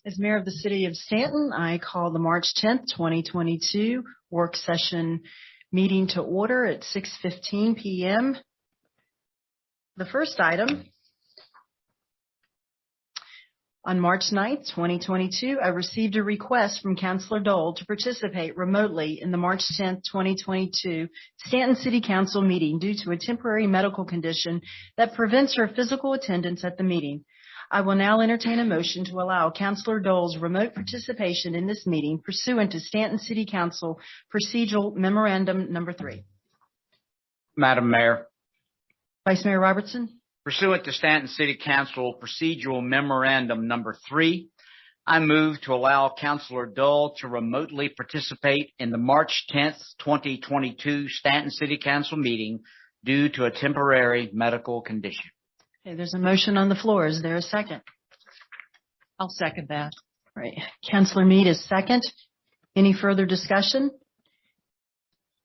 As Mayor of the City of Stanton, I call the March 10th, 2022 work session meeting to order at 6:15 p.m. The first item, on March 9th, 2022, I received a request from Councilor Dole to participate remotely in the March 10th, 2022 Stanton City Council meeting due to a temporary medical condition that prevents her physical attendance at the meeting. I will now entertain a motion to allow Councilor Dole's remote participation in this meeting pursuant to Stanton City Council Procedural Memorandum Number 3. Madam Mayor. Vice Mayor Robertson. Pursuant to Stanton City Council Procedural Memorandum Number 3, I move to allow Councilor Dole to remotely participate in the March 10th, 2022 Stanton City Council meeting due to a temporary medical condition. Okay, there's a motion on the floor. Is there a second? I'll second that. All right. Councilor Meade is second. Any further discussion?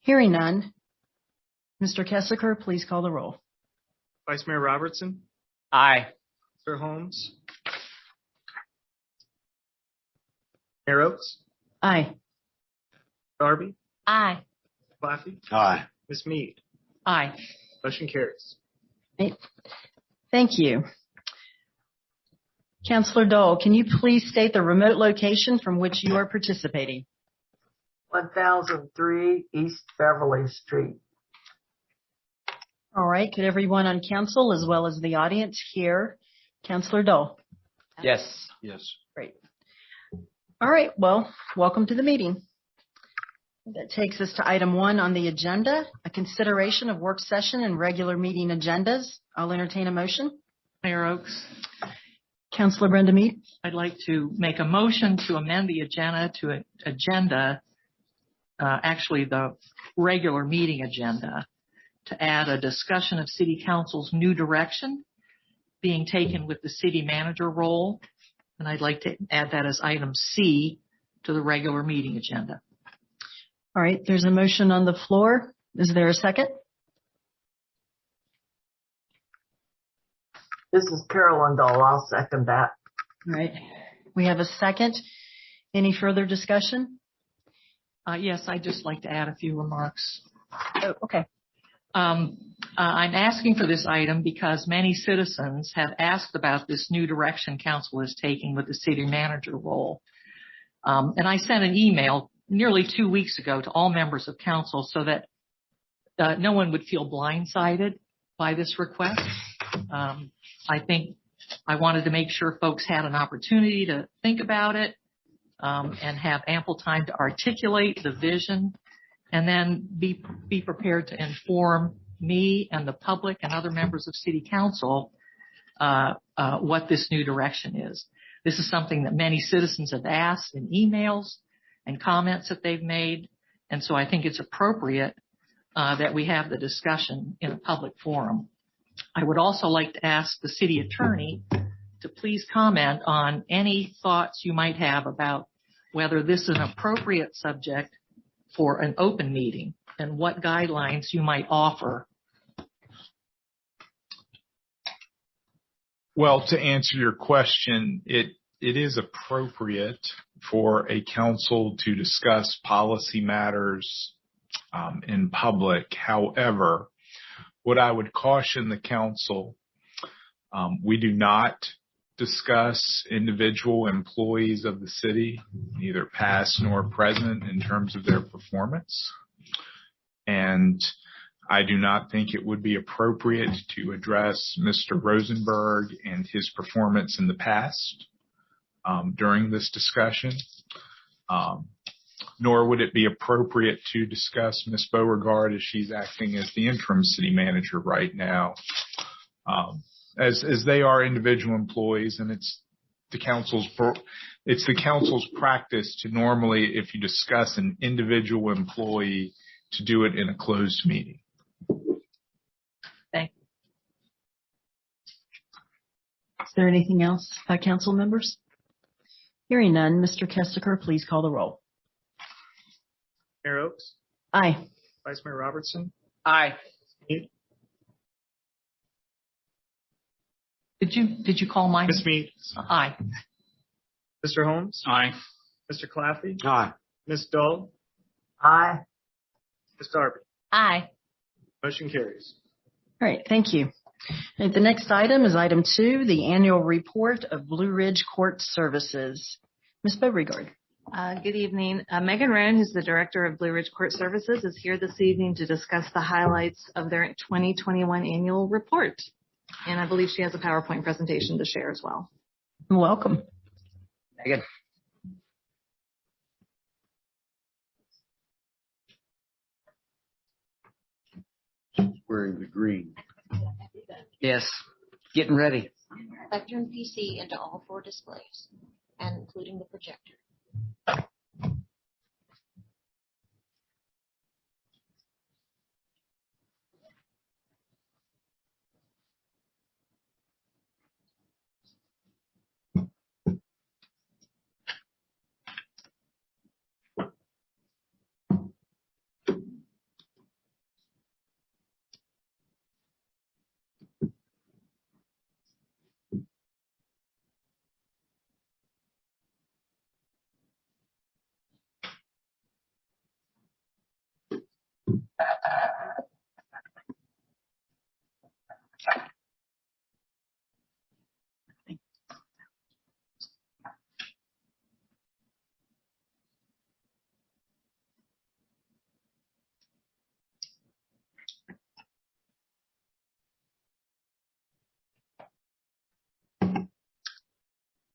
Hearing none. Mr. Kessiker, please call the roll. Vice Mayor Robertson. Aye. Sir Holmes. Mayor Oakes. Aye. Darby. Aye. Claffey. Aye. Ms. Meade. Aye. Motion carries. Thank you. Councilor Dole, can you please state the remote location from which you are participating? 1003 East Beverly Street. All right. Could everyone on council as well as the audience hear Councilor Dole? Yes. Yes. Great. All right. Well, welcome to the meeting. That takes us to item 1 on the agenda, a consideration of work session and regular meeting agendas. I'll entertain a motion. Mayor Oakes, Councilor Brenda Meade. I'd like to make a motion to amend the agenda, actually the regular meeting agenda, to add a discussion of City Council's new direction being taken with the city manager role. And I'd like to add that as item C to the regular meeting agenda. All right. There's a motion on the floor. Is there a second? This is Carolyn Dole. I'll second that. All right. We have a second. Any further discussion? Yes, I'd just like to add a few remarks. Oh, okay. I'm asking for this item because many citizens have asked about this new direction council is taking with the city manager role. And I sent an email nearly 2 weeks ago to all members of council so that no one would feel blindsided by this request. I think I wanted to make sure folks had an opportunity to think about it and have ample time to articulate the vision, and then be prepared to inform me and the public and other members of City Council what this new direction is. This is something that many citizens have asked in emails and comments that they've made, and so I think it's appropriate that we have the discussion in a public forum. I would also like to ask the city attorney to please comment on any thoughts you might have about whether this is an appropriate subject for an open meeting and what guidelines you might offer. Well, to answer your question, it is appropriate for a council to discuss policy matters in public. However, what I would caution the council, we do not discuss individual employees of the city, neither past nor present, in terms of their performance. And I do not think it would be appropriate to address Mr. Rosenberg and his performance in the past during this discussion. Nor would it be appropriate to discuss Ms. Beauregard as she's acting as the interim city manager right now, as they are individual employees, and it's the council's practice to normally, if you discuss an individual employee, to do it in a closed meeting. Thank you. Is there anything else by council members? Hearing none, Mr. Kessiker, please call the roll. Mayor Oakes. Aye. Vice Mayor Robertson. Aye. Meade. Did you call mine? Ms. Meade. Aye. Mr. Holmes? Aye. Mr. Claffey? Aye. Ms. Dahl? Aye. Ms. Darby? Aye. Motion carries. All right, thank you. All right, the next item is item 2, the annual report of Blue Ridge Court Services. Ms. Beauregard. Good evening. Megan Roan, who's the director of Blue Ridge Court Services, is here this evening to discuss the highlights of their 2021 annual report. And I believe she has a PowerPoint presentation to share as well. Welcome. Megan. Wearing the green. Yes. Getting ready. Vector and PC into all 4 displays, and including the projector.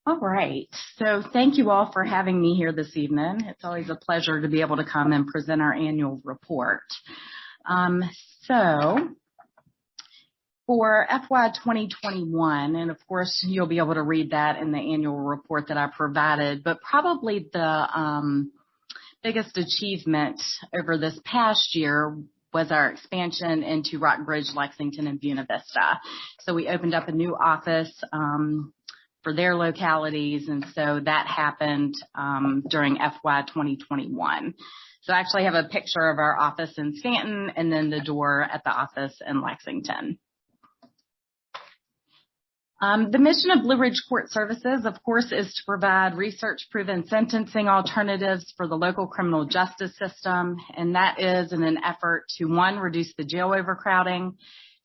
All right. So thank you all for having me here this evening. It's always a pleasure to be able to come and present our annual report. So for FY 2021, and of course you'll be able to read that in the annual report that I provided, but probably the biggest achievement over this past year was our expansion into Rockbridge, Lexington, and Buena Vista. So we opened up a new office for their localities, and so that happened during FY 2021. So I actually have a picture of our office in Stanton and then the door at the office in Lexington. The mission of Blue Ridge Court Services, of course, is to provide research-proven sentencing alternatives for the local criminal justice system, and that is in an effort to, 1, reduce the jail overcrowding,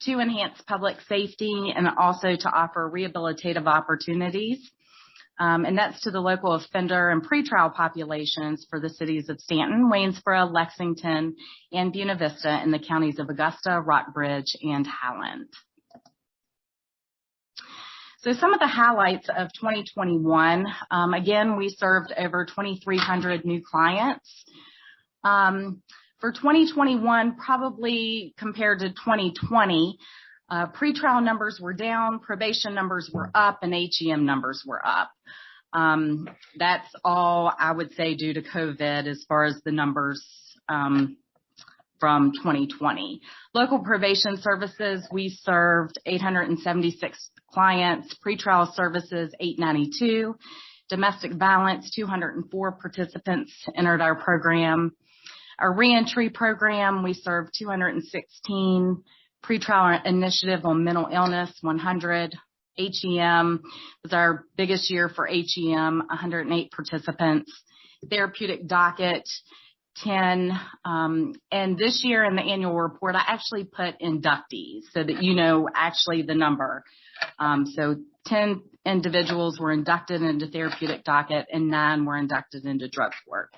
2, enhance public safety, and also to offer rehabilitative opportunities. And that's to the local offender and pretrial populations for the cities of Stanton, Waynesboro, Lexington, and Buena Vista in the counties of Augusta, Rockbridge, and Highland. So some of the highlights of 2021, again, we served over 2,300 new clients. For 2021, probably compared to 2020, pretrial numbers were down, probation numbers were up, and HEM numbers were up. That's all I would say due to COVID as far as the numbers from 2020. Local probation services, we served 876 clients, pretrial services 892, domestic violence 204 participants entered our program. Our reentry program, we served 216, pretrial initiative on mental illness 100, HEM was our biggest year for HEM, 108 participants, therapeutic docket 10, and this year in the annual report, I actually put inductees so that you know actually the number. So 10 individuals were inducted into therapeutic docket and 9 were inducted into drug court.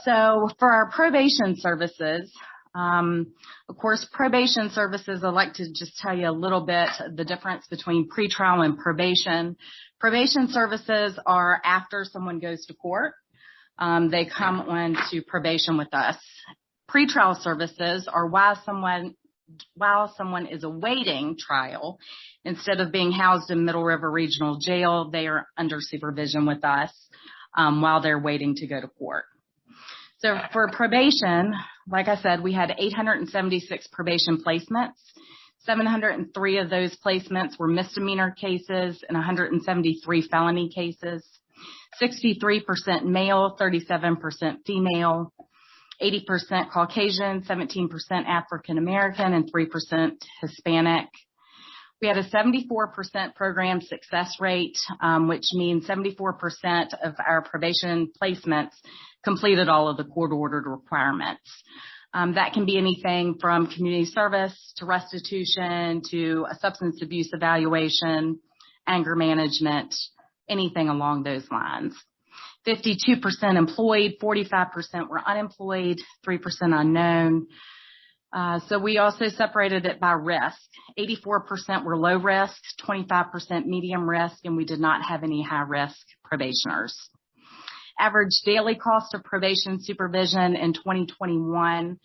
So for our probation services, of course, probation services, I'd like to just tell you a little bit the difference between pretrial and probation. Probation services are after someone goes to court. They come on to probation with us. Pretrial services are while someone is awaiting trial. Instead of being housed in Middle River Regional Jail, they are under supervision with us while they're waiting to go to court. So for probation, like I said, we had 876 probation placements. 703 of those placements were misdemeanor cases and 173 felony cases. 63% male, 37% female, 80% Caucasian, 17% African American, and 3% Hispanic. We had a 74% program success rate, which means 74% of our probation placements completed all of the court-ordered requirements. That can be anything from community service to restitution to a substance abuse evaluation, anger management, anything along those lines. 52% employed, 45% were unemployed, 3% unknown. So we also separated it by risk. 84% were low risk, 25% medium risk, and we did not have any high risk probationers. Average daily cost of probation supervision in 2021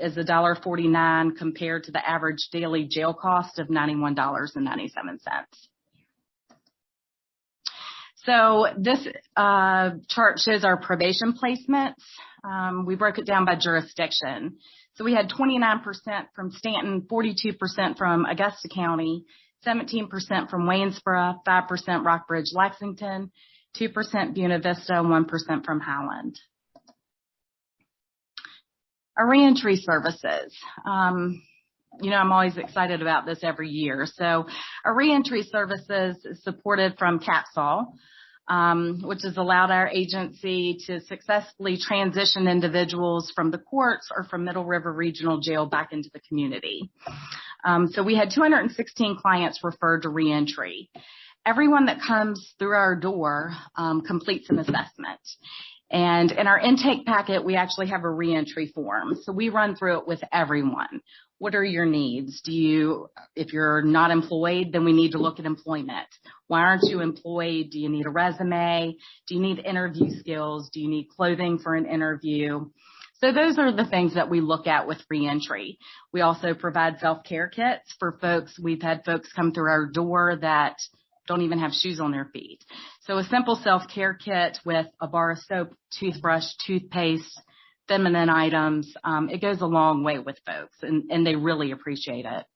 is $1.49 compared to the average daily jail cost of $91.97. So this chart shows our probation placements. We broke it down by jurisdiction. So we had 29% from Stanton, 42% from Augusta County, 17% from Waynesboro, 5% Rockbridge, Lexington, 2% Buena Vista, 1% from Highland. Our reentry services. I'm always excited about this every year. So our reentry services is supported from CAPSAL, which has allowed our agency to successfully transition individuals from the courts or from Middle River Regional Jail back into the community. So we had 216 clients referred to reentry. Everyone that comes through our door completes an assessment. And in our intake packet, we actually have a reentry form. So we run through it with everyone. What are your needs? If you're not employed, then we need to look at employment. Why aren't you employed? Do you need a resume? Do you need interview skills? Do you need clothing for an interview? So those are the things that we look at with reentry. We also provide self-care kits for folks. We've had folks come through our door that don't even have shoes on their feet. So a simple self-care kit with a bar of soap, toothbrush, toothpaste, feminine items, it goes a long way with folks, and they really appreciate it.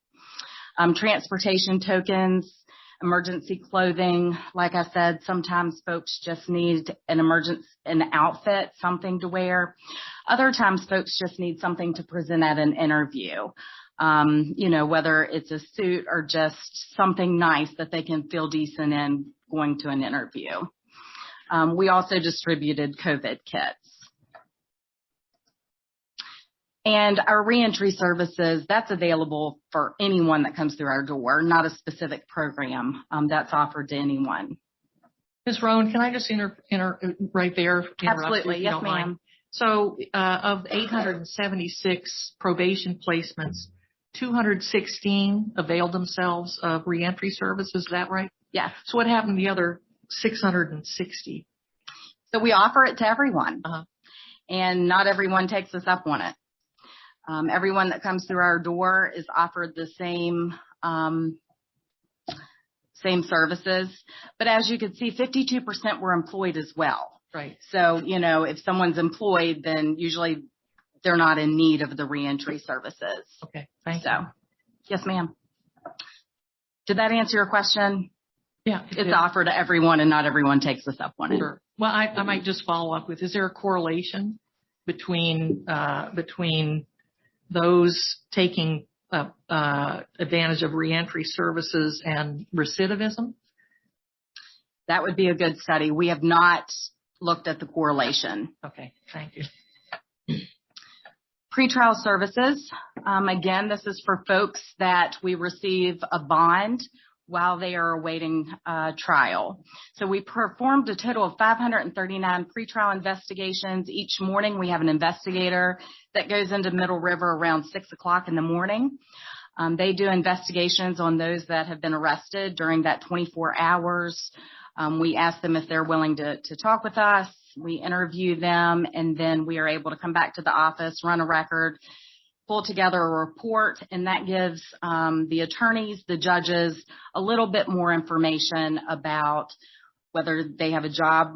Transportation tokens, emergency clothing. Like I said, sometimes folks just need an outfit, something to wear. Other times folks just need something to present at an interview. Whether it's a suit or just something nice that they can feel decent in going to an interview. We also distributed COVID kits. And our reentry services, that's available for anyone that comes through our door, not a specific program that's offered to anyone. Ms. Rowan, can I just right there? Absolutely. Yes, ma'am. So of 876 probation placements, 216 availed themselves of reentry services. Is that right? Yes. So what happened to the other 660? So we offer it to everyone, and not everyone takes us up on it. Everyone that comes through our door is offered the same services. But as you can see, 52% were employed as well. Right. So, if someone's employed, then usually they're not in need of the reentry services. Okay. Thank you. Yes, ma'am. Did that answer your question? Yeah. It's offered to everyone, and not everyone takes us up on it. Sure. Well, I might just follow up with, is there a correlation between those taking advantage of reentry services and recidivism? That would be a good study. We have not looked at the correlation. Okay, thank you. Pretrial services. Again, this is for folks that we receive a bond while they are awaiting trial. So we performed a total of 539 pretrial investigations. Each morning we have an investigator that goes into Middle River around 6 o'clock in the morning. They do investigations on those that have been arrested during that 24 hours. We ask them if they're willing to talk with us. We interview them, and then we are able to come back to the office, run a record, pull together a report, and that gives the attorneys, the judges, a little bit more information about whether they have a job,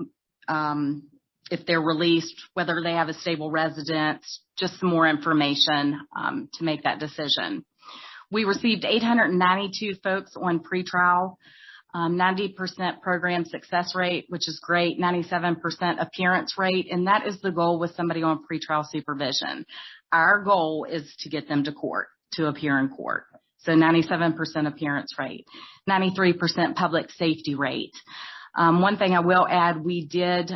if they're released, whether they have a stable residence, just some more information to make that decision. We received 892 folks on pretrial, 90% program success rate, which is great, 97% appearance rate, and that is the goal with somebody on pretrial supervision. Our goal is to get them to court, to appear in court. So 97% appearance rate, 93% public safety rate. One thing I will add, we did,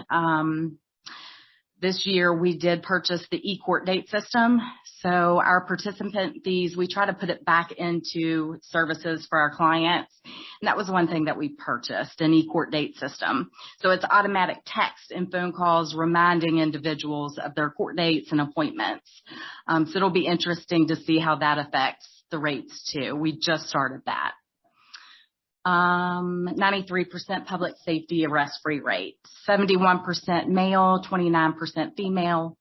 this year we did purchase the e-court date system. So our participant fees, we try to put it back into services for our clients. And that was one thing that we purchased, an e-court date system. So it's automatic text and phone calls reminding individuals of their court dates and appointments. So it'll be interesting to see how that affects the rates too. We just started that. 93% public safety arrest-free rate, 71% male, 29% female,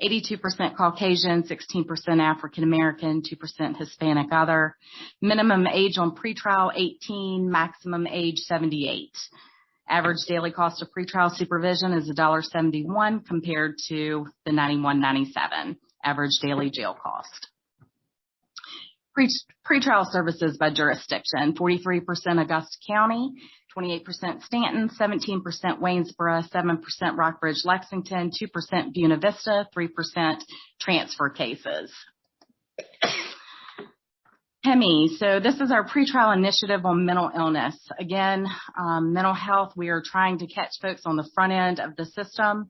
82% Caucasian, 16% African American, 2% Hispanic other. Minimum age on pretrial 18, maximum age 78. Average daily cost of pretrial supervision is $1.71 compared to the $91.97 average daily jail cost. Pretrial services by jurisdiction, 43% Augusta County, 28% Stanton, 17% Waynesboro, 7% Rockbridge, Lexington, 2% Buena Vista, 3% transfer cases. PEMI, so this is our pretrial initiative on mental illness. Again, mental health, we are trying to catch folks on the front end of the system.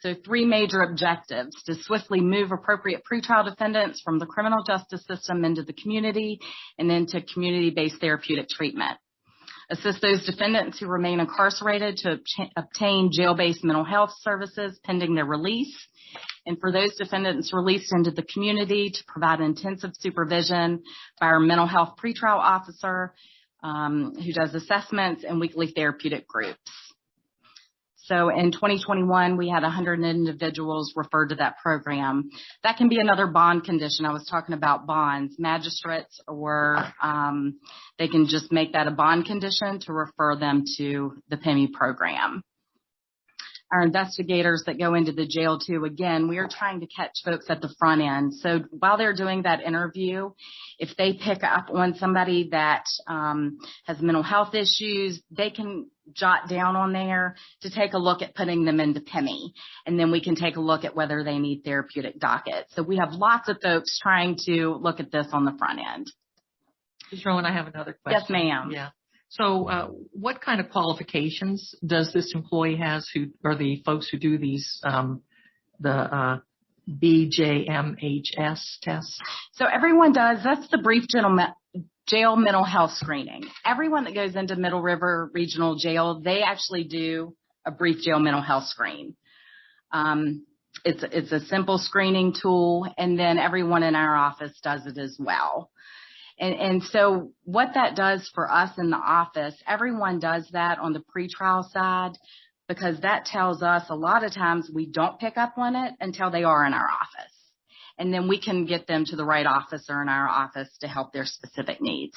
So 3 major objectives: to swiftly move appropriate pretrial defendants from the criminal justice system into the community and into community-based therapeutic treatment. Assist those defendants who remain incarcerated to obtain jail-based mental health services pending their release. And for those defendants released into the community, to provide intensive supervision by our mental health pretrial officer who does assessments and weekly therapeutic groups. So in 2021, we had 100 individuals referred to that program. That can be another bond condition. I was talking about bonds. Magistrates, or they can just make that a bond condition to refer them to the PEMI program. Our investigators that go into the jail too, again, we are trying to catch folks at the front end. So while they're doing that interview, if they pick up on somebody that has mental health issues, they can jot down on there to take a look at putting them into PEMI. And then we can take a look at whether they need therapeutic docket. So we have lots of folks trying to look at this on the front end. Ms. Rowan, I have another question. Yes, ma'am. Yeah. So what kind of qualifications does this employee has, who are the folks who do these, the BJMHS tests? So everyone does. That's the brief jail mental health screening. Everyone that goes into Middle River Regional Jail, they actually do a brief jail mental health screen. It's a simple screening tool, and then everyone in our office does it as well. And so what that does for us in the office, everyone does that on the pretrial side, because that tells us a lot of times we don't pick up on it until they are in our office. And then we can get them to the right officer in our office to help their specific needs.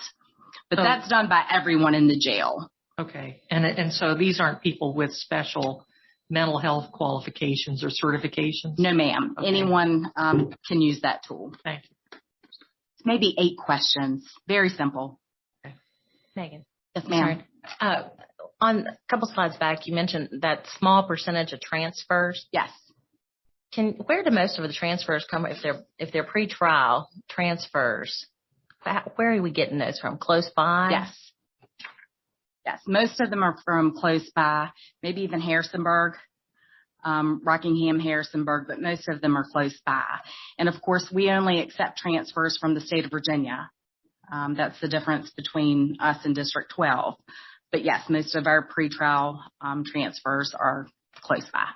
But that's done by everyone in the jail. Okay. And so these aren't people with special mental health qualifications or certifications? No, ma'am. Okay. Anyone can use that tool. Thank you. Maybe 8 questions. Very simple. Okay. Megan. Yes, ma'am. On a couple slides back, you mentioned that small percentage of transfers. Yes. Where do most of the transfers come if they're pre-trial transfers? Where are we getting those from? Close by? Yes. Yes. Most of them are from close by, maybe even Harrisonburg. Rockingham, Harrisonburg, but most of them are close by. And of course, we only accept transfers from the state of Virginia. That's the difference between us and District 12. But yes, most of our pretrial transfers are close by.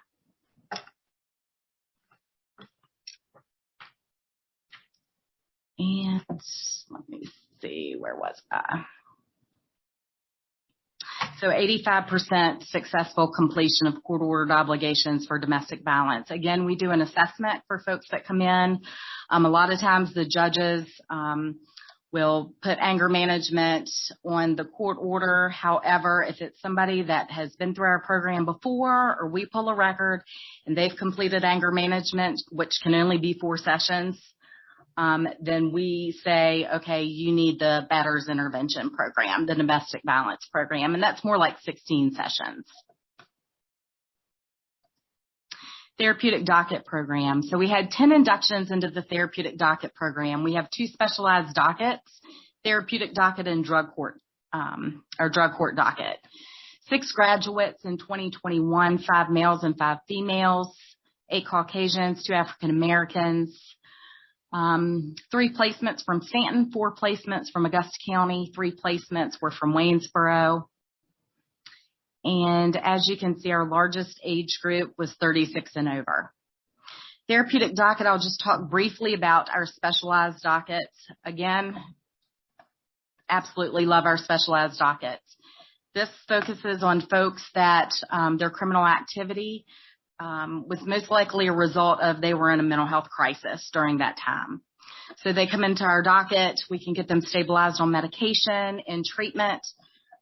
And let me see, where was I? So 85% successful completion of court-ordered obligations for domestic violence. Again, we do an assessment for folks that come in. A lot of times the judges will put anger management on the court order. However, if it's somebody that has been through our program before, or we pull a record and they've completed anger management, which can only be 4 sessions, then we say, okay, you need the batter's intervention program, the domestic violence program, and that's more like 16 sessions. Therapeutic docket program. So we had 10 inductions into the therapeutic docket program. We have 2 specialized dockets. therapeutic docket and drug court docket. 6 graduates in 2021, 5 males and 5 females, 8 Caucasians, 2 African Americans, 3 placements from Stanton, 4 placements from Augusta County, 3 placements were from Waynesboro. And as you can see, our largest age group was 36 and over. Therapeutic docket, I'll just talk briefly about our specialized dockets. Again, absolutely love our specialized dockets. This focuses on folks that their criminal activity was most likely a result of they were in a mental health crisis during that time. So they come into our docket, we can get them stabilized on medication, in treatment,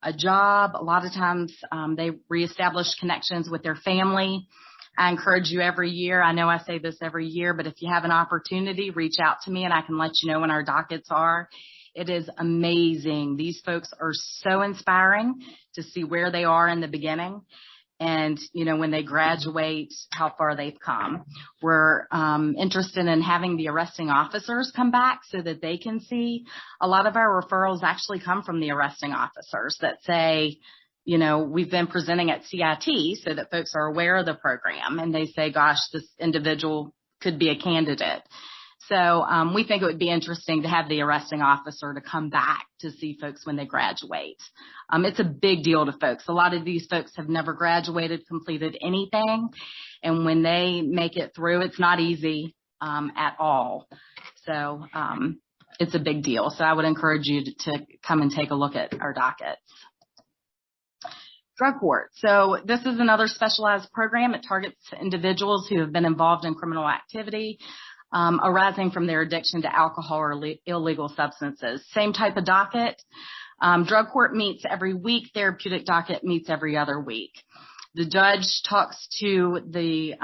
a job. A lot of times they reestablish connections with their family. I encourage you every year, I know I say this every year, but if you have an opportunity, reach out to me and I can let you know when our dockets are. It is amazing. These folks are so inspiring to see where they are in the beginning and, you know, when they graduate, how far they've come. We're interested in having the arresting officers come back so that they can see. A lot of our referrals actually come from the arresting officers that say, you know, we've been presenting at CIT so that folks are aware of the program and they say, gosh, this individual could be a candidate. So we think it would be interesting to have the arresting officer to come back to see folks when they graduate. It's a big deal to folks. A lot of these folks have never graduated, completed anything. And when they make it through, it's not easy at all. So it's a big deal. So I would encourage you to come and take a look at our dockets. Drug court. So this is another specialized program. It targets individuals who have been involved in criminal activity arising from their addiction to alcohol or illegal substances. Same type of docket. Drug court meets every week. Therapeutic docket meets every other week. The judge talks to the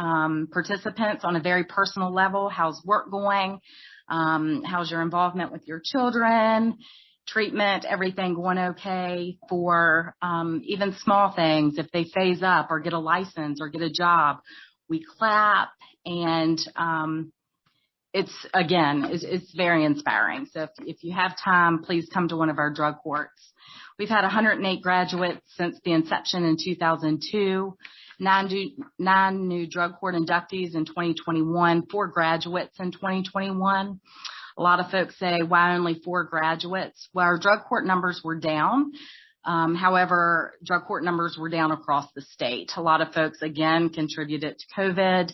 participants on a very personal level. How's work going? How's your involvement with your children? Treatment, everything going okay for even small things. If they phase up or get a license or get a job, we clap and it's very inspiring. So if you have time, please come to one of our drug courts. We've had 108 graduates since the inception in 2002, 9 new drug court inductees in 2021, 4 graduates in 2021. A lot of folks say, why only 4 graduates? Well, our drug court numbers were down. However, drug court numbers were down across the state. A lot of folks, again, contributed to COVID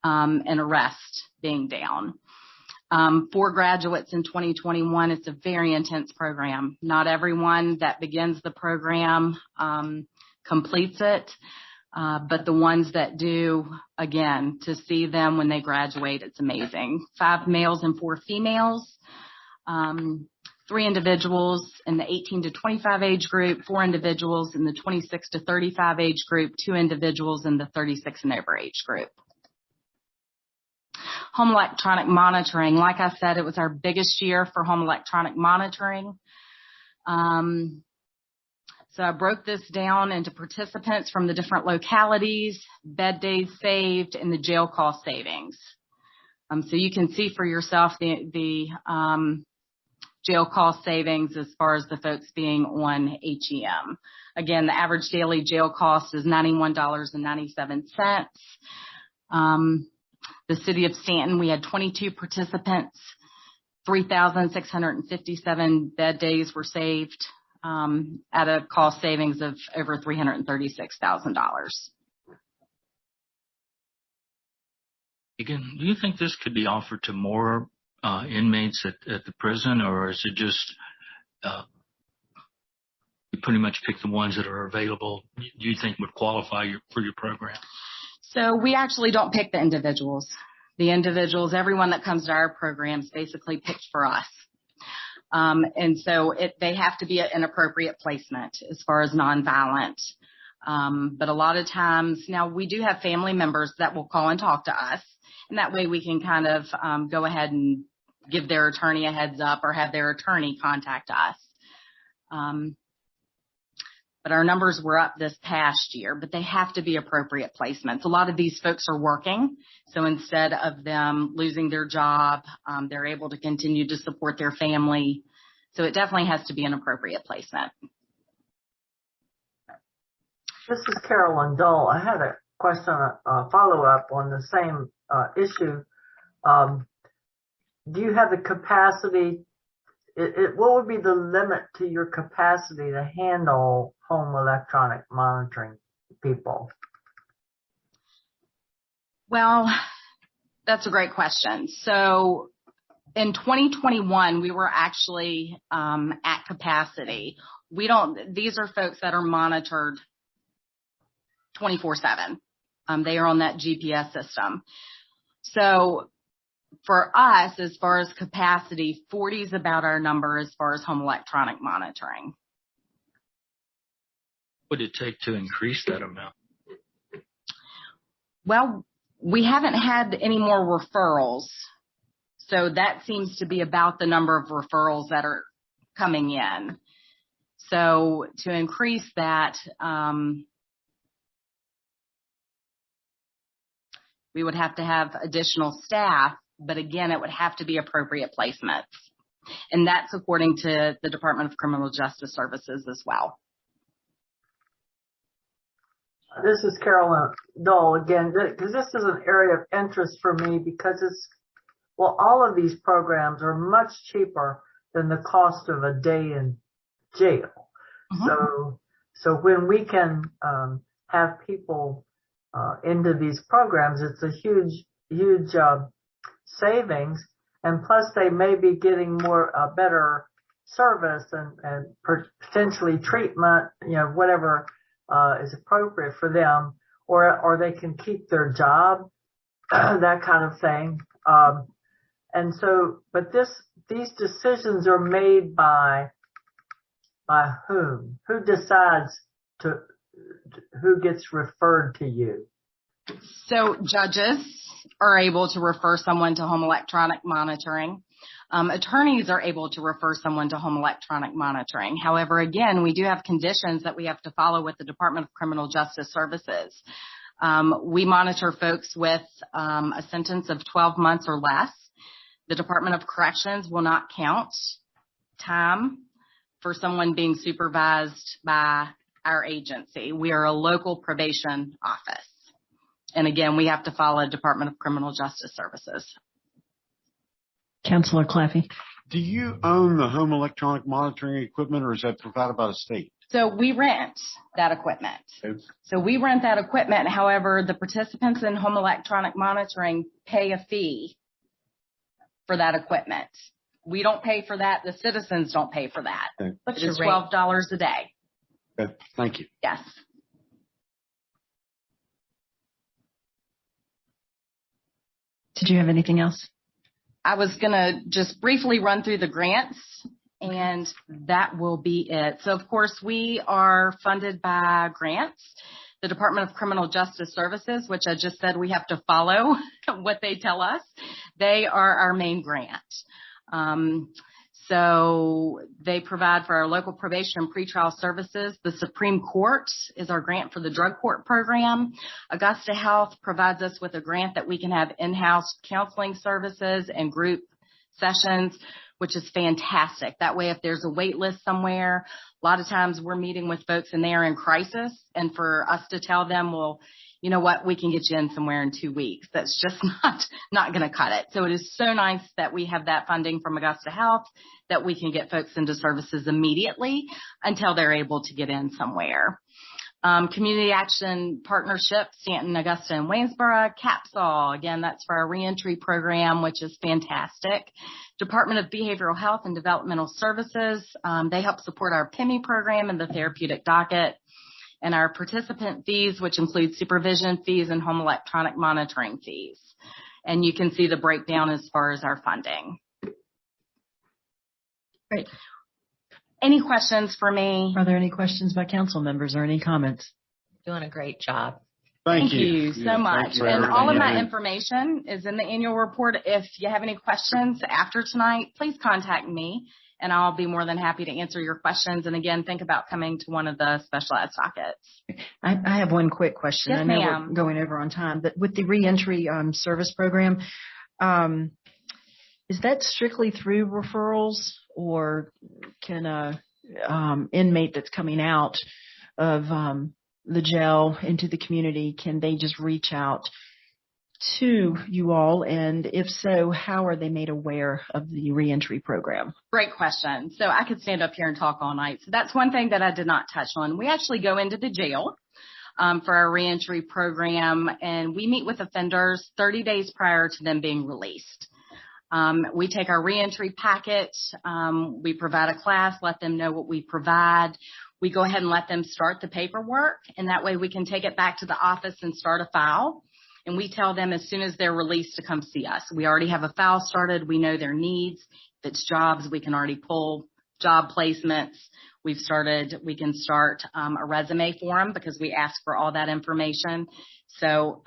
and arrest being down. 4 graduates in 2021. It's a very intense program. Not everyone that begins the program completes it. But the ones that do, again, to see them when they graduate, it's amazing. 5 males and 4 females, 3 individuals in the 18 to 25 age group, 4 individuals in the 26 to 35 age group, 2 individuals in the 36 and over age group. Home electronic monitoring. Like I said, it was our biggest year for home electronic monitoring. So I broke this down into participants from the different localities, bed days saved, and the jail cost savings. So you can see for yourself the jail cost savings as far as the folks being on HEM. Again, the average daily jail cost is $91.97. The city of Stanton, we had 22 participants, 3,657 bed days were saved. At a cost savings of over $336,000. Again, do you think this could be offered to more inmates at the prison, or is it just you pretty much pick the ones that are available? Do you think would qualify for your program? So we actually don't pick the individuals. The individuals, everyone that comes to our program is basically picked for us. And so they have to be an appropriate placement as far as nonviolent. But a lot of times now we do have family members that will call and talk to us. And that way we can kind of go ahead and give their attorney a heads up or have their attorney contact us. But our numbers were up this past year, but they have to be appropriate placements. A lot of these folks are working. So instead of them losing their job, they're able to continue to support their family. So it definitely has to be an appropriate placement. This is Carolyn Dole. I had a question, a follow-up on the same issue. Do you have the capacity? What would be the limit to your capacity to handle home electronic monitoring people? Well, that's a great question. So in 2021, we were actually at capacity. These are folks that are monitored 24/7. They are on that GPS system. So for us, as far as capacity, 40 is about our number as far as home electronic monitoring. What would it take to increase that amount? Well, we haven't had any more referrals. So that seems to be about the number of referrals that are coming in. So to increase that, we would have to have additional staff, but again, it would have to be appropriate placements. And that's according to the Department of Criminal Justice Services as well. This is Carolyn Dole again, because this is an area of interest for me because all of these programs are much cheaper than the cost of a day in jail. Mm-hmm. So when we can have people into these programs, it's a huge savings, and plus they may be getting better service and potentially treatment, whatever is appropriate for them, or they can keep their job, that kind of thing. And so, but these decisions are made by whom? Who decides who gets referred to you? So judges are able to refer someone to home electronic monitoring. Attorneys are able to refer someone to home electronic monitoring. However, again, we do have conditions that we have to follow with the Department of Criminal Justice Services. We monitor folks with a sentence of 12 months or less. The Department of Corrections will not count time for someone being supervised by our agency. We are a local probation office. And again, we have to follow Department of Criminal Justice Services. Counselor Claffey. Do you own the home electronic monitoring equipment, or is that provided by the state? So we rent that equipment. However, the participants in home electronic monitoring pay a fee for that equipment. We don't pay for that. The citizens don't pay for that. Okay. It's $12 a day. Okay. Thank you. Yes. Did you have anything else? I was going to just briefly run through the grants, and that will be it. So, of course, we are funded by grants. The Department of Criminal Justice Services, which I just said we have to follow what they tell us, they are our main grant. So they provide for our local probation and pretrial services. The Supreme Court is our grant for the drug court program. Augusta Health provides us with a grant that we can have in-house counseling services and group sessions, which is fantastic. That way, if there's a wait list somewhere, a lot of times we're meeting with folks and they are in crisis, and for us to tell them, well, you know what, we can get you in somewhere in 2 weeks. That's just not going to cut it. So it is so nice that we have that funding from Augusta Health, that we can get folks into services immediately until they're able to get in somewhere. Community Action Partnership, Stanton, Augusta, and Waynesboro. CAPSAW, again, that's for our reentry program, which is fantastic. Department of Behavioral Health and Developmental Services, they help support our PIMI program and the therapeutic docket. And our participant fees, which include supervision fees and home electronic monitoring fees. And you can see the breakdown as far as our funding. Great. Any questions for me? Are there any questions by council members or any comments? Doing a great job. Thank you so much. And all of my information is in the annual report. If you have any questions after tonight, please contact me, and I'll be more than happy to answer your questions. And again, think about coming to one of the specialized dockets. I have one quick question. Yes, I know ma'am. we're going over on time, but with the reentry service program, is that strictly through referrals, or can a inmate that's coming out of the jail into the community, can they just reach out to you all? And if so, how are they made aware of the reentry program? Great question. So I could stand up here and talk all night. So that's one thing that I did not touch on. We actually go into the jail for our reentry program, and we meet with offenders 30 days prior to them being released. We take our reentry packet. We provide a class, let them know what we provide. We go ahead and let them start the paperwork, and that way we can take it back to the office and start a file. And we tell them as soon as they're released to come see us. We already have a file started. We know their needs. If it's jobs, we can already pull job placements. We can start a resume for them because we ask for all that information. So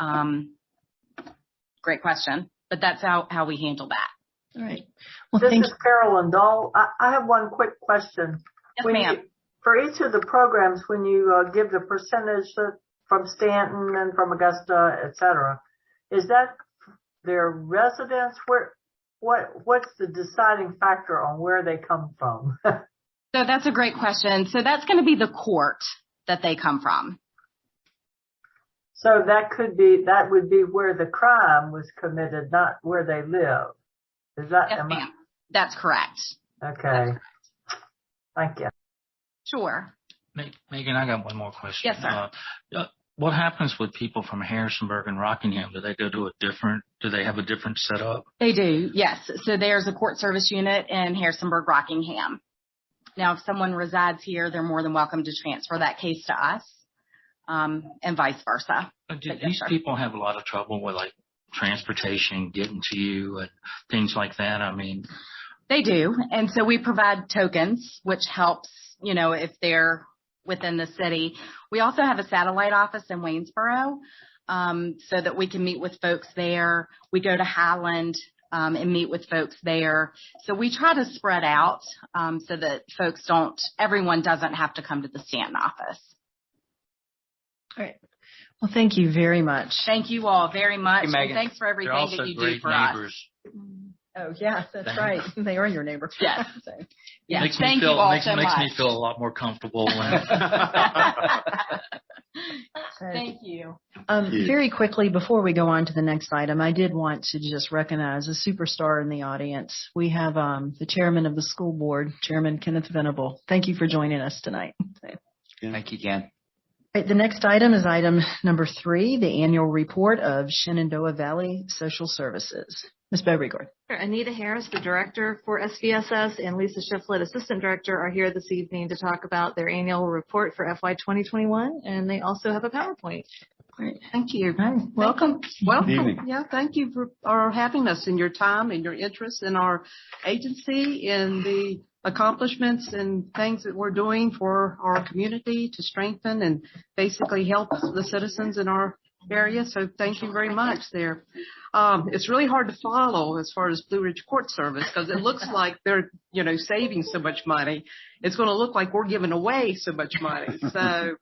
great question. But that's how we handle that. All right. Well, this is Carolyn Dole. I have one quick question. Yes, ma'am. For each of the programs, when you give the percentage from Stanton and from Augusta, et cetera, is that their residence? What's the deciding factor on where they come from? So that's a great question. So that's going to be the court that they come from. So that would be where the crime was committed, not where they live. Is that? Yes, ma'am. That's correct. Okay. Thank you. Sure. Megan, I got one more question. Yes, sir. What happens with people from Harrisonburg and Rockingham? Do they go to do they have a different setup? They do, yes. So there's a court service unit in Harrisonburg, Rockingham. Now, if someone resides here, they're more than welcome to transfer that case to us, and vice versa. Do these people have a lot of trouble with like transportation, getting to you and things like that? I mean, they do. And so we provide tokens, which helps, if they're within the city. We also have a satellite office in Waynesboro, so that we can meet with folks there. We go to Highland, and meet with folks there. So we try to spread out, so that everyone doesn't have to come to the Stanton office. All right. Well, thank you very much. Thank you all very much. Thank you, and thanks for everything that you do for neighbors. us. Oh, yeah, that's right. They are your neighbor. Yes. So. Yes. Makes Thank you all so much. Makes me feel a lot more comfortable when. Thank you. Very quickly, before we go on to the next item, I did want to just recognize a superstar in the audience. We have the chairman of the school board, Chairman Kenneth Venable. Thank you for joining us tonight. Thank you, Ken. Right, the next item is item number 3, the annual report of Shenandoah Valley Social Services. Ms. Beauregard. Anita Harris, the director for SVSS, and Lisa Shiflett, assistant director, are here this evening to talk about their annual report for FY 2021, and they also have a PowerPoint. Great. Thank you. Hi. Welcome. Evening. Yeah, thank you for having us and your time and your interest in our agency and the accomplishments and things that we're doing for our community to strengthen and basically help the citizens in our area. So thank you very much there. It's really hard to follow as far as Blue Ridge Court Service because it looks like they're, saving so much money. It's going to look like we're giving away so much money. So,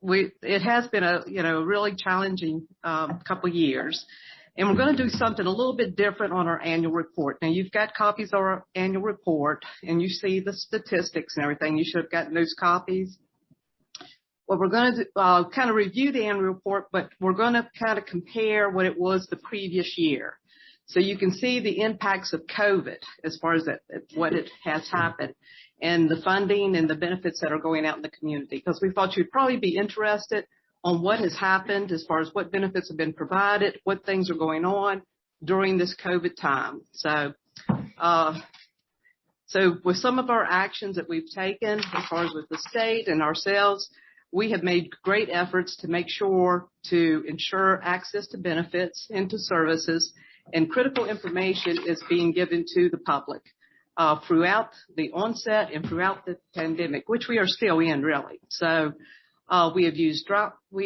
it has been a, really challenging, couple years. And we're going to do something a little bit different on our annual report. Now, you've got copies of our annual report, and you see the statistics and everything. You should have gotten those copies. Well, we're going to kind of review the annual report, but we're going to kind of compare what it was the previous year. So you can see the impacts of COVID as far as what it has happened and the funding and the benefits that are going out in the community. Because we thought you'd probably be interested on what has happened as far as what benefits have been provided, what things are going on during this COVID time. So with some of our actions that we've taken as far as with the state and ourselves, we have made great efforts to make sure to ensure access to benefits and to services, and critical information is being given to the public throughout the onset and throughout the pandemic, which we are still in, really. So we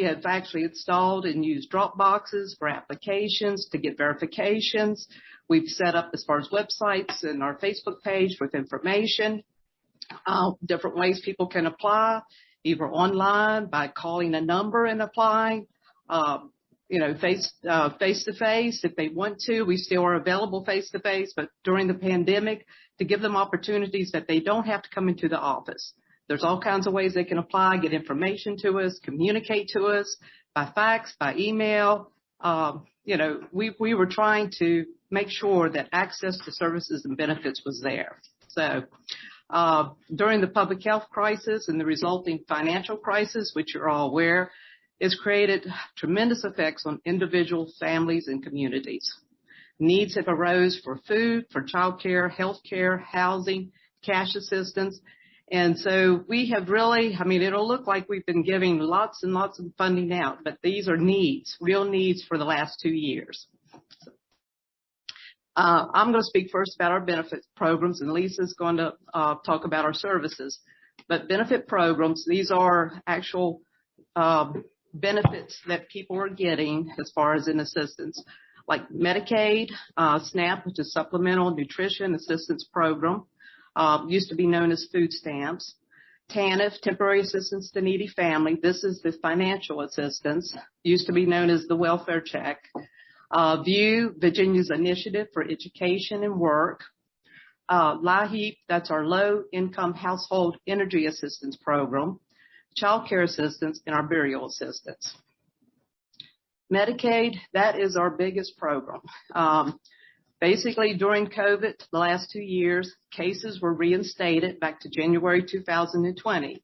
have actually installed and used drop boxes for applications to get verifications. We've set up as far as websites and our Facebook page with information, different ways people can apply, either online by calling a number and applying, face to face if they want to. We still are available face to face, but during the pandemic, to give them opportunities that they don't have to come into the office. There's all kinds of ways they can apply, get information to us, communicate to us by fax, by email. We were trying to make sure that access to services and benefits was there. So during the public health crisis and the resulting financial crisis, which you're all aware, it's created tremendous effects on individuals, families, and communities. Needs have arose for food, for childcare, healthcare, housing, cash assistance. And so we have really, it'll look like we've been giving lots and lots of funding out, but these are needs, real needs for the last 2 years. I'm going to speak first about our benefit programs, and Lisa's going to talk about our services. But benefit programs, these are actual benefits that people are getting as far as in assistance, like Medicaid, SNAP, which is Supplemental Nutrition Assistance Program, used to be known as food stamps. TANF, Temporary Assistance to Needy Family. This is the financial assistance, used to be known as the welfare check. VIEW, Virginia's Initiative for Education and Work. LIHEAP, that's our Low Income Household Energy Assistance Program. Child Care Assistance, and our Burial Assistance. Medicaid, that is our biggest program. Basically, during COVID, the last 2 years, cases were reinstated back to January 2020.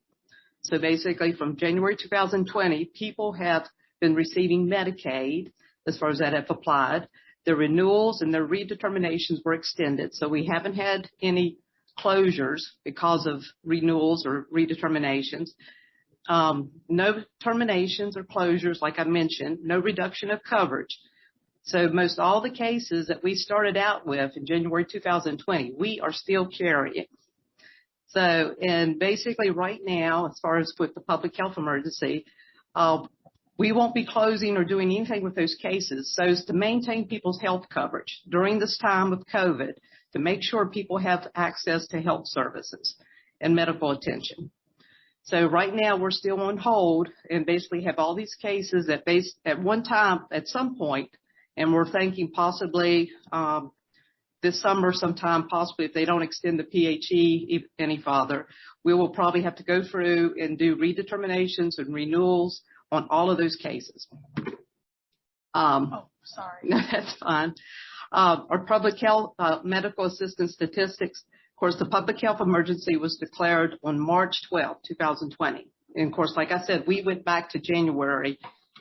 So basically, from January 2020, people have been receiving Medicaid, as far as that have applied. Their renewals and their redeterminations were extended, so we haven't had any closures because of renewals or redeterminations. No terminations or closures, like I mentioned, no reduction of coverage. So most all the cases that we started out with in January 2020, we are still carrying. So, and basically right now, as far as with the public health emergency, we won't be closing or doing anything with those cases. So as to maintain people's health coverage during this time of COVID, to make sure people have access to health services and medical attention. So right now we're still on hold and basically have all these cases that at one time, at some point, and we're thinking possibly this summer sometime, possibly if they don't extend the PHE any farther, we will probably have to go through and do redeterminations and renewals on all of those cases. Sorry. No, that's fine. Our public health medical assistance statistics. Of course, the public health emergency was declared on March 12, 2020. And of course, like I said, we went back to January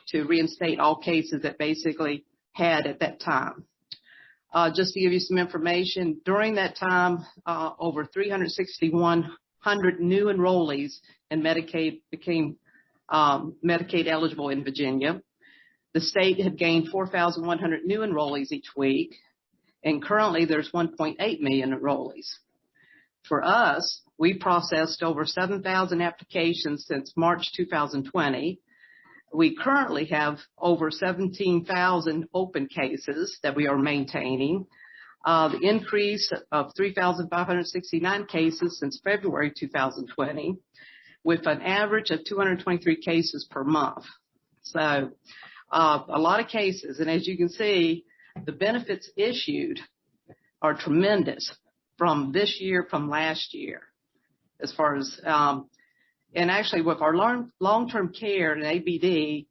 to reinstate all cases that basically had at that time. Just to give you some information, during that time, over 3,600 new enrollees in Medicaid became Medicaid eligible in Virginia. The state had gained 4,100 new enrollees each week, and currently there's 1.8 million enrollees. For us, we processed over 7,000 applications since March 2020. We currently have over 17,000 open cases that we are maintaining. The increase of 3,569 cases since February 2020, with an average of 223 cases per month. So a lot of cases, and as you can see, the benefits issued are tremendous from this year, from last year, as far as, and actually with our long-term care and ABD,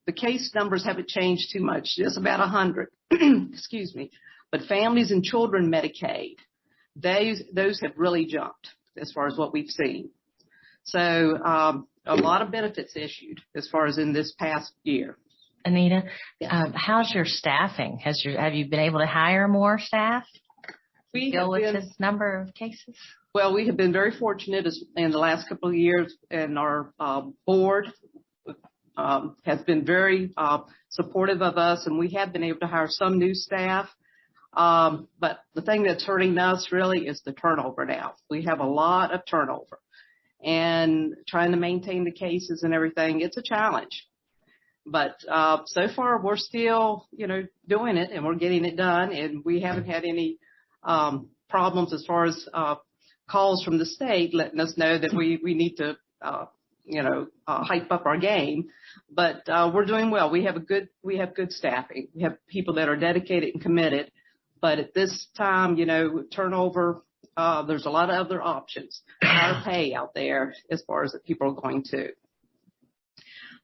the case numbers haven't changed too much, just about 100, excuse me. But families and children Medicaid, those have really jumped as far as what we've seen. So a lot of benefits issued as far as in this past year. Anita, how's your staffing? Have you been able to hire more staff? We deal with this number of cases? Well, we have been very fortunate in the last couple of years, and our board has been very supportive of us, and we have been able to hire some new staff. But the thing that's hurting us really is the turnover now. We have a lot of turnover, and trying to maintain the cases and everything, it's a challenge. But so far, we're still, doing it, and we're getting it done, and we haven't had any problems as far as calls from the state letting us know that we need to hype up our game, but we're doing well. We have good staffing. We have people that are dedicated and committed. But at this time, turnover, there's a lot of other options, higher pay out there as far as that people are going to.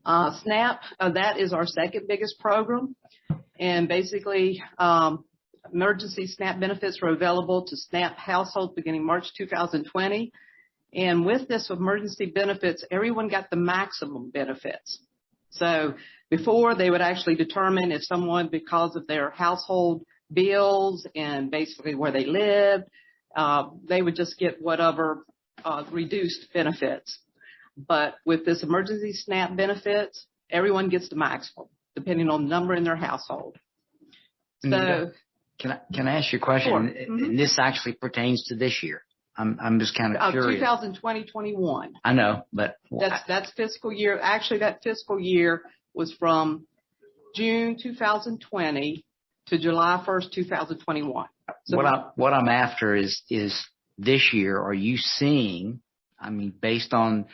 SNAP, that is our second biggest program. And basically, emergency SNAP benefits were available to SNAP households beginning March 2020. And with this emergency benefits, everyone got the maximum benefits. So before, they would actually determine if someone, because of their household bills and basically where they lived, they would just get whatever reduced benefits. But with this emergency SNAP benefits, everyone gets the maximum, depending on the number in their household. So, can I ask you a question? Sure. And this actually pertains to this year. I'm just kind of curious. 2020-21. I know, but that's fiscal year. Actually, that fiscal year was from June 2020 to July 1st, 2021. So what I'm after is this year, are you seeing, based on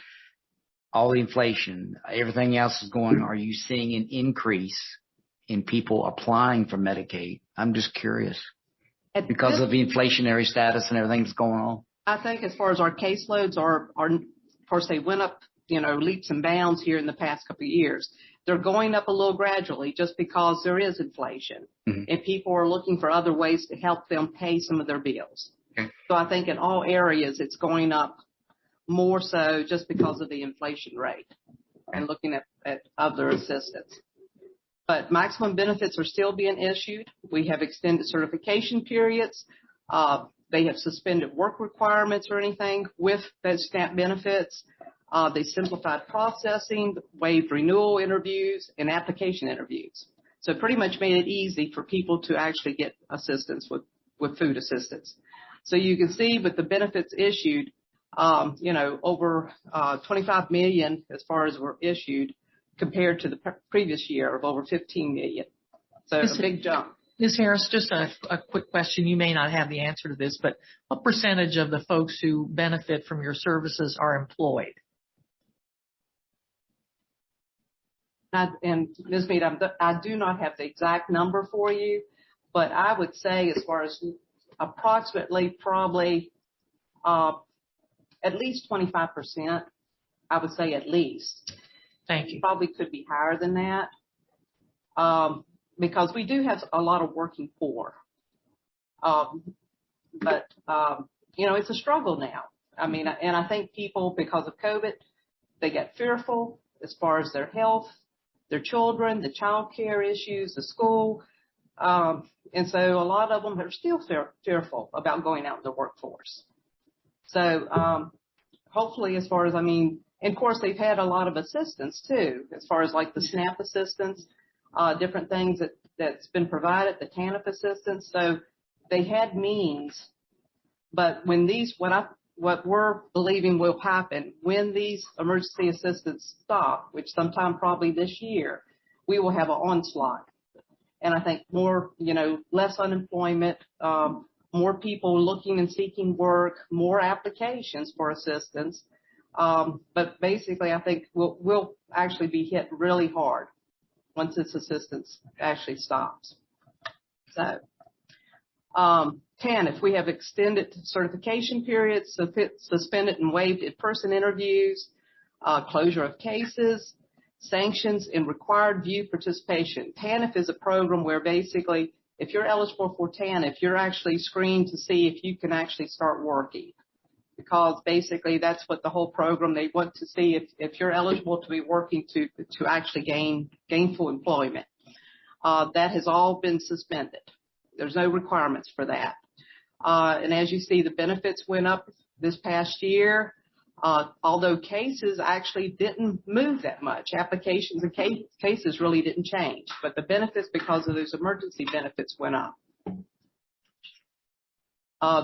all the inflation, everything else is going, are you seeing an increase in people applying for Medicaid? I'm just curious because of the inflationary status and everything that's going on. I think as far as our caseloads are, of course, they went up, leaps and bounds here in the past couple of years. They're going up a little gradually just because there is inflation, and people are looking for other ways to help them pay some of their bills. Okay. So I think in all areas it's going up more so just because of the inflation rate and looking at other assistance. But maximum benefits are still being issued. We have extended certification periods. They have suspended work requirements or anything with those SNAP benefits. They simplified processing, waived renewal interviews, and application interviews. So it pretty much made it easy for people to actually get assistance with food assistance. So you can see with the benefits issued, over 25 million as far as were issued compared to the previous year of over 15 million. So a big jump. Ms. Harris, just a quick question. You may not have the answer to this, but what percentage of the folks who benefit from your services are employed? And Ms. Mead, I do not have the exact number for you, but I would say as far as approximately probably at least 25%, I would say at least. Thank you. Probably could be higher than that because we do have a lot of working poor. But it's a struggle now. And I think people, because of COVID, they get fearful as far as their health, their children, the child care issues, the school. And so a lot of them are still fearful about going out in the workforce. So hopefully as far as, and of course they've had a lot of assistance too, as far as like the SNAP assistance, different things that's been provided, the TANF assistance. So they had means, but when what we're believing will happen when these emergency assistance stop, which sometime probably this year, we will have an onslaught. And I think more, less unemployment, more people looking and seeking work, more applications for assistance. But basically, I think we'll actually be hit really hard once this assistance actually stops. So, TANF, we have extended certification periods, suspended and waived in-person interviews, closure of cases, sanctions, and required view participation. TANF is a program where basically, if you're eligible for TANF, you're actually screened to see if you can actually start working. Because basically that's what the whole program, they want to see if you're eligible to be working to actually gain gainful employment. That has all been suspended. There's no requirements for that. And as you see, the benefits went up this past year, although cases actually didn't move that much. Applications and cases really didn't change, but the benefits, because of those emergency benefits, went up.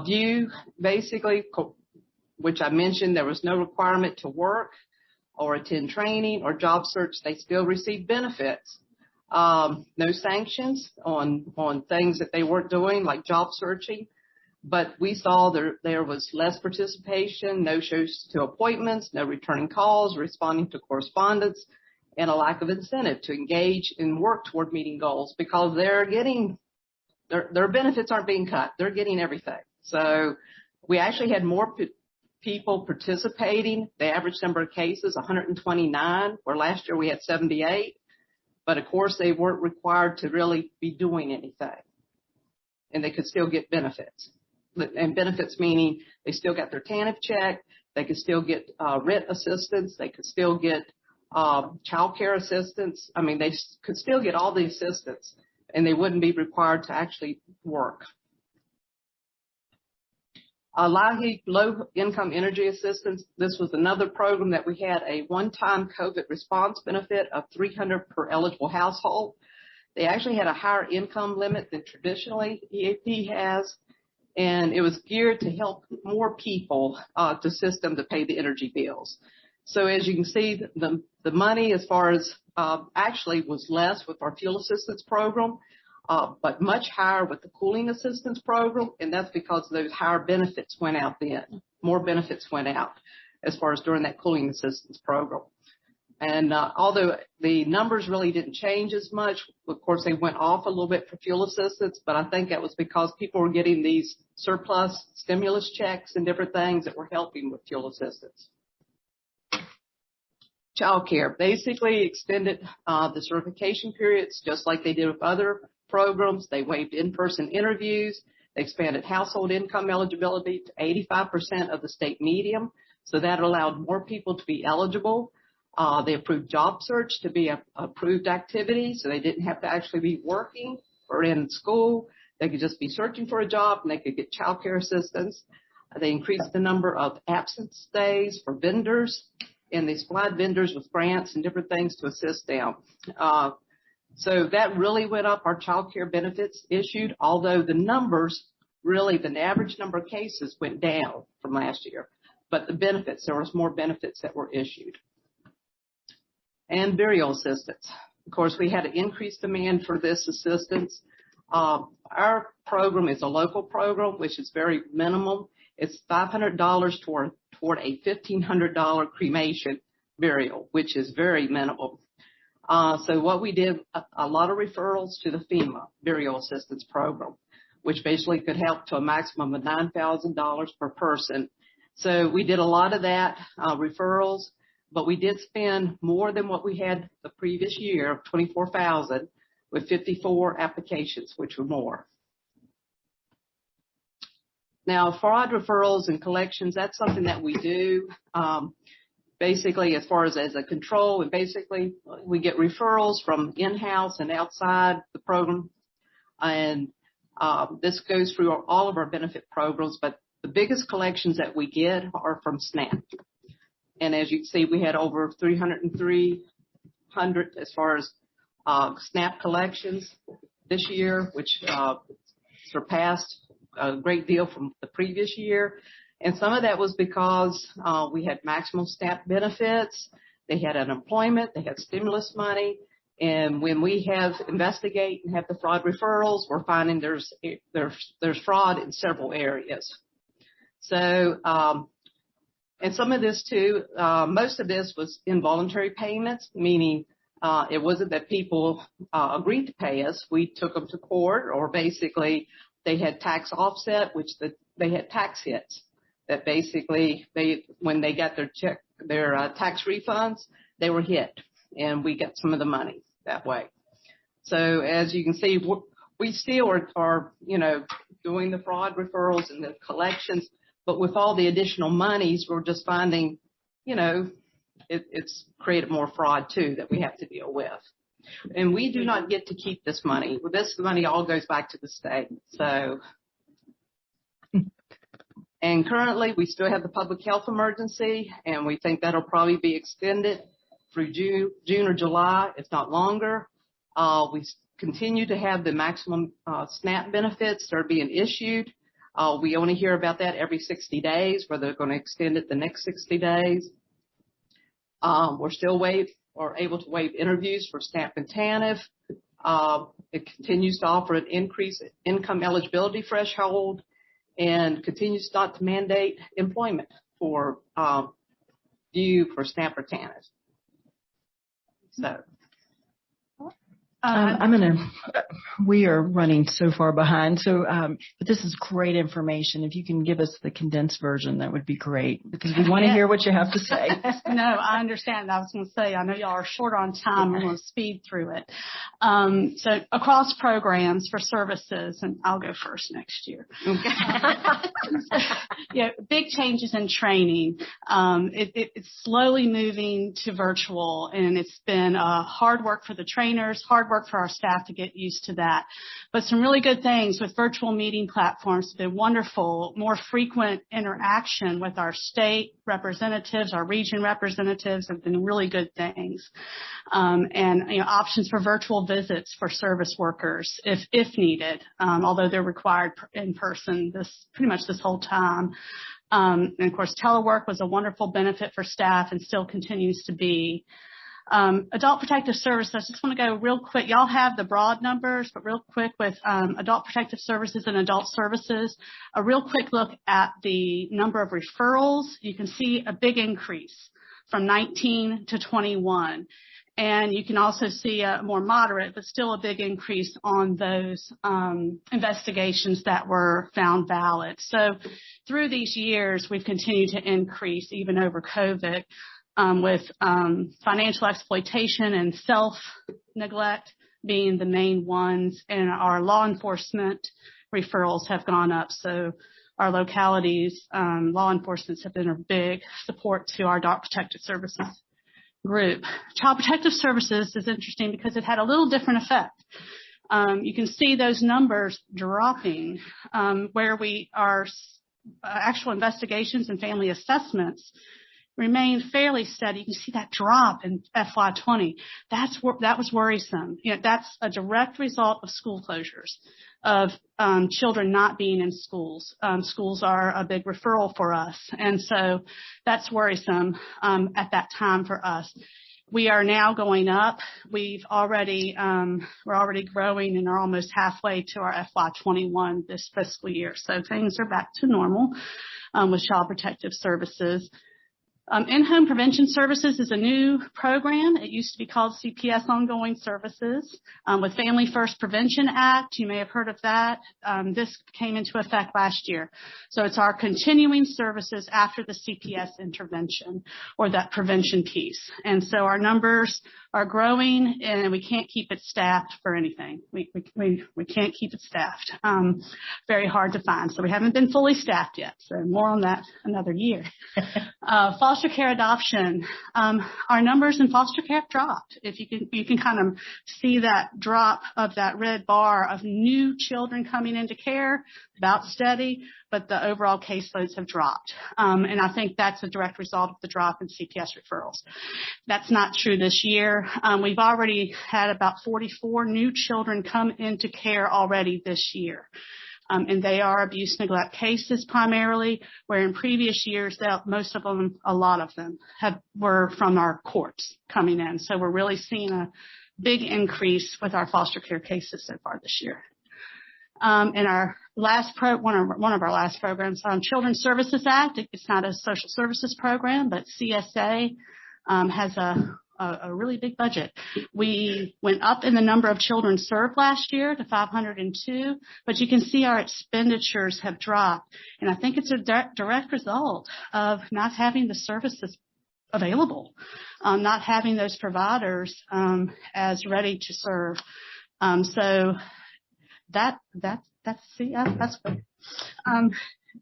View, basically, which I mentioned, there was no requirement to work or attend training or job search. They still received benefits. No sanctions on things that they weren't doing, like job searching. But we saw there was less participation, no shows to appointments, no returning calls, responding to correspondence, and a lack of incentive to engage and work toward meeting goals because they're getting their benefits aren't being cut. They're getting everything. So we actually had more people participating. The average number of cases, 129, where last year we had 78. But of course, they weren't required to really be doing anything, and they could still get benefits. And benefits meaning they still got their TANF check, they could still get rent assistance, they could still get child care assistance. I mean, they could still get all the assistance, and they wouldn't be required to actually work. LIHEAP, Low Income Energy Assistance, this was another program that we had a one-time COVID response benefit of $300 per eligible household. They actually had a higher income limit than traditionally EAP has, and it was geared to help more people to assist them to pay the energy bills. So as you can see, the money as far as actually was less with our fuel assistance program, but much higher with the cooling assistance program, and that's because those higher benefits went out then. More benefits went out as far as during that cooling assistance program. And although the numbers really didn't change as much, of course, they went off a little bit for fuel assistance, but I think that was because people were getting these surplus stimulus checks and different things that were helping with fuel assistance. Child care basically extended the certification periods just like they did with other programs. They waived in-person interviews. They expanded household income eligibility to 85% of the state median, so that allowed more people to be eligible. They approved job search to be an approved activity, so they didn't have to actually be working or in school. They could just be searching for a job, and they could get child care assistance. They increased the number of absence days for vendors, and they supplied vendors with grants and different things to assist them. So that really went up our child care benefits issued, although the numbers, really the average number of cases went down from last year. But the benefits, there was more benefits that were issued. And burial assistance. Of course, we had an increased demand for this assistance. Our program is a local program, which is very minimum. It's $500 toward a $1,500 cremation burial, which is very minimal. So what we did, a lot of referrals to the FEMA burial assistance program, which basically could help to a maximum of $9,000 per person. So we did a lot of that, referrals, but we did spend more than what we had the previous year of $24,000 with 54 applications, which were more. Now, fraud referrals and collections, that's something that we do. Basically, as far as a control, and basically we get referrals from in-house and outside the program. And this goes through all of our benefit programs, but the biggest collections that we get are from SNAP. And as you can see, we had over 300 as far as SNAP collections this year, which surpassed a great deal from the previous year. And some of that was because we had maximum SNAP benefits, they had unemployment, they had stimulus money. And when we investigate and have the fraud referrals, we're finding there's fraud in several areas. So, and some of this too, most of this was involuntary payments, meaning it wasn't that people agreed to pay us. We took them to court, or basically they had tax offset, which they had tax hits that basically when they got their tax refunds, they were hit, and we got some of the money that way. So as you can see, we still are doing the fraud referrals and the collections, but with all the additional monies, we're just finding, it's created more fraud too that we have to deal with. And we do not get to keep this money. This money all goes back to the state. So, and currently we still have the public health emergency, and we think that'll probably be extended through June or July, if not longer. We continue to have the maximum SNAP benefits that are being issued. We only hear about that every 60 days, where they're going to extend it the next 60 days. We're still able to waive interviews for SNAP and TANF. It continues to offer an increased income eligibility threshold, and continues not to mandate employment for you for SNAP or TANF. So. We are running so far behind. So, but this is great information. If you can give us the condensed version, that would be great because we want to hear what you have to say. No, I understand. I was going to say, I know y'all are short on time. I'm going to speed through it. So across programs for services, and I'll go first next year. Yeah, big changes in training. It's slowly moving to virtual, and it's been hard work for the trainers, hard work for our staff to get used to that. But some really good things with virtual meeting platforms have been wonderful. More frequent interaction with our state representatives, our region representatives have been really good things. And options for virtual visits for service workers if needed, although they're required in person pretty much this whole time. And of course, telework was a wonderful benefit for staff and still continues to be. Adult Protective Services, I just want to go real quick. Y'all have the broad numbers, but real quick with Adult Protective Services and Adult Services, a real quick look at the number of referrals. You can see a big increase from 19 to 21. And you can also see a more moderate, but still a big increase on those investigations that were found valid. So through these years, we've continued to increase even over COVID. With financial exploitation and self-neglect being the main ones, and our law enforcement referrals have gone up. So our localities, law enforcement have been a big support to our Adult Protective Services group. Child Protective Services is interesting because it had a little different effect. You can see those numbers dropping where our actual investigations and family assessments remained fairly steady. You can see that drop in FY20. That was worrisome. That's a direct result of school closures, of children not being in schools. Schools are a big referral for us, and so that's worrisome at that time for us. We are now going up. We're already growing and are almost halfway to our FY21 this fiscal year. So things are back to normal with Child Protective Services. In-home prevention services is a new program. It used to be called CPS Ongoing Services. With Family First Prevention Act, you may have heard of that. This came into effect last year. So it's our continuing services after the CPS intervention or that prevention piece. And so our numbers are growing, and we can't keep it staffed for anything. We can't keep it staffed. Very hard to find. So we haven't been fully staffed yet. So more on that another year. Foster care adoption. Our numbers in foster care have dropped. If you can kind of see that drop of that red bar of new children coming into care, about steady, but the overall caseloads have dropped. And I think that's a direct result of the drop in CPS referrals. That's not true this year. We've already had about 44 new children come into care already this year. And they are abuse neglect cases primarily, where in previous years, most of them, a lot of them were from our courts coming in. So we're really seeing a big increase with our foster care cases so far this year. In our last one of our last programs, Children's Services Act, it's not a social services program, but CSA has a really big budget. We went up in the number of children served last year to 502, but you can see our expenditures have dropped. And I think it's a direct result of not having the services available, not having those providers as ready to serve. So that's good.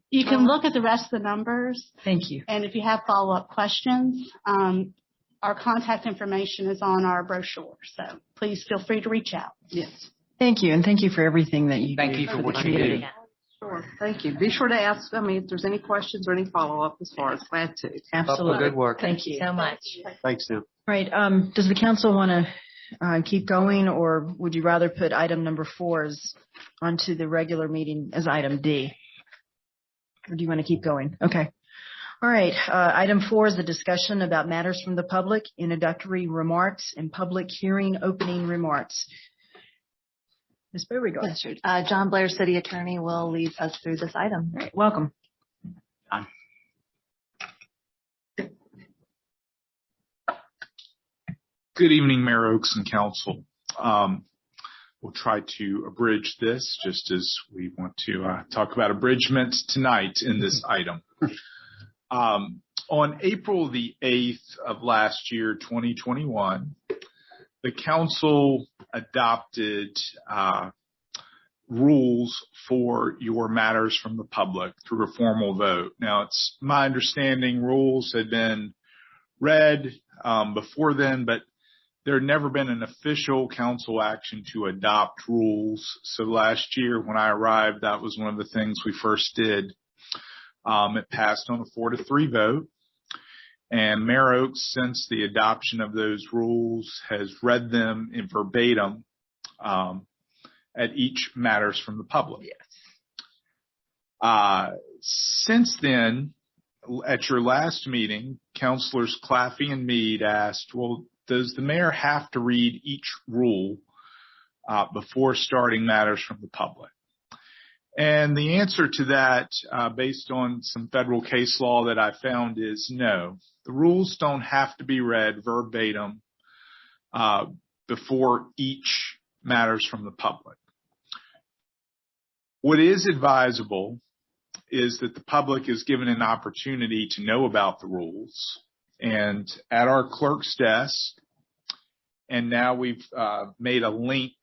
You can look at the rest of the numbers. Thank you. And if you have follow-up questions, our contact information is on our brochure. So please feel free to reach out. Yes. Thank you. And thank you for everything that you do. Thank you for what you do. Sure. Thank you. Be sure to ask if there's any questions or any follow-up as far as glad to. Absolutely. Good work. Thank you so much. Thanks, Tim. Right. Does the council want to keep going, or would you rather put item number 4 onto the regular meeting as item D? Or do you want to keep going? Okay. All right. Item 4 is the discussion about matters from the public, introductory remarks, and public hearing opening remarks. Ms. Beauregard. Yes, sure. John Blair, City Attorney, will lead us through this item. All right, welcome. Good evening, Mayor Oakes and Council. We'll try to abridge this just as we want to talk about abridgment tonight in this item. On April the 8th of last year, 2021, the Council adopted rules for your matters from the public through a formal vote. Now, it's my understanding rules had been read before then, but there had never been an official council action to adopt rules. So last year when I arrived, that was one of the things we first did. It passed on a 4-3 vote. And Mayor Oakes, since the adoption of those rules, has read them in verbatim at each matters from the public. Yes. Since then, at your last meeting, Councilors Claffey and Mead asked, well, does the mayor have to read each rule before starting matters from the public? And the answer to that, based on some federal case law that I found, is no. The rules don't have to be read verbatim before each matters from the public. What is advisable is that the public is given an opportunity to know about the rules. And at our clerk's desk, and now we've made a link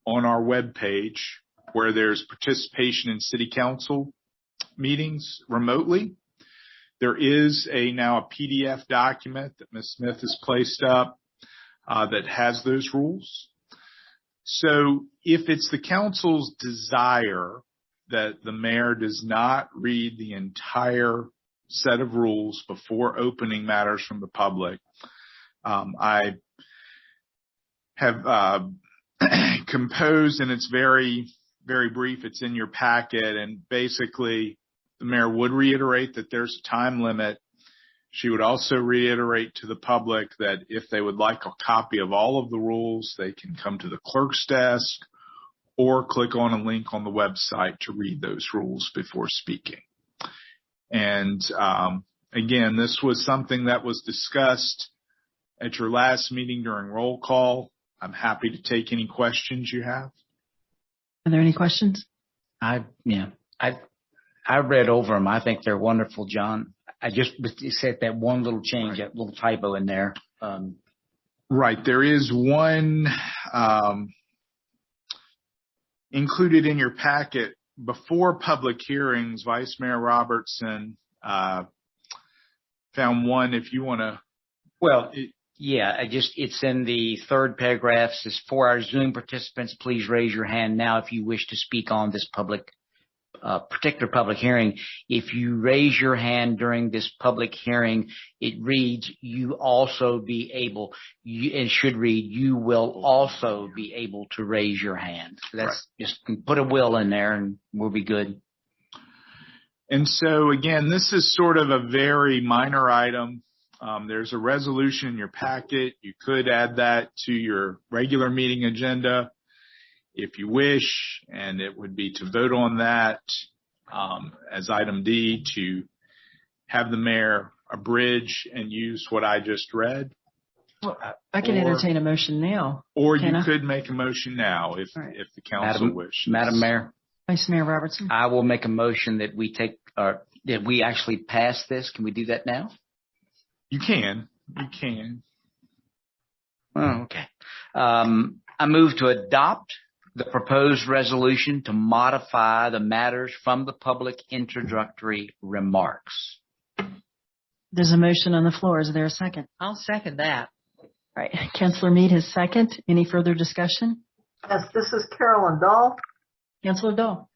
on our webpage where there's participation in city council meetings remotely. There is now a PDF document that Ms. Smith has placed up that has those rules. So if it's the council's desire that the mayor does not read the entire set of rules before opening matters from the public, I have composed, and it's very, very brief. It's in your packet, and basically the mayor would reiterate that there's a time limit. She would also reiterate to the public that if they would like a copy of all of the rules, they can come to the clerk's desk or click on a link on the website to read those rules before speaking. And again, this was something that was discussed at your last meeting during roll call. I'm happy to take any questions you have. Are there any questions? I read over them. I think they're wonderful, John. I just said that one little change, that little typo in there. Right. There is one included in your packet. Before public hearings, Vice Mayor Robertson found one. If you want to. Well, it's in the third paragraph. It says, for our Zoom participants, please raise your hand now if you wish to speak on this particular public hearing. If you raise your hand during this public hearing, it reads, you also be able, it should read, you will also be able to raise your hand. So that's right. Just put a will in there and we'll be good. And so again, this is sort of a very minor item. There's a resolution in your packet. You could add that to your regular meeting agenda if you wish, and it would be to vote on that as item D, to have the mayor abridge and use what I just read. Well, I can entertain a motion now. Or you could make a motion now if the council wishes. Madam Mayor. Vice Mayor Robertson. I will make a motion that we that we actually pass this. Can we do that now? You can. Oh, okay. I move to adopt the proposed resolution to modify the matters from the public introductory remarks. There's a motion on the floor. Is there a second? I'll second that. All right. Councilor Mead has second. Any further discussion? Yes, this is Carolyn Dahl. Councilor Dahl.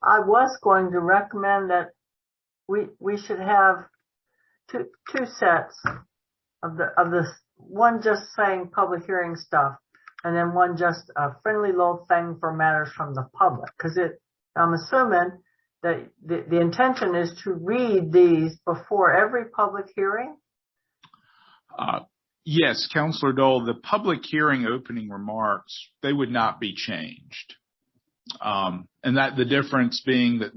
I was going to recommend that we should have two sets of this, one just saying public hearing stuff, and then one just a friendly little thing for matters from the public. Because I'm assuming that the intention is to read these before every public hearing. Yes, Councilor Dole, the public hearing opening remarks, they would not be changed. And that the difference being that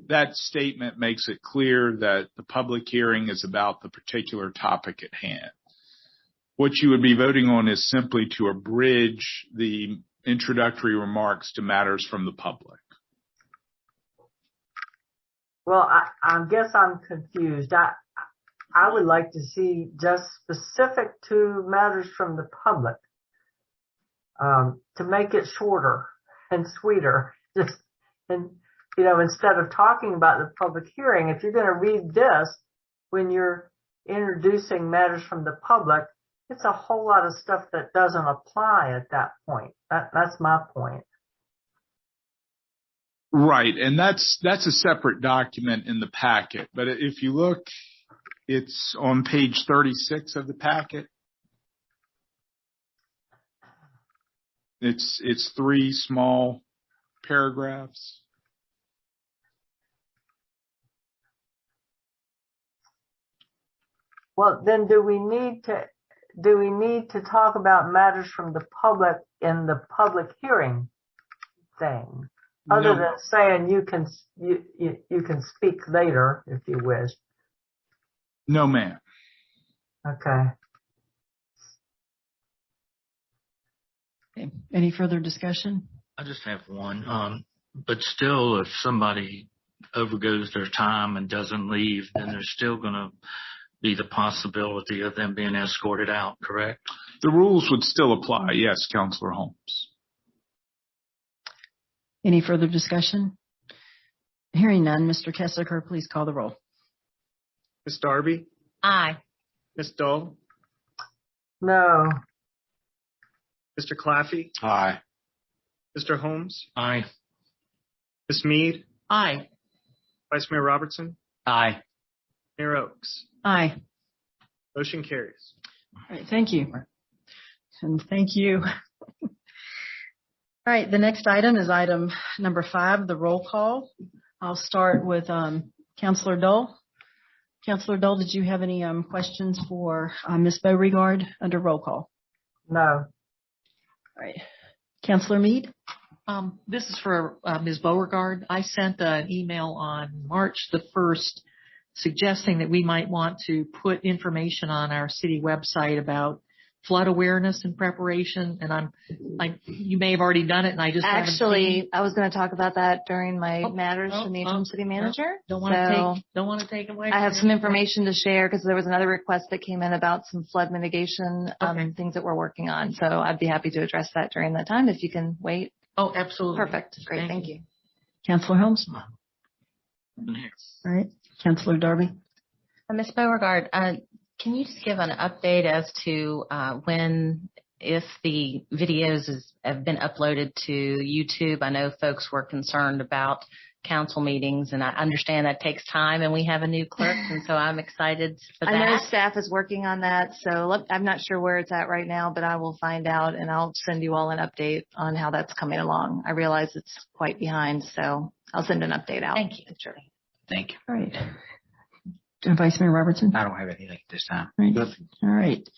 that statement makes it clear that the public hearing is about the particular topic at hand. What you would be voting on is simply to abridge the introductory remarks to matters from the public. Well, I guess I'm confused. I would like to see just specific to matters from the public, to make it shorter and sweeter. Instead of talking about the public hearing, if you're going to read this when you're introducing matters from the public, it's a whole lot of stuff that doesn't apply at that point. That's my point. Right. And that's a separate document in the packet. But if you look, it's on page 36 of the packet. It's 3 small paragraphs. Well, then do we need to talk about matters from the public in the public hearing thing? Other than saying you can speak later if you wish. No, ma'am. Okay. Any further discussion? I just have one. But still, if somebody overgoes their time and doesn't leave, then there's still going to be the possibility of them being escorted out, correct? The rules would still apply, yes, Councilor Holmes. Any further discussion? Hearing none, Mr. Kessler, please call the roll. Ms. Darby? Aye. Ms. Dahl? No. Mr. Claffey? Aye. Mr. Holmes? Aye. Ms. Mead? Aye. Vice Mayor Robertson? Aye. Mayor Oakes? Aye. Motion carries. All right, thank you. And thank you. All right, the next item is item number 5, the roll call. I'll start with Councilor Dole. Councilor Dole, did you have any questions for Ms. Beauregard under roll call? No. All right. Councilor Mead? This is for Ms. Beauregard. I sent an email on March the 1st suggesting that we might want to put information on our city website about flood awareness and preparation. And you may have already done it, and I just actually I was going to talk about that during my matters from the interim city manager. Don't want to take away. I have some information to share because there was another request that came in about some flood mitigation things that we're working on. So I'd be happy to address that during that time if you can wait. Oh, absolutely. Perfect. Great. Thank you. Councilor Holmes? All right. Councilor Darby? Ms. Beauregard, can you just give an update as to if the videos have been uploaded to YouTube? I know folks were concerned about council meetings, and I understand that takes time, and we have a new clerk, and so I'm excited for that. I know staff is working on that, so I'm not sure where it's at right now, but I will find out, and I'll send you all an update on how that's coming along. I realize it's quite behind, so I'll send an update out. Thank you. Sure. Thank you. All right. Vice Mayor Robertson? I don't have anything at this time. Right. All right.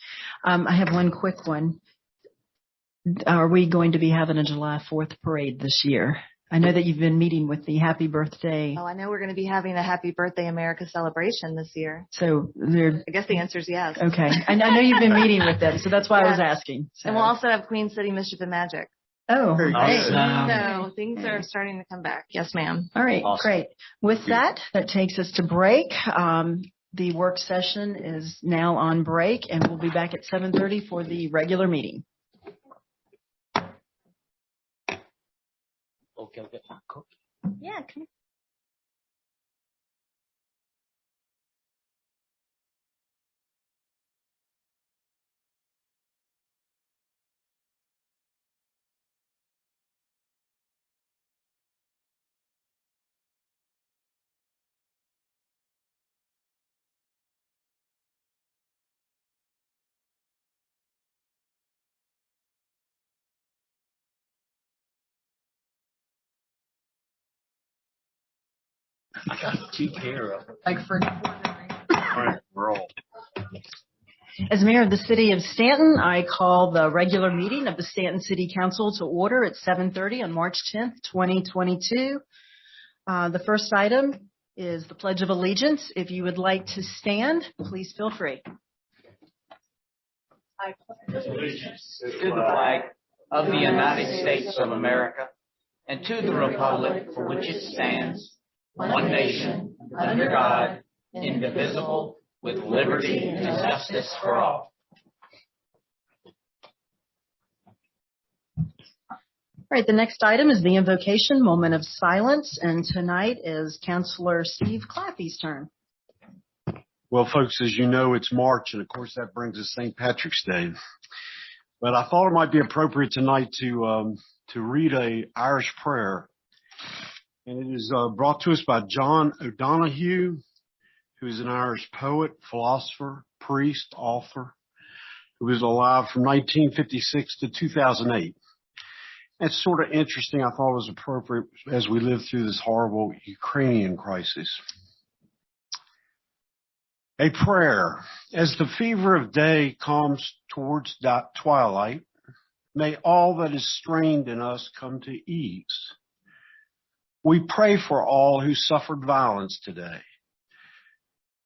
I have one quick one. Are we going to be having a July 4th parade this year? I know that you've been meeting with the Happy Birthday. Oh, I know we're going to be having a Happy Birthday America celebration this year. So I guess the answer is yes. Okay. I know you've been meeting with them, so that's why I was asking. So. And we'll also have Queen City Mischief and Magic. Oh, great. So things are starting to come back. Yes, ma'am. All right, great. With that takes us to break. The work session is now on break, and we'll be back at 7:30 for the regular meeting. Okay, I'll get my cookie. Yeah, come I got 2 pair of them. Like for All right, roll. As mayor of the city of Stanton, I call the regular meeting of the Stanton City Council to order at 7:30 on March 10th, 2022. The first item is the Pledge of Allegiance. If you would like to stand, please feel free. I pledge allegiance to the flag of the United States of America and to the republic for which it stands, one nation, under God, indivisible, with liberty and justice for all. All right, the next item is the invocation, moment of silence, and tonight is Councilor Steve Claffey's turn. Well, folks, as you know, it's March, and of course that brings us St. Patrick's Day. But I thought it might be appropriate tonight to read a Irish prayer, and it is brought to us by John O'Donoghue, who is an Irish poet, philosopher, priest, author, who was alive from 1956 to 2008. It's sort of interesting. I thought it was appropriate as we live through this horrible Ukrainian crisis. A prayer. As the fever of day calms towards twilight, may all that is strained in us come to ease. We pray for all who suffered violence today.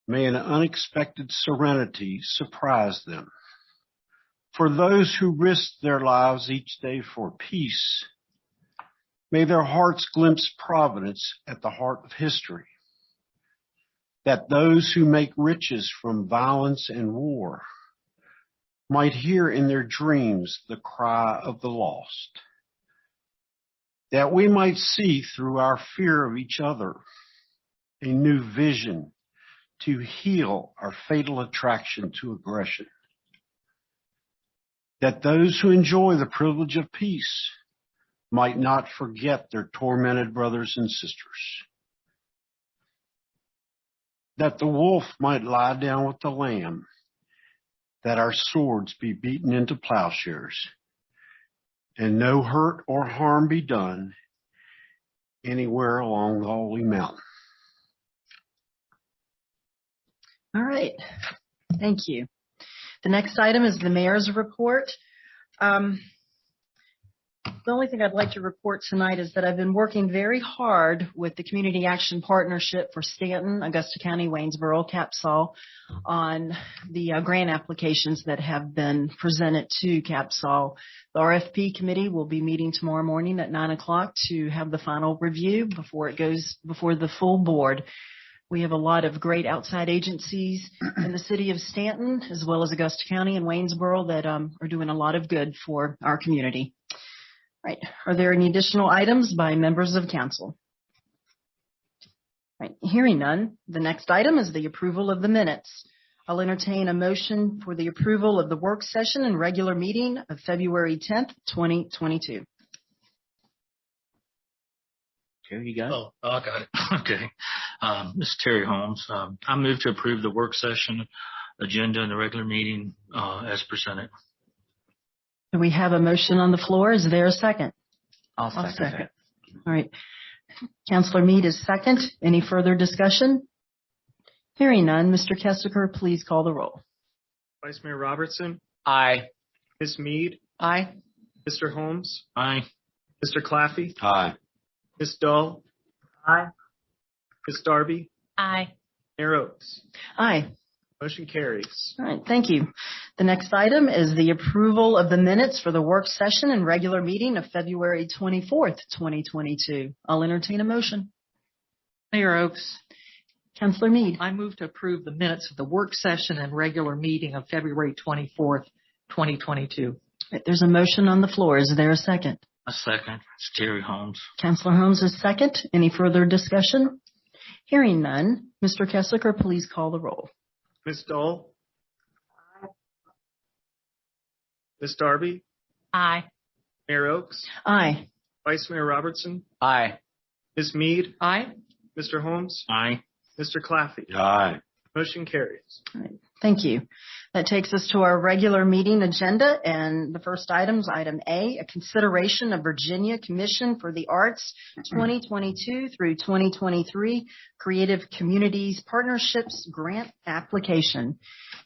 May an unexpected serenity surprise them. For those who risk their lives each day for peace, may their hearts glimpse providence at the heart of history. That those who make riches from violence and war might hear in their dreams the cry of the lost. That we might see through our fear of each other a new vision to heal our fatal attraction to aggression. That those who enjoy the privilege of peace might not forget their tormented brothers and sisters. That the wolf might lie down with the lamb, that our swords be beaten into plowshares, and no hurt or harm be done anywhere along the holy mountain. All right. Thank you. The next item is the mayor's report. The only thing I'd like to report tonight is that I've been working very hard with the Community Action Partnership for Stanton, Augusta County, Waynesboro, Capsol on the grant applications that have been presented to Capsol. The RFP committee will be meeting tomorrow morning at 9 o'clock to have the final review before it goes before the full board. We have a lot of great outside agencies in the city of Stanton, as well as Augusta County and Waynesboro, that are doing a lot of good for our community. Right. Are there any additional items by members of council? Right. Hearing none, the next item is the approval of the minutes. I'll entertain a motion for the approval of the work session and regular meeting of February 10th, 2022. Terry, you got it? Oh, I got it. Okay. This is Terry Holmes. I move to approve the work session agenda and the regular meeting as presented. Do we have a motion on the floor? Is there a second? I'll second. All right. Councilor Meade is second. Any further discussion? Hearing none, Mr. Kessiker, please call the roll. Vice Mayor Robertson. Aye. Ms. Meade. Aye. Mr. Holmes. Aye. Mr. Claffey. Aye. Ms. Dahl. Aye. Ms. Darby. Aye. Mayor Oakes. Aye. Motion carries. All right, thank you. The next item is the approval of the minutes for the work session and regular meeting of February 24th, 2022. I'll entertain a motion. Mayor Oakes, Councilor Meade. I move to approve the minutes of the work session and regular meeting of February 24th, 2022. There's a motion on the floor. Is there a second? A second. It's Terry Holmes. Councilor Holmes is second. Any further discussion? Hearing none, Mr. Kessiker, please call the roll. Ms. Dahl. Ms. Darby. Aye. Mayor Oakes. Aye. Vice Mayor Robertson. Aye. Ms. Meade. Aye. Mr. Holmes. Aye. Mr. Claffey. Aye. Motion carries. All right. Thank you. That takes us to our regular meeting agenda, and the first item is item A, a consideration of Virginia Commission for the Arts 2022 through 2023 Creative Communities Partnerships Grant Application.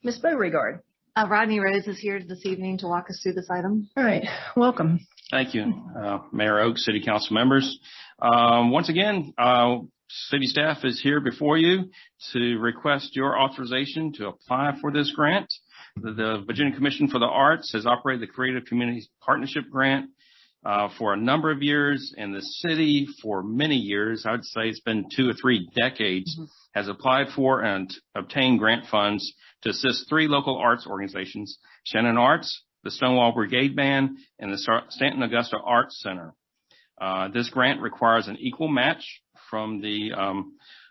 Ms. Beauregard. Rodney Rose is here this evening to walk us through this item. All right. Welcome. Thank you, Mayor Oaks, City Council members. Once again, City staff is here before you to request your authorization to apply for this grant. The Virginia Commission for the Arts has operated the Creative Communities Partnership Grant for a number of years, and the city for many years, I would say it's been 2 or 3 decades, has applied for and obtained grant funds to assist 3 local arts organizations, Shenandoah Arts, the Stonewall Brigade Band, and the Stanton Augusta Arts Center. This grant requires an equal match from the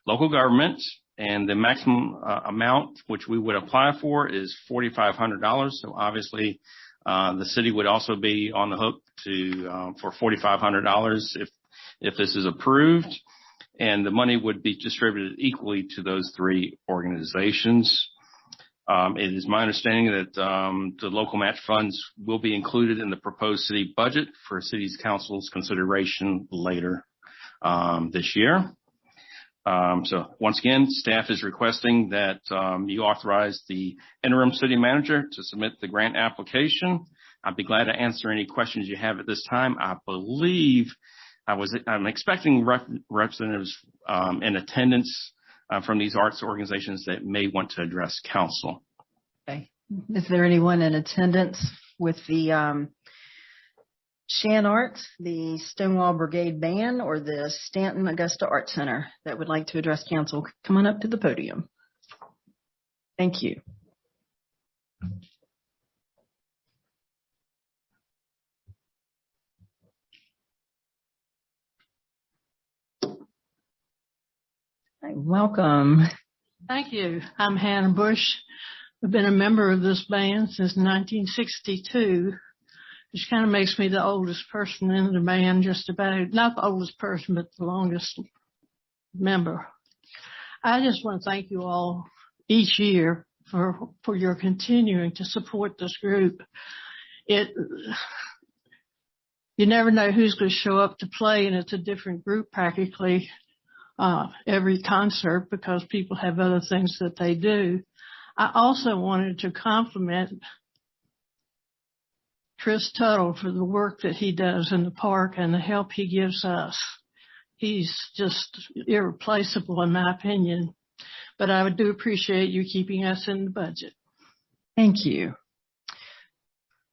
local government, and the maximum amount which we would apply for is $4,500. So obviously, the city would also be on the hook for $4,500 if this is approved, and the money would be distributed equally to those 3 organizations. It is my understanding that the local match funds will be included in the proposed city budget for City's Council's consideration later this year. So once again, staff is requesting that you authorize the interim city manager to submit the grant application. I'd be glad to answer any questions you have at this time. I believe I'm expecting representatives in attendance from these arts organizations that may want to address council. Okay. Is there anyone in attendance with the Shan Arts, the Stonewall Brigade Band, or the Stanton Augusta Art Center that would like to address council? Come on up to the podium. Thank you. Hi, welcome. Thank you. I'm Hannah Bush. I've been a member of this band since 1962. Which kind of makes me the oldest person in the band, just about. Not the oldest person, but the longest member. I just want to thank you all each year for your continuing to support this group. You never know who's going to show up to play, and it's a different group practically every concert because people have other things that they do. I also wanted to compliment Chris Tuttle for the work that he does in the park and the help he gives us. He's just irreplaceable in my opinion, but I do appreciate you keeping us in the budget. Thank you.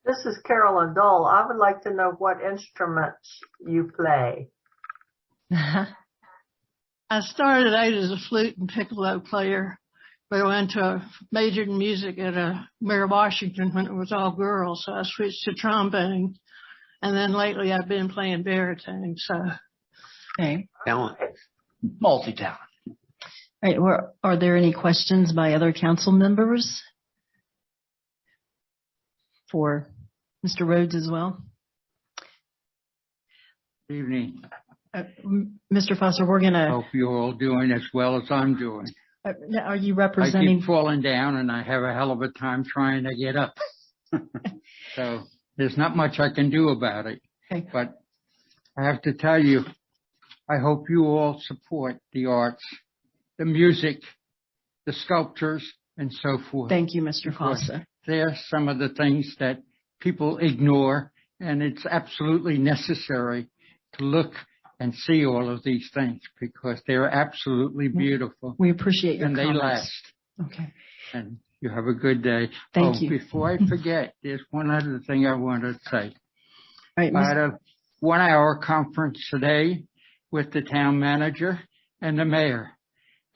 This is Carolyn Dole. I would like to know what instruments you play. I started out as a flute and piccolo player, but I went to majored in music at Mary Washington when it was all girls, so I switched to trombone. And then lately I've been playing baritone, so. Okay. Talent. Multi-talent. All right. Are there any questions by other council members for Mr. Rhodes as well? Good evening. Mr. Foster, we're going to. Hope you're all doing as well as I'm doing. Are you representing? I keep falling down and I have a hell of a time trying to get up. So there's not much I can do about it. Okay. But I have to tell you, I hope you all support the arts, the music, the sculptures, and so forth. Thank you, Mr. Foster. They're some of the things that people ignore, and it's absolutely necessary to look and see all of these things because they're absolutely beautiful. We appreciate your comments. And they last. Okay. And you have a good day. Thank you. Before I forget, there's one other thing I want to say. Right, I had a 1-hour conference today with the town manager and the mayor.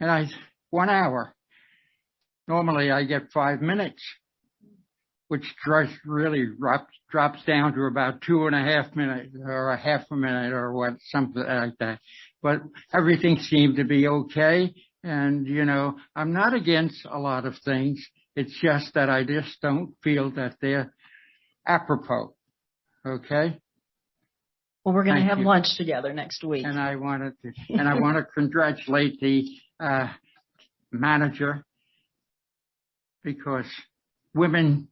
And 1 hour. Normally I get 5 minutes, which really drops down to about 2.5 minutes or a half a minute or something like that. But everything seemed to be okay. And, I'm not against a lot of things. It's just that I just don't feel that they're apropos. Okay? Well, we're going to have lunch together next week. And I want to congratulate the manager because women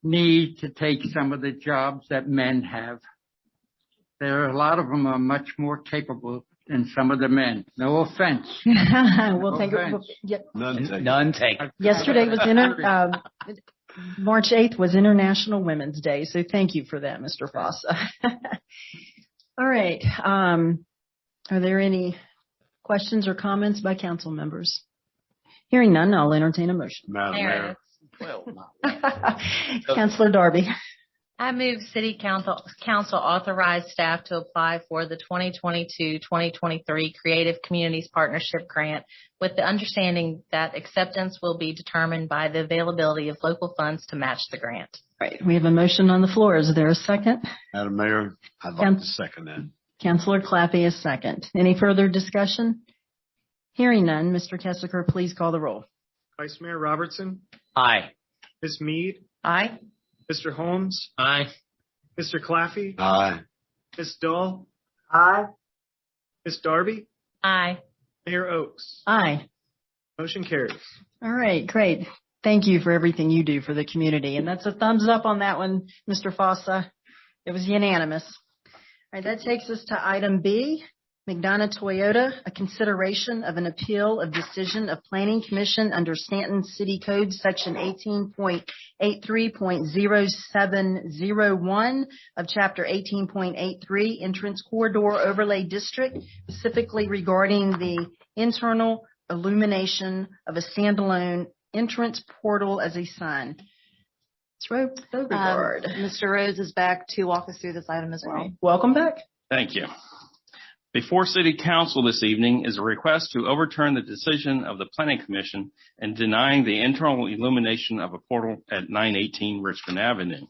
need to take some of the jobs that men have. There are a lot of them are much more capable than some of the men. No offense. We'll take it. None taken. Yesterday was March 8th was International Women's Day, so thank you for that, Mr. Fossa. All right. Are there any questions or comments by council members? Hearing none, I'll entertain a motion. Madam Mayor. Councilor Darby. I move City Council authorize staff to apply for the 2022-2023 Creative Communities Partnership Grant with the understanding that acceptance will be determined by the availability of local funds to match the grant. Right. We have a motion on the floor. Is there a second? Madam Mayor, I'd like to second that. Councilor Clappy is second. Any further discussion? Hearing none, Mr. Kessler, please call the roll. Vice Mayor Robertson, Aye. Ms. Mead, Aye. Mr. Holmes, Aye. Mr. Claffey, Aye. Ms. Dahl, Aye. Ms. Darby, Aye. Mayor Oakes. Aye. Motion carries. All right, great. Thank you for everything you do for the community. And that's a thumbs up on that one, Mr. Fossa. It was unanimous. All right, that takes us to item B, McDonough Toyota, a consideration of an appeal of decision of Planning Commission under Stanton City Code Section 18.83.0701 of Chapter 18.83 Entrance Corridor Overlay District, specifically regarding the internal illumination of a standalone entrance portal as a sign. Ms. Beauregard. Mr. Rhodes is back to walk us through this item as well. Welcome back. Thank you. Before City Council this evening is a request to overturn the decision of the Planning Commission in denying the internal illumination of a portal at 918 Richmond Avenue.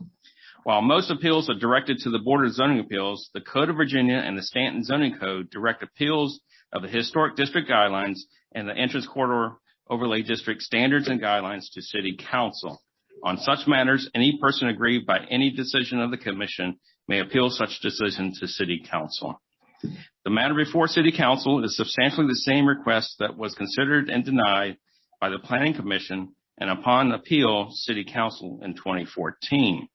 While most appeals are directed to the Board of Zoning Appeals, the Code of Virginia and the Stanton Zoning Code direct appeals of the Historic District Guidelines and the Entrance Corridor Overlay District Standards and Guidelines to City Council. On such matters, any person aggrieved by any decision of the Commission may appeal such decision to City Council. The matter before City Council is substantially the same request that was considered and denied by the Planning Commission and upon appeal City Council in 2014.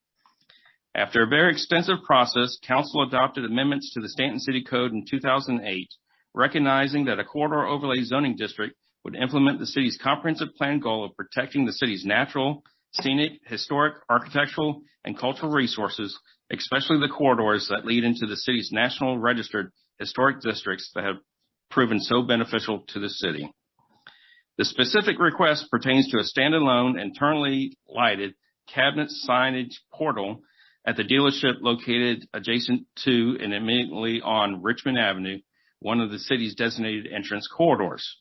After a very extensive process, Council adopted amendments to the Stanton City Code in 2008, recognizing that a corridor overlay zoning district would implement the city's comprehensive plan goal of protecting the city's natural, scenic, historic, architectural, and cultural resources, especially the corridors that lead into the city's national registered historic districts that have proven so beneficial to the city. The specific request pertains to a standalone, internally lighted cabinet signage portal at the dealership located adjacent to and immediately on Richmond Avenue, one of the city's designated entrance corridors.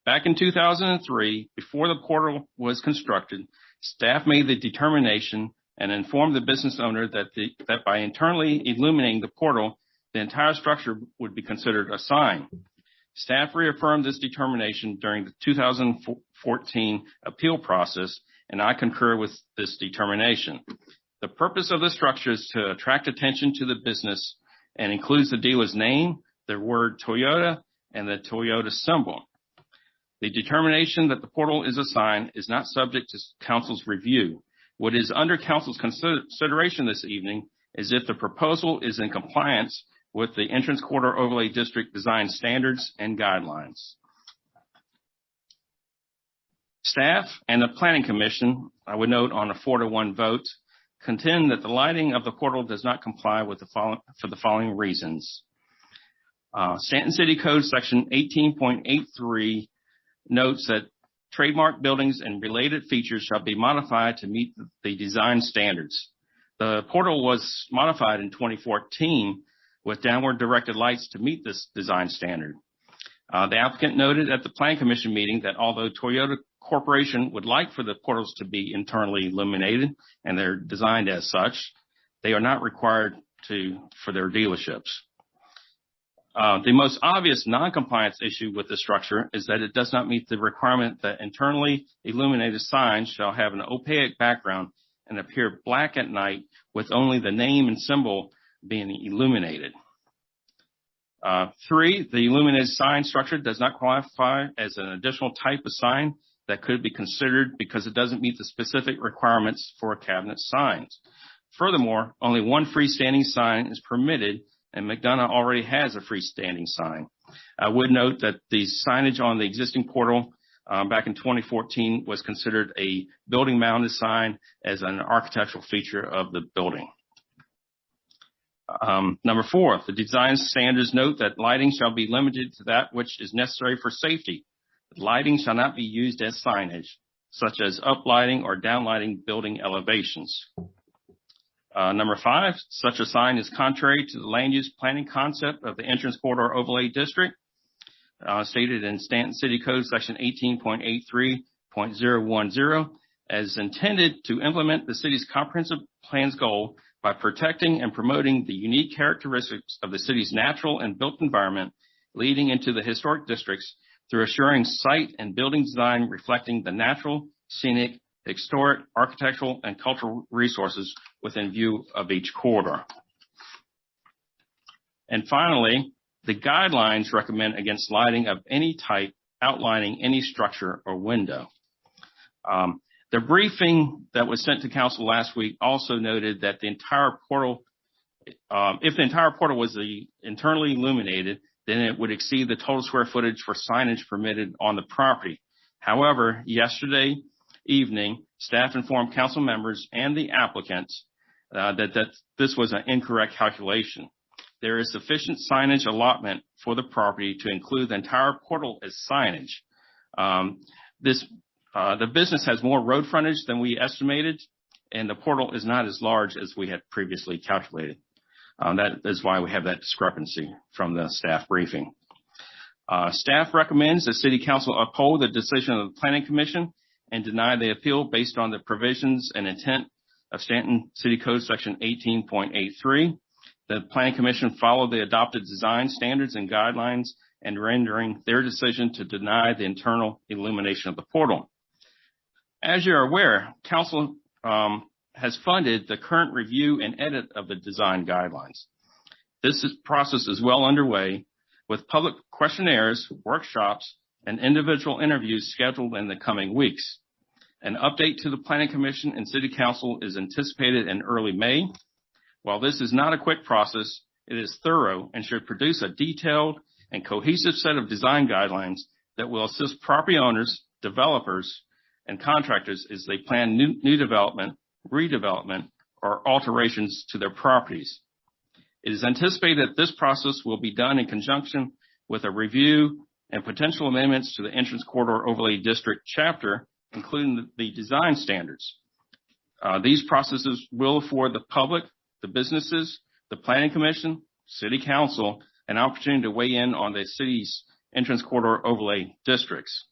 Back in 2003, before the portal was constructed, staff made the determination and informed the business owner that by internally illuminating the portal, the entire structure would be considered a sign. Staff reaffirmed this determination during the 2014 appeal process, and I concur with this determination. The purpose of the structure is to attract attention to the business and includes the dealer's name, the word Toyota, and the Toyota symbol. The determination that the portal is a sign is not subject to Council's review. What is under Council's consideration this evening is if the proposal is in compliance with the Entrance Corridor Overlay District design standards and guidelines. Staff and the Planning Commission, I would note on a 4-to-1 vote, contend that the lighting of the portal does not comply with for the following reasons. Stanton City Code Section 18.83 notes that trademark buildings and related features shall be modified to meet the design standards. The portal was modified in 2014 with downward directed lights to meet this design standard. The applicant noted at the Planning Commission meeting that although Toyota Corporation would like for the portals to be internally illuminated and they're designed as such, they are not required for their dealerships. The most obvious non-compliance issue with the structure is that it does not meet the requirement that internally illuminated signs shall have an opaque background and appear black at night with only the name and symbol being illuminated. 3, the illuminated sign structure does not qualify as an additional type of sign that could be considered because it doesn't meet the specific requirements for cabinet signs. Furthermore, only one freestanding sign is permitted, and McDonough already has a freestanding sign. I would note that the signage on the existing portal back in 2014 was considered a building mounted sign as an architectural feature of the building. Number 4, the design standards note that lighting shall be limited to that which is necessary for safety. Lighting shall not be used as signage, such as uplighting or downlighting building elevations. Number 5, such a sign is contrary to the land use planning concept of the entrance corridor overlay district, stated in Stanton City Code section 18.83.010, as intended to implement the city's comprehensive plan's goal by protecting and promoting the unique characteristics of the city's natural and built environment leading into the historic districts through assuring site and building design reflecting the natural, scenic, historic, architectural, and cultural resources within view of each corridor. And finally, the guidelines recommend against lighting of any type outlining any structure or window. The briefing that was sent to council last week also noted that the entire portal, if the entire portal was internally illuminated, then it would exceed the total square footage for signage permitted on the property. However, yesterday evening, staff informed council members and the applicants that this was an incorrect calculation. There is sufficient signage allotment for the property to include the entire portal as signage. The business has more road frontage than we estimated, and the portal is not as large as we had previously calculated. That is why we have that discrepancy from the staff briefing. Staff recommends the City Council uphold the decision of the Planning Commission and deny the appeal based on the provisions and intent of Stanton City Code Section 18.83. The Planning Commission followed the adopted design standards and guidelines and rendering their decision to deny the internal illumination of the portal. As you're aware, Council has funded the current review and edit of the design guidelines. This process is well underway with public questionnaires, workshops, and individual interviews scheduled in the coming weeks. An update to the Planning Commission and City Council is anticipated in early May. While this is not a quick process, it is thorough and should produce a detailed and cohesive set of design guidelines that will assist property owners, developers, and contractors as they plan new development, redevelopment, or alterations to their properties. It is anticipated that this process will be done in conjunction with a review and potential amendments to the Entrance Corridor Overlay District chapter, including the design standards. These processes will afford the public, the businesses, the Planning Commission, City Council, an opportunity to weigh in on the city's Entrance Corridor Overlay districts.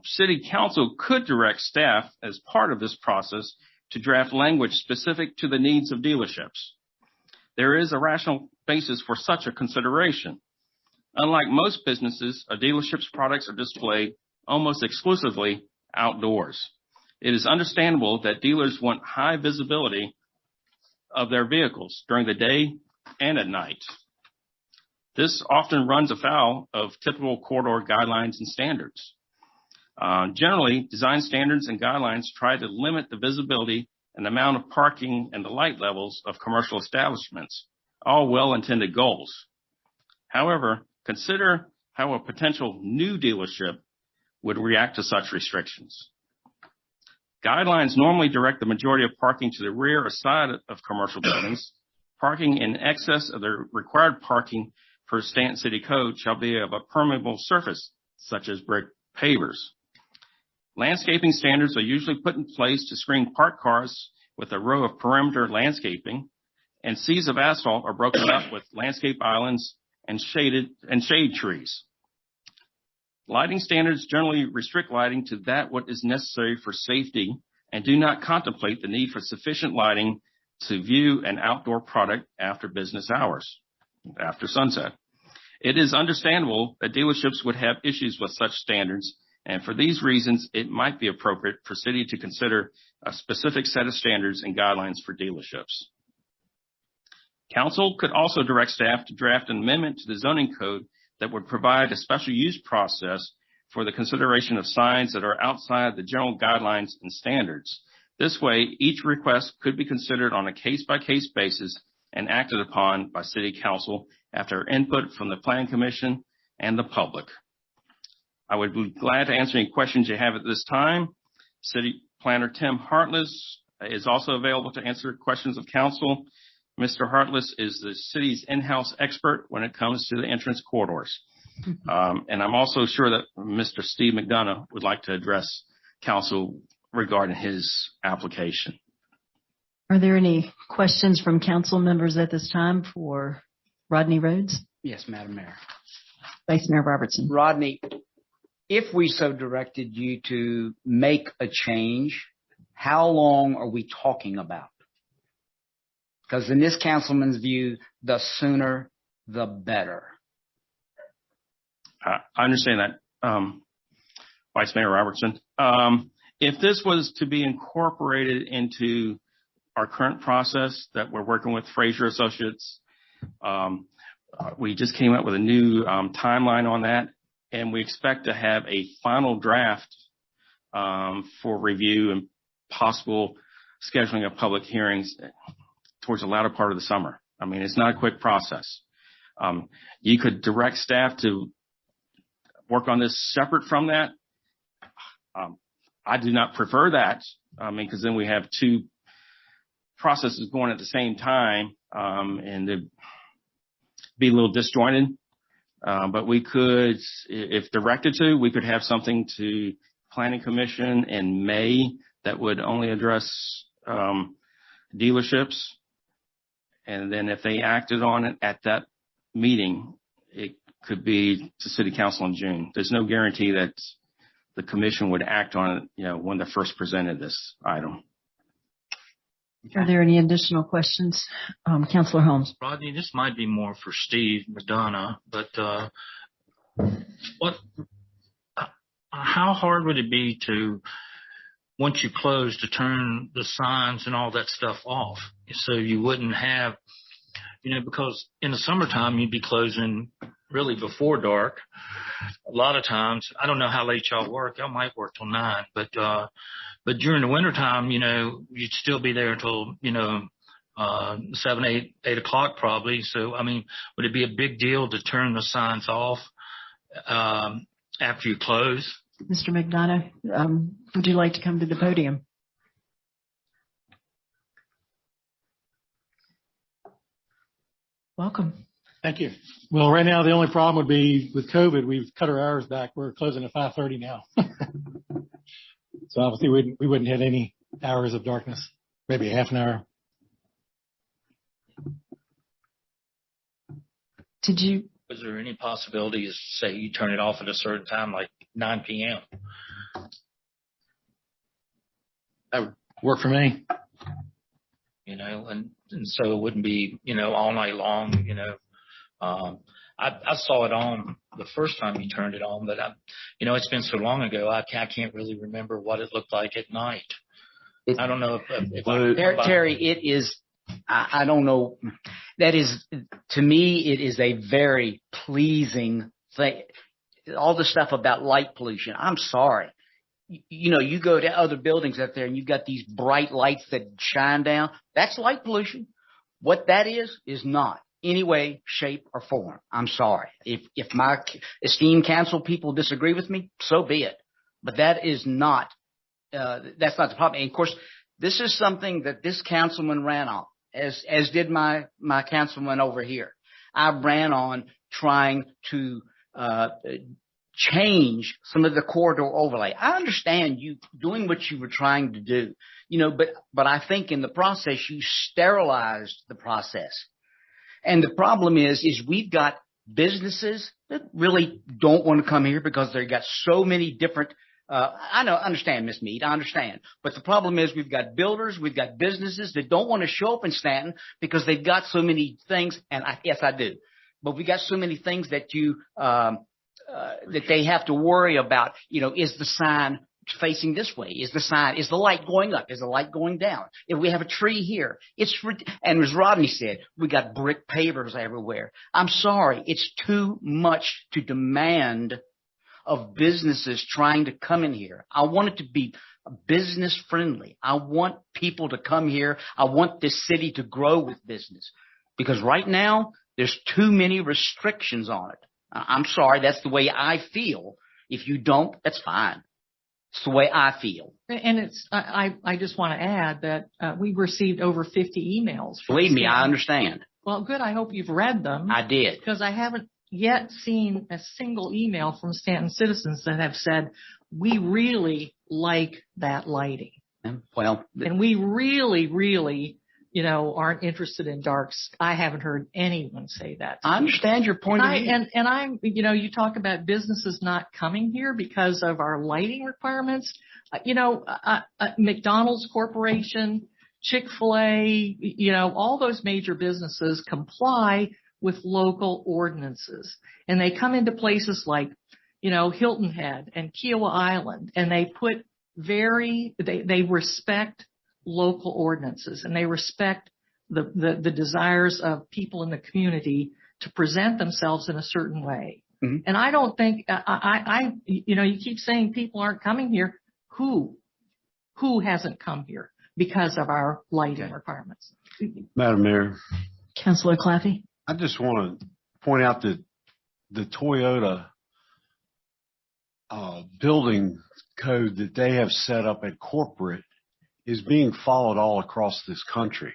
City Council could direct staff as part of this process to draft language specific to the needs of dealerships. There is a rational basis for such a consideration. Unlike most businesses, a dealership's products are displayed almost exclusively outdoors. It is understandable that dealers want high visibility of their vehicles during the day and at night. This often runs afoul of typical corridor guidelines and standards. Generally, design standards and guidelines try to limit the visibility and amount of parking and the light levels of commercial establishments, all well-intended goals. However, consider how a potential new dealership would react to such restrictions. Guidelines normally direct the majority of parking to the rear or side of commercial buildings. Parking in excess of the required parking per Stanton City Code shall be of a permeable surface, such as brick pavers. Landscaping standards are usually put in place to screen parked cars with a row of perimeter landscaping, and seas of asphalt are broken up with landscape islands and shade trees. Lighting standards generally restrict lighting to that what is necessary for safety and do not contemplate the need for sufficient lighting to view an outdoor product after business hours, after sunset. It is understandable that dealerships would have issues with such standards, and for these reasons, it might be appropriate for city to consider a specific set of standards and guidelines for dealerships. Council could also direct staff to draft an amendment to the zoning code that would provide a special use process for the consideration of signs that are outside the general guidelines and standards. This way, each request could be considered on a case-by-case basis and acted upon by City Council after input from the Planning Commission and the public. I would be glad to answer any questions you have at this time. City Planner Tim Hartless is also available to answer questions of council. Mr. Hartless is the city's in-house expert when it comes to the entrance corridors. And I'm also sure that Mr. Steve McDonough would like to address council regarding his application. Are there any questions from council members at this time for Rodney Rhodes? Yes, Madam Mayor. Vice Mayor Robertson. Rodney, if we so directed you to make a change, how long are we talking about? Because in this councilman's view, the sooner, the better. I understand that, Vice Mayor Robertson. If this was to be incorporated into our current process that we're working with Fraser Associates, we just came up with a new timeline on that, and we expect to have a final draft for review and possible scheduling of public hearings towards the latter part of the summer. I mean, it's not a quick process. You could direct staff to work on this separate from that. I do not prefer that. I mean, because then we have two processes going at the same time, and it'd be a little disjointed. But we could, if directed to, we could have something to Planning Commission in May that would only address dealerships. And then if they acted on it at that meeting, it could be to City Council in June. There's no guarantee that the commission would act on it, when they first presented this item. Are there any additional questions? Councilor Holmes. Rodney, this might be more for Steve McDonough, but how hard would it be to, once you close, to turn the signs and all that stuff off so you wouldn't have, because in the summertime you'd be closing really before dark. A lot of times, I don't know how late y'all work. Y'all might work till 9, but during the wintertime, you'd still be there till, 7, 8 o'clock probably. So, I mean, would it be a big deal to turn the signs off after you close? Mr. McDonough, would you like to come to the podium? Welcome. Thank you. Well, right now, the only problem would be with COVID, we've cut our hours back. We're closing at 5:30 now. So obviously we wouldn't hit any hours of darkness, maybe half an hour. Was there any possibility to say you turn it off at a certain time, like 9 p.m.? That would work for me. And so it wouldn't be, all night long, I saw it on the first time you turned it on, but it's been so long ago, I can't really remember what it looked like at night. I don't know if Terry, it is, I don't know. That is, to me, it is a very pleasing thing. All the stuff about light pollution. I'm sorry. You go to other buildings out there and you've got these bright lights that shine down. That's light pollution. What that is not any way, shape, or form. I'm sorry. If my esteemed council people disagree with me, so be it. But that is not, that's not the problem. And of course, this is something that this councilman ran on, as did my councilman over here. I ran on trying to change some of the corridor overlay. I understand you doing what you were trying to do, but I think in the process you sterilized the process. And the problem is we've got businesses that really don't want to come here because they've got so many different. I understand, Ms. Mead, I understand. But the problem is we've got builders, we've got businesses that don't want to show up in Stanton because they've got so many things. And yes, I do. But we got so many things that that they have to worry about. Is the sign facing this way? Is the light going up? Is the light going down? If we have a tree here, and as Rodney said, we got brick pavers everywhere. I'm sorry. It's too much to demand of businesses trying to come in here. I want it to be business friendly. I want people to come here. I want this city to grow with business, because right now there's too many restrictions on it. I'm sorry. That's the way I feel. If you don't, that's fine. It's the way I feel. And I just want to add that we received over 50 emails. Believe me, I understand. Well, good. I hope you've read them. I did. Because I haven't yet seen a single email from Stanton citizens that have said, we really like that lighting. Well, and we really, really, aren't interested in darks. I haven't heard anyone say that. I understand your point of view. And I'm, you talk about businesses not coming here because of our lighting requirements. McDonald's Corporation, Chick-fil-A, all those major businesses comply with local ordinances. And they come into places like, Hilton Head and Kiowa Island, and they put they respect local ordinances, and they respect the desires of people in the community to present themselves in a certain way. Mm-hmm. And I don't think, you keep saying people aren't coming here. Who hasn't come here because of our lighting requirements? Madam Mayor. Councilor Claffey. I just want to point out that the Toyota building code that they have set up at corporate is being followed all across this country.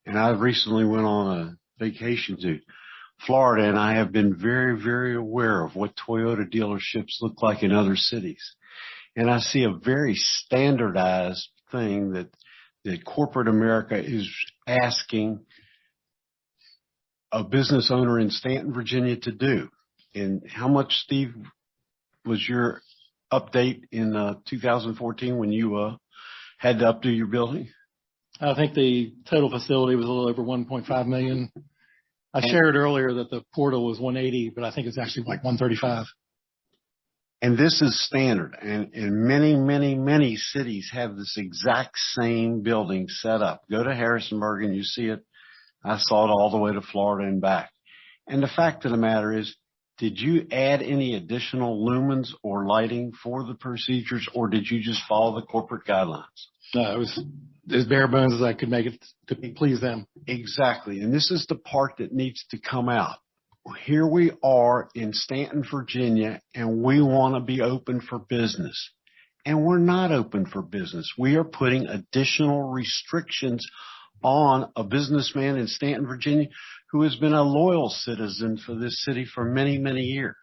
And I recently went on a vacation to Florida, and I have been very, very aware of what Toyota dealerships look like in other cities. And I see a very standardized thing that corporate America is asking a business owner in Stanton, Virginia to do. And how much, Steve, was your update in 2014 when you had to updo your building? I think the total facility was a little over 1.5 million. I shared earlier that the portal was 180, but I think it's actually like 135. And this is standard. And many, many, many cities have this exact same building set up. Go to Harrisonburg and you see it. I saw it all the way to Florida and back. And the fact of the matter is, did you add any additional lumens or lighting for the procedures, or did you just follow the corporate guidelines? No, it was as bare bones as I could make it to please them. Exactly. And this is the part that needs to come out. Here we are in Stanton, Virginia, and we want to be open for business. And we're not open for business. We are putting additional restrictions on a businessman in Stanton, Virginia, who has been a loyal citizen for this city for many, many years.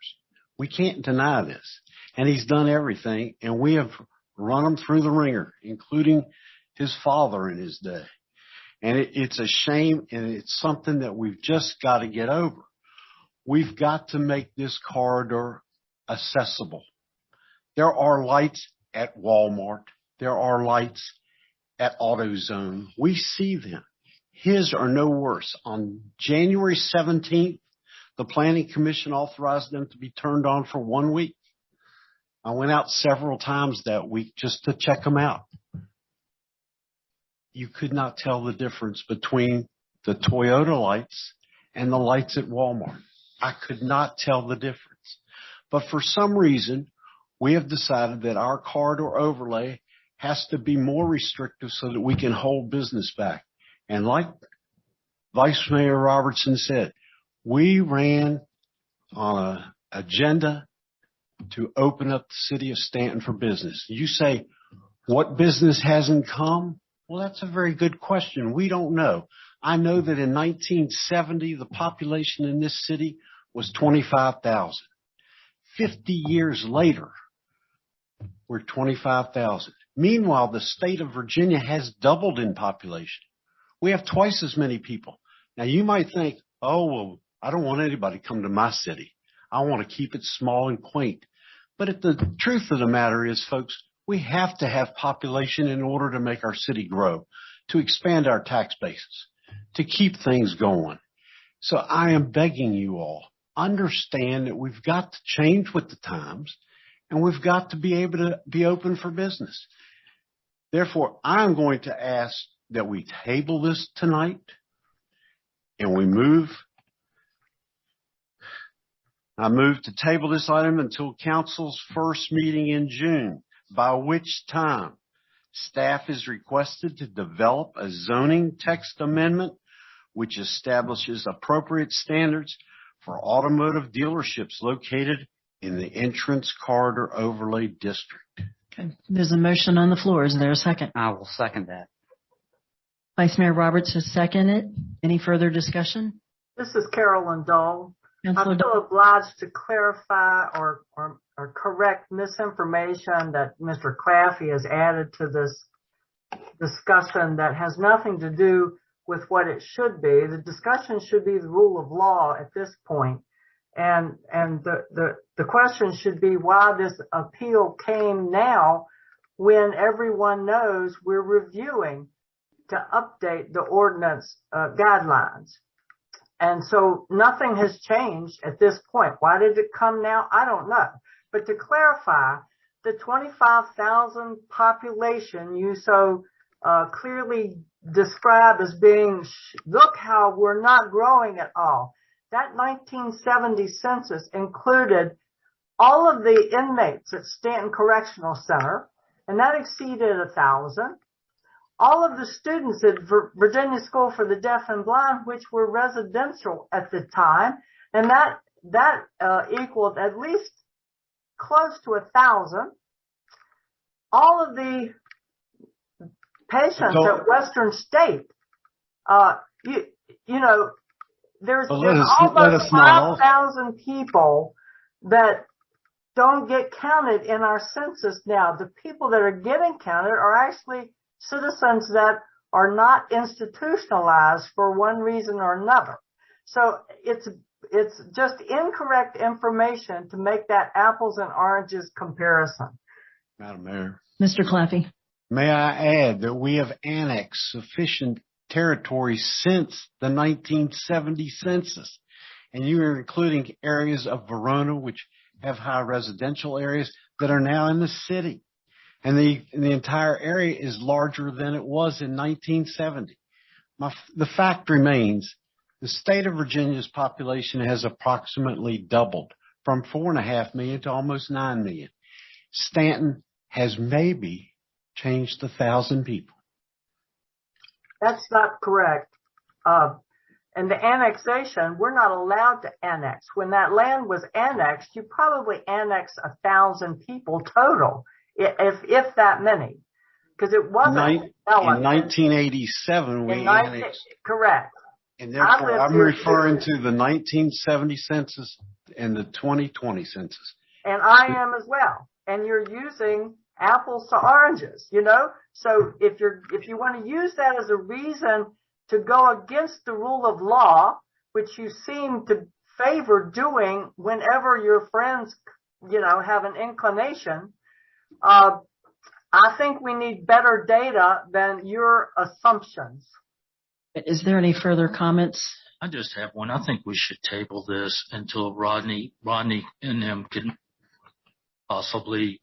We can't deny this. And he's done everything, and we have run him through the ringer, including his father in his day. And it's a shame, and it's something that we've just got to get over. We've got to make this corridor accessible. There are lights at Walmart. There are lights at AutoZone. We see them. His are no worse. On January 17th, the Planning Commission authorized them to be turned on for 1 week. I went out several times that week just to check them out. You could not tell the difference between the Toyota lights and the lights at Walmart. I could not tell the difference. But for some reason, we have decided that our corridor overlay has to be more restrictive so that we can hold business back. And like Vice Mayor Robertson said, we ran on an agenda to open up the city of Stanton for business. You say, what business hasn't come? Well, that's a very good question. We don't know. I know that in 1970, the population in this city was 25,000. 50 years later, we're 25,000. Meanwhile, the state of Virginia has doubled in population. We have twice as many people. Now, you might think, oh, well, I don't want anybody to come to my city. I want to keep it small and quaint. But the truth of the matter is, folks, we have to have population in order to make our city grow, to expand our tax bases, to keep things going. So I am begging you all, understand that we've got to change with the times, and we've got to be able to be open for business. Therefore, I'm going to ask that we table this tonight, and I move to table this item until council's first meeting in June, by which time staff is requested to develop a zoning text amendment which establishes appropriate standards for automotive dealerships located in the entrance corridor overlay district. Okay. There's a motion on the floor. Is there a second? I will second that. Vice Mayor Roberts has seconded. Any further discussion? This is Carolyn Dole. Councilor I feel obliged to clarify or correct misinformation that Mr. Claffey has added to this discussion that has nothing to do with what it should be. The discussion should be the rule of law at this point. And the question should be why this appeal came now when everyone knows we're reviewing to update the ordinance guidelines. And so nothing has changed at this point. Why did it come now? I don't know. But to clarify, the 25,000 population you so clearly describe as being, look how we're not growing at all. That 1970 census included all of the inmates at Stanton Correctional Center, and that exceeded 1,000. All of the students at Virginia School for the Deaf and Blind, which were residential at the time, and that equaled at least close to 1,000. All of the patients at Western State, there's almost 5,000 people that don't get counted in our census now. The people that are getting counted are actually citizens that are not institutionalized for one reason or another. So it's just incorrect information to make that apples and oranges comparison. Madam Mayor. Mr. Claffey. May I add that we have annexed sufficient territory since the 1970 census. And you are including areas of Verona, which have high residential areas that are now in the city. And the entire area is larger than it was in 1970. The fact remains, the state of Virginia's population has approximately doubled from 4.5 million to almost 9 million. Stanton has maybe changed 1,000 people. That's not correct. And the annexation, we're not allowed to annex. When that land was annexed, you probably annexed 1,000 people total, if that many, because it wasn't. In 1987, we annexed. Correct. And therefore, I'm referring to the 1970 census and the 2020 census. And I am as well. And you're using apples to oranges, So if you want to use that as a reason to go against the rule of law, which you seem to favor doing whenever your friends, have an inclination, I think we need better data than your assumptions. Is there any further comments? I just have one. I think we should table this until Rodney and them can possibly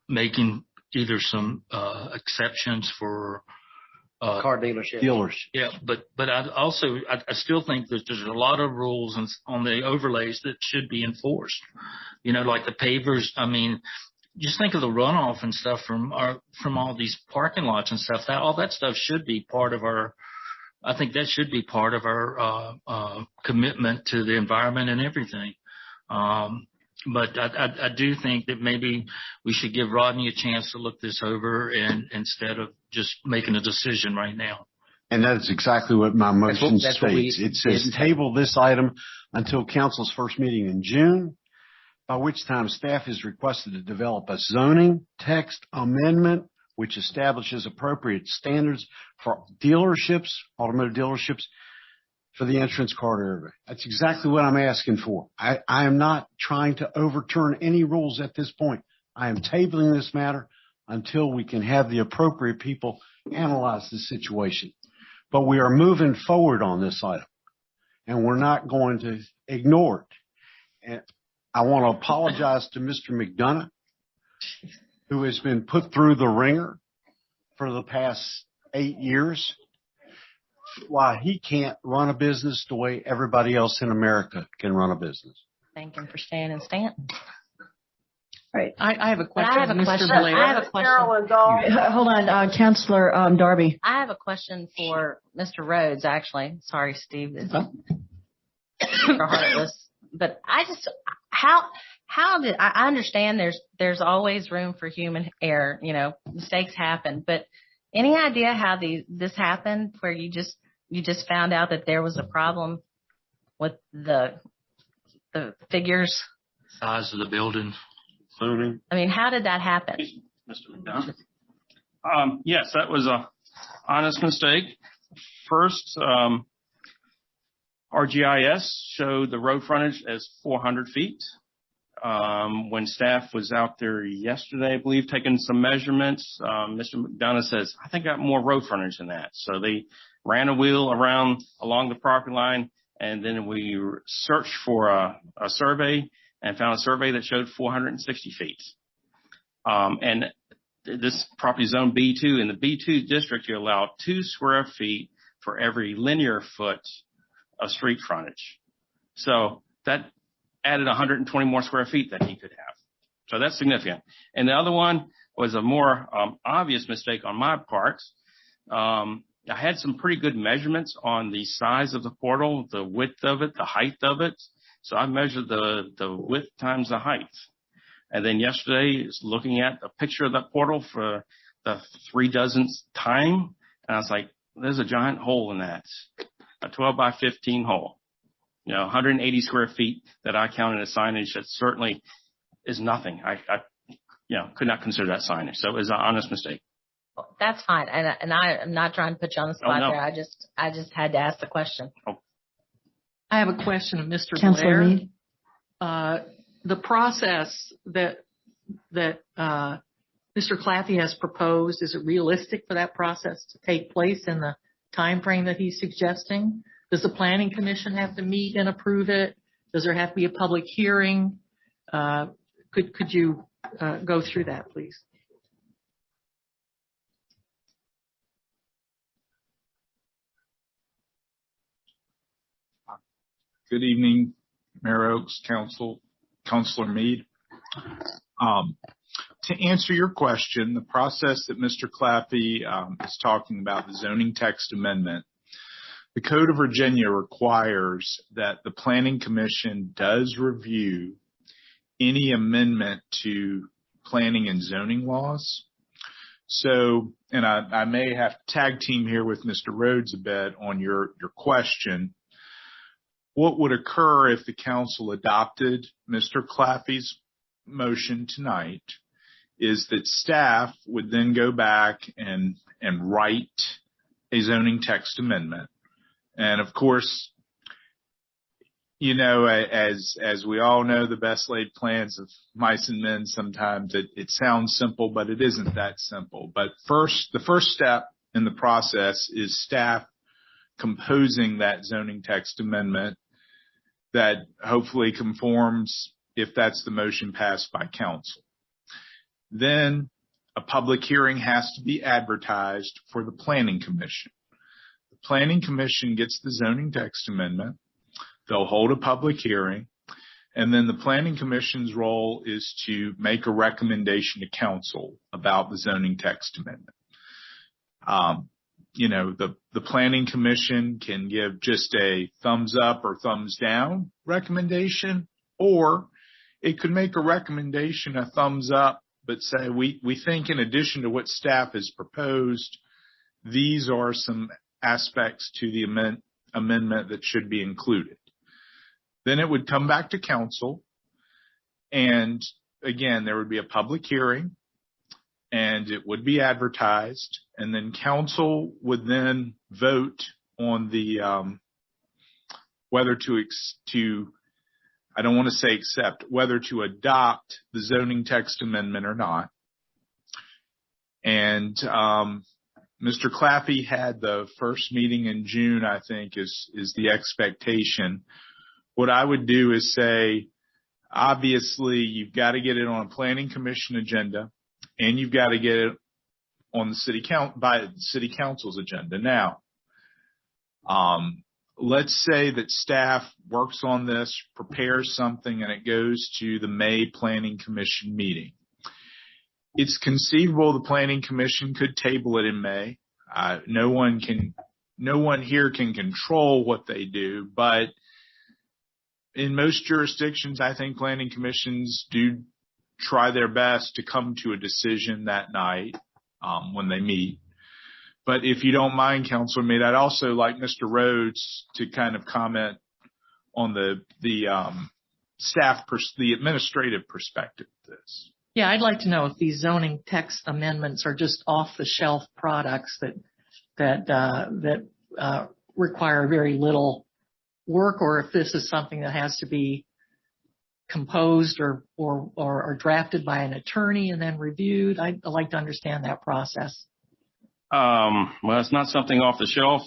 making either some exceptions for car dealership. Yeah, but I still think that there's a lot of rules on the overlays that should be enforced. Like the pavers. I mean, just think of the runoff and stuff from all these parking lots and stuff. All that stuff should be part of our. I think that should be part of our commitment to the environment and everything. But I do think that maybe we should give Rodney a chance to look this over instead of just making a decision right now. And that is exactly what my motion states. It says table this item until council's first meeting in June, by which time staff is requested to develop a zoning text amendment which establishes appropriate standards for dealerships, automotive dealerships, for the entrance corridor. That's exactly what I'm asking for. I am not trying to overturn any rules at this point. I am tabling this matter until we can have the appropriate people analyze the situation. But we are moving forward on this item, and we're not going to ignore it. And I want to apologize to Mr. McDonough, who has been put through the ringer for the past 8 years. Why he can't run a business the way everybody else in America can run a business. Thank him for staying in Stanton. Right. I have a question. I have a question. Hold on, Councilor Darby. I have a question for Mr. Rhodes, actually. Sorry, Steve. It's Mr. Heartless. but how did I understand there's always room for human error, mistakes happen, but any idea how this happened where you just found out that there was a problem with the figures? Size of the building. I mean, how did that happen? Mr. McDonough? Yes, that was a honest mistake. First, our GIS showed the road frontage as 400 feet. When staff was out there yesterday, I believe, taking some measurements, Mr. McDonough says, I think I got more road frontage than that. So they ran a wheel around along the property line, and then we searched for a survey and found a survey that showed 460 feet. And this property zone B2, in the B2 district, you allow 2 square feet for every linear foot of street frontage. So that added 120 more square feet that he could have. So that's significant. And the other one was a more obvious mistake on my part. I had some pretty good measurements on the size of the portal, the width of it, the height of it. So I measured the width times the height. And then yesterday, looking at a picture of that portal for the 3,000th time, and I was like, there's a giant hole in that, a 12 by 15 hole. 180 square feet that I counted as signage. That certainly is nothing. I could not consider that signage. So it was an honest mistake. That's fine. And I'm not trying to put you on the spot there. I just had to ask the question. Oh. I have a question of Mr. Councilor Blair. Meade? The process that Mr. Claffey has proposed, is it realistic for that process to take place in the time frame that he's suggesting? Does the Planning Commission have to meet and approve it? Does there have to be a public hearing? Could you go through that, please? Good evening, Mayor Oaks, Councilor Meade. To answer your question, the process that Mr. Claffey is talking about, the zoning text amendment, the Code of Virginia requires that the Planning Commission does review any amendment to planning and zoning laws. So, and I may have to tag team here with Mr. Rhodes a bit on your question. What would occur if the council adopted Mr. Claffey's motion tonight is that staff would then go back and write a zoning text amendment. And of course, as we all know, the best laid plans of mice and men, sometimes it sounds simple, but it isn't that simple. But the first step in the process is staff composing that zoning text amendment that hopefully conforms if that's the motion passed by council. Then a public hearing has to be advertised for the Planning Commission. The Planning Commission gets the zoning text amendment. They'll hold a public hearing, and then the Planning Commission's role is to make a recommendation to council about the zoning text amendment. The Planning Commission can give just a thumbs up or thumbs down recommendation, or it could make a recommendation a thumbs up, but say, we think in addition to what staff has proposed, these are some aspects to the amendment that should be included. Then it would come back to council, and again, there would be a public hearing, and it would be advertised, and then council would then vote on the whether to I don't want to say accept, whether to adopt the zoning text amendment or not. And Mr. Claffey had the first meeting in June, I think, is the expectation. What I would do is say, obviously, you've got to get it on a Planning Commission agenda, and you've got to get it on the by City Council's agenda. Now, let's say that staff works on this, prepares something, and it goes to the May Planning Commission meeting. It's conceivable the Planning Commission could table it in May. No one here can control what they do, but in most jurisdictions, I think planning commissions do try their best to come to a decision that night when they meet. But if you don't mind, Councilor Meade, I'd also like Mr. Rhodes to kind of comment on the administrative perspective of this. Yeah, I'd like to know if these zoning text amendments are just off-the-shelf products that require very little work, or if this is something that has to be composed or drafted by an attorney and then reviewed. I'd like to understand that process. Well, it's not something off the shelf.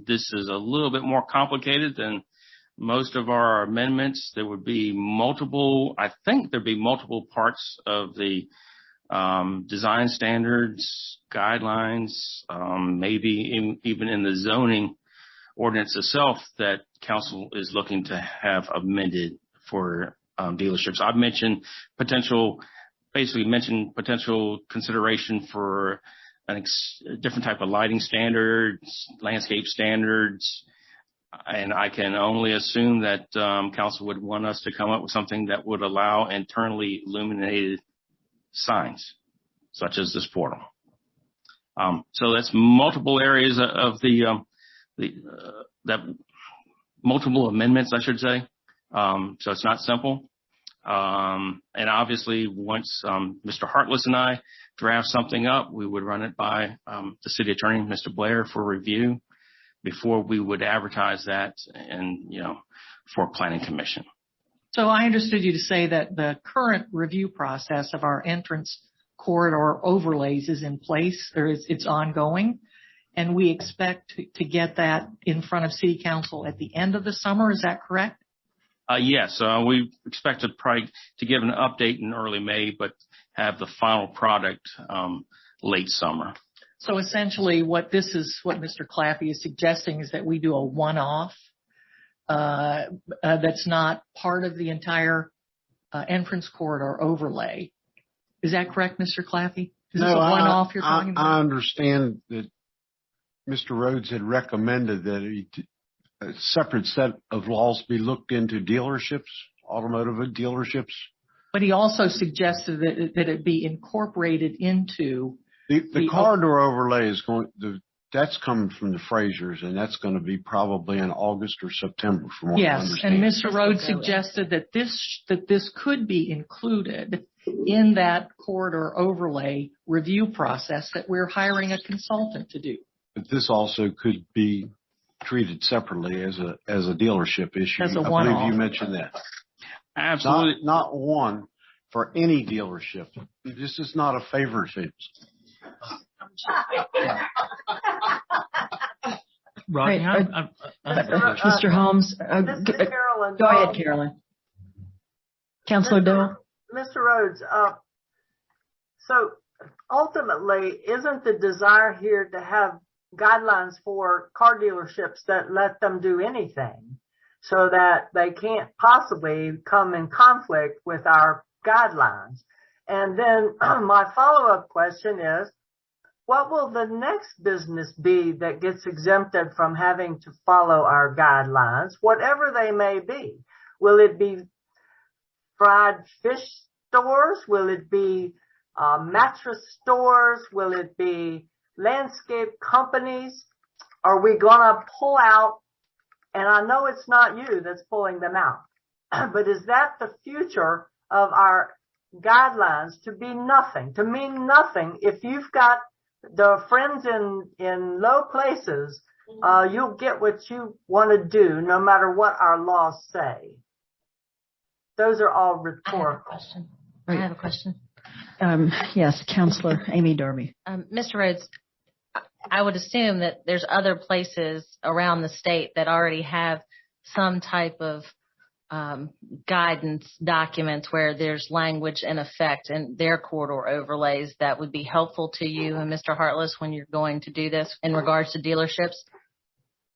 This is a little bit more complicated than most of our amendments. There would be multiple parts of the design standards, guidelines, maybe even in the zoning ordinance itself that council is looking to have amended for dealerships. I've mentioned potential consideration for a different type of lighting standards, landscape standards, and I can only assume that council would want us to come up with something that would allow internally illuminated signs, such as this portal. So that's multiple areas of multiple amendments, I should say. So it's not simple. And obviously, once Mr. Hartless and I draft something up, we would run it by the city attorney, Mr. Blair, for review before we would advertise that and, for planning commission. So I understood you to say that the current review process of our entrance corridor overlays is in place. It's ongoing, and we expect to get that in front of city council at the end of the summer. Is that correct? Yes, we expect to give an update in early May, but have the final product late summer. So essentially what Mr. Claffey is suggesting is that we do a one-off that's not part of the entire entrance corridor overlay. Is that correct, Mr. Claffey? Is this a one-off you're talking about? I understand that Mr. Rhodes had recommended that a separate set of laws be looked into dealerships, automotive dealerships. But he also suggested that it be incorporated into the corridor overlay that's coming from the Frasers, and that's going to be probably in August or September, from what I understand. Yes, and Mr. Rhodes suggested that this could be included in that corridor overlay review process that we're hiring a consultant to do. But this also could be treated separately as a dealership issue. As a I one-off. believe you mentioned that. Absolutely. Not one for any dealership. This is not a favoritism. Right. Mr. Holmes, go ahead, Carolyn. Councilor Dole. Mr. Rhodes, so ultimately, isn't the desire here to have guidelines for car dealerships that let them do anything so that they can't possibly come in conflict with our guidelines? And then my follow-up question is, what will the next business be that gets exempted from having to follow our guidelines, whatever they may be? Will it be fried fish stores? Will it be mattress stores? Will it be landscape companies? Are we going to pull out? And I know it's not you that's pulling them out, but is that the future of our guidelines, to mean nothing? If you've got the friends in low places, you'll get what you want to do no matter what our laws say. Those are all rhetorical. I have a question. Yes, Councilor Amy Darby. Mr. Rhodes, I would assume that there's other places around the state that already have some type of guidance documents where there's language in effect in their corridor overlays that would be helpful to you and Mr. Hartless when you're going to do this in regards to dealerships.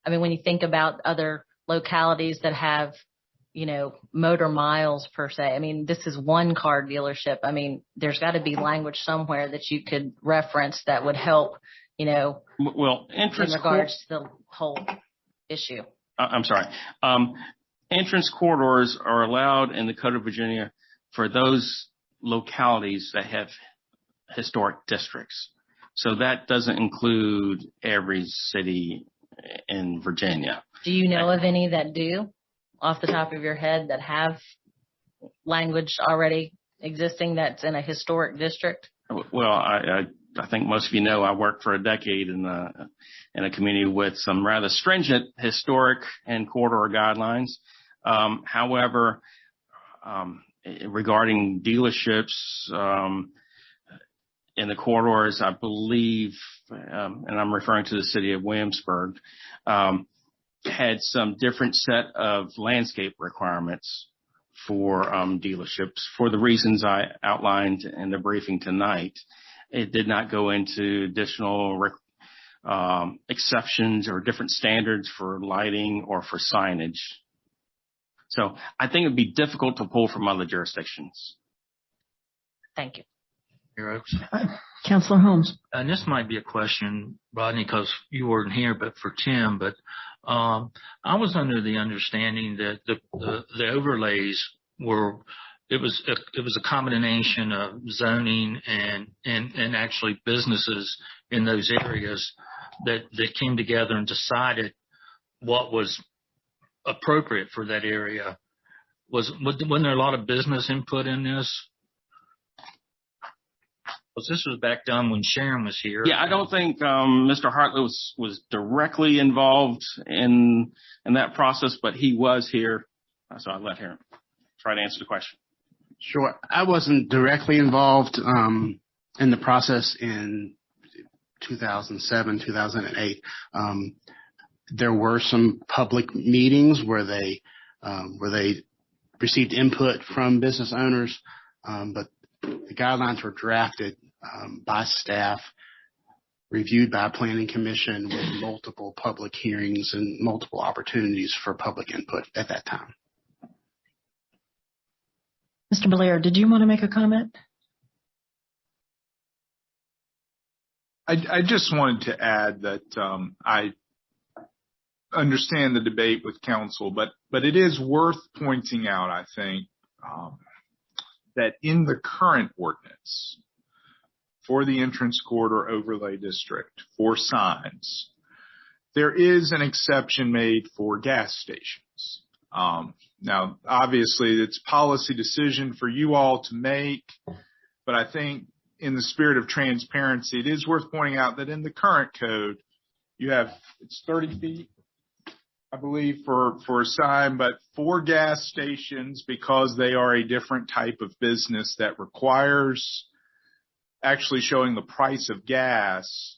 I mean, when you think about other localities that have, motor miles per se, I mean, this is one car dealership. I mean, there's got to be language somewhere that you could reference that would help, in regards to the whole issue. I'm sorry. entrance corridors are allowed in the Code of Virginia for those localities that have historic districts. So that doesn't include every city in Virginia. Do you know of any that do, off the top of your head, that have language already existing that's in a historic district? Well, I think most of you know I worked for a decade in a community with some rather stringent historic and corridor guidelines. However, regarding dealerships in the corridors, I believe, and I'm referring to the city of Williamsburg, had some different set of landscape requirements for dealerships for the reasons I outlined in the briefing tonight. It did not go into additional exceptions or different standards for lighting or for signage. So I think it would be difficult to pull from other jurisdictions. Thank you. Mayor Oaks. Councilor Holmes. And this might be a question, Rodney, because you weren't here, but for Tim. But I was under the understanding that the overlays were it was a combination of zoning and actually businesses in those areas that came together and decided what was appropriate for that area. Wasn't there a lot of business input in this? Because this was back done when Sharon was here. Yeah, I don't think Mr. Hartley was directly involved in that process, but he was here, so I let him try to answer the question. Sure. I wasn't directly involved in the process in 2007, 2008. There were some public meetings where they received input from business owners, but the guidelines were drafted by staff, reviewed by a planning commission with multiple public hearings and multiple opportunities for public input at that time. Mr. Blair, did you want to make a comment? I just wanted to add that I understand the debate with council, but it is worth pointing out, I think, that in the current ordinance for the entrance corridor overlay district for signs, there is an exception made for gas stations. Now, obviously, it's a policy decision for you all to make, but I think in the spirit of transparency, it is worth pointing out that in the current code, you have, it's 30 feet, I believe, for a sign, but for gas stations, because they are a different type of business that requires actually showing the price of gas,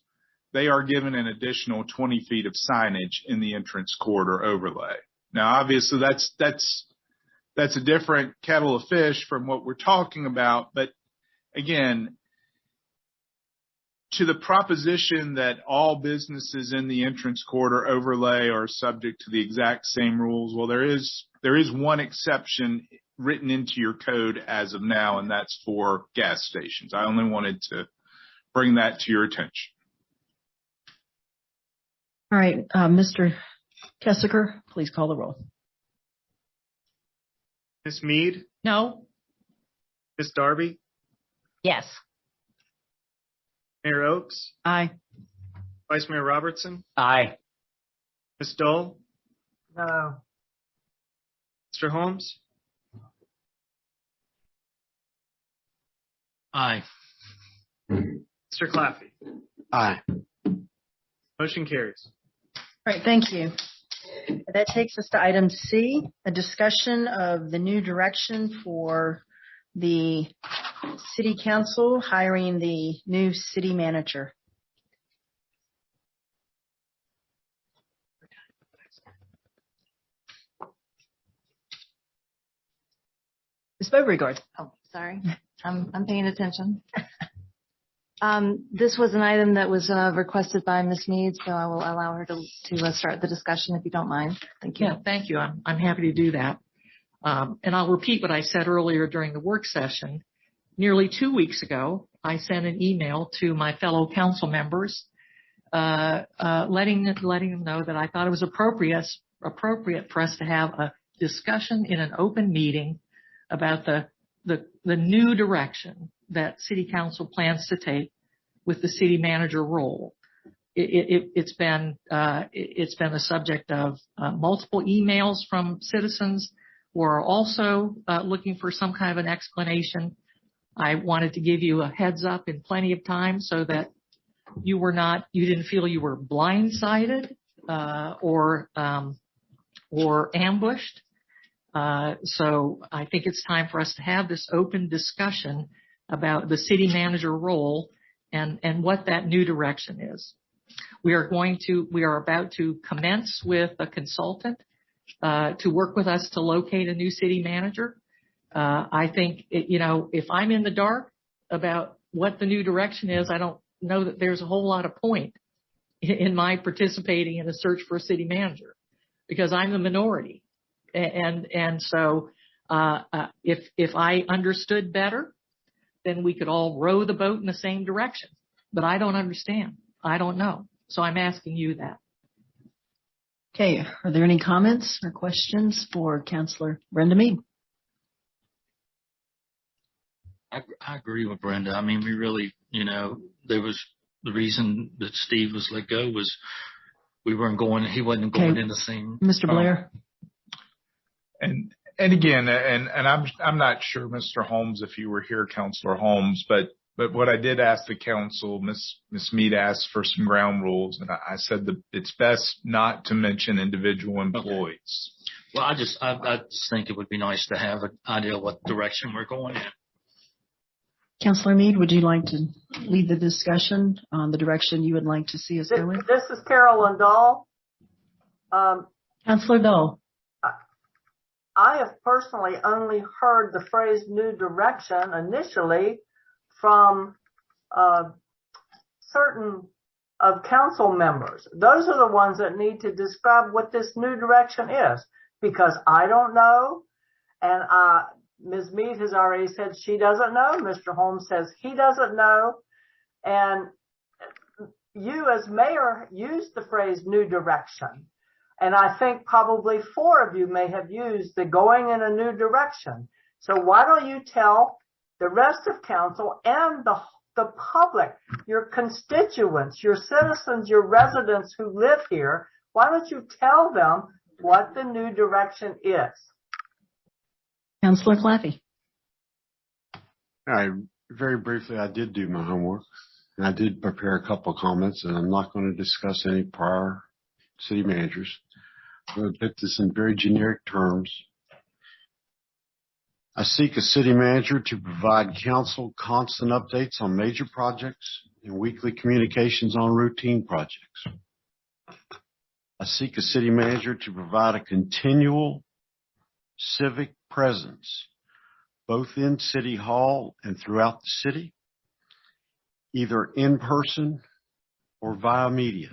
they are given an additional 20 feet of signage in the entrance corridor overlay. Now, obviously, that's a different kettle of fish from what we're talking about. But again, to the proposition that all businesses in the entrance corridor overlay are subject to the exact same rules, well, there is one exception written into your code as of now, and that's for gas stations. I only wanted to bring that to your attention. All right, Mr. Kessiker, please call the roll. Ms. Mead? No. Ms. Darby? Yes. Mayor Oaks? Aye. Vice Mayor Robertson? Aye. Ms. Dole? No. Mr. Holmes? Aye. Mr. Claffey? Aye. Motion carries. All right, thank you. That takes us to item C, a discussion of the new direction for the city council hiring the new city manager. Ms. Beauregard. Oh, sorry. I'm paying attention. This was an item that was requested by Ms. Mead, so I will allow her to start the discussion if you don't mind. Thank you. Yeah, thank you. I'm happy to do that. And I'll repeat what I said earlier during the work session. Nearly 2 weeks ago, I sent an email to my fellow council members, letting them know that I thought it was appropriate for us to have a discussion in an open meeting about the new direction that City Council plans to take with the city manager role. It's been the subject of multiple emails from citizens who are also looking for some kind of an explanation. I wanted to give you a heads up in plenty of time so that you didn't feel you were blindsided or ambushed. So I think it's time for us to have this open discussion about the city manager role and what that new direction is. We are about to commence with a consultant to work with us to locate a new city manager. I think, if I'm in the dark about what the new direction is, I don't know that there's a whole lot of point in my participating in a search for a city manager because I'm the minority. And so if I understood better, then we could all row the boat in the same direction. But I don't understand. I don't know. So I'm asking you that. Okay. Are there any comments or questions for Councilor Brenda Mead? I agree with Brenda. I mean, we really, there was the reason that Steve was let go was he wasn't going in the same. Mr. Blair. And again, and I'm not sure, Mr. Holmes, if you were here, Councilor Holmes, but what I did ask the council, Ms. Mead asked for some ground rules, and I said that it's best not to mention individual employees. Well, I just think it would be nice to have an idea what direction we're going in. Councilor Mead, would you like to lead the discussion on the direction you would like to see us go in? This is Carolyn Dahl. Councilor Dahl. I have personally only heard the phrase new direction initially from certain of council members. Those are the ones that need to describe what this new direction is, because I don't know, and Ms. Mead has already said she doesn't know. Mr. Holmes says he doesn't know, and you as mayor used the phrase new direction. And I think probably 4 of you may have used the going in a new direction. So why don't you tell the rest of council and the public, your constituents, your citizens, your residents who live here, why don't you tell them what the new direction is? Councilor Claffey. Very briefly, I did do my homework, and I did prepare a couple of comments, and I'm not going to discuss any prior city managers. I'm going to put this in very generic terms. I seek a city manager to provide council constant updates on major projects and weekly communications on routine projects. I seek a city manager to provide a continual civic presence, both in City Hall and throughout the city, either in person or via media.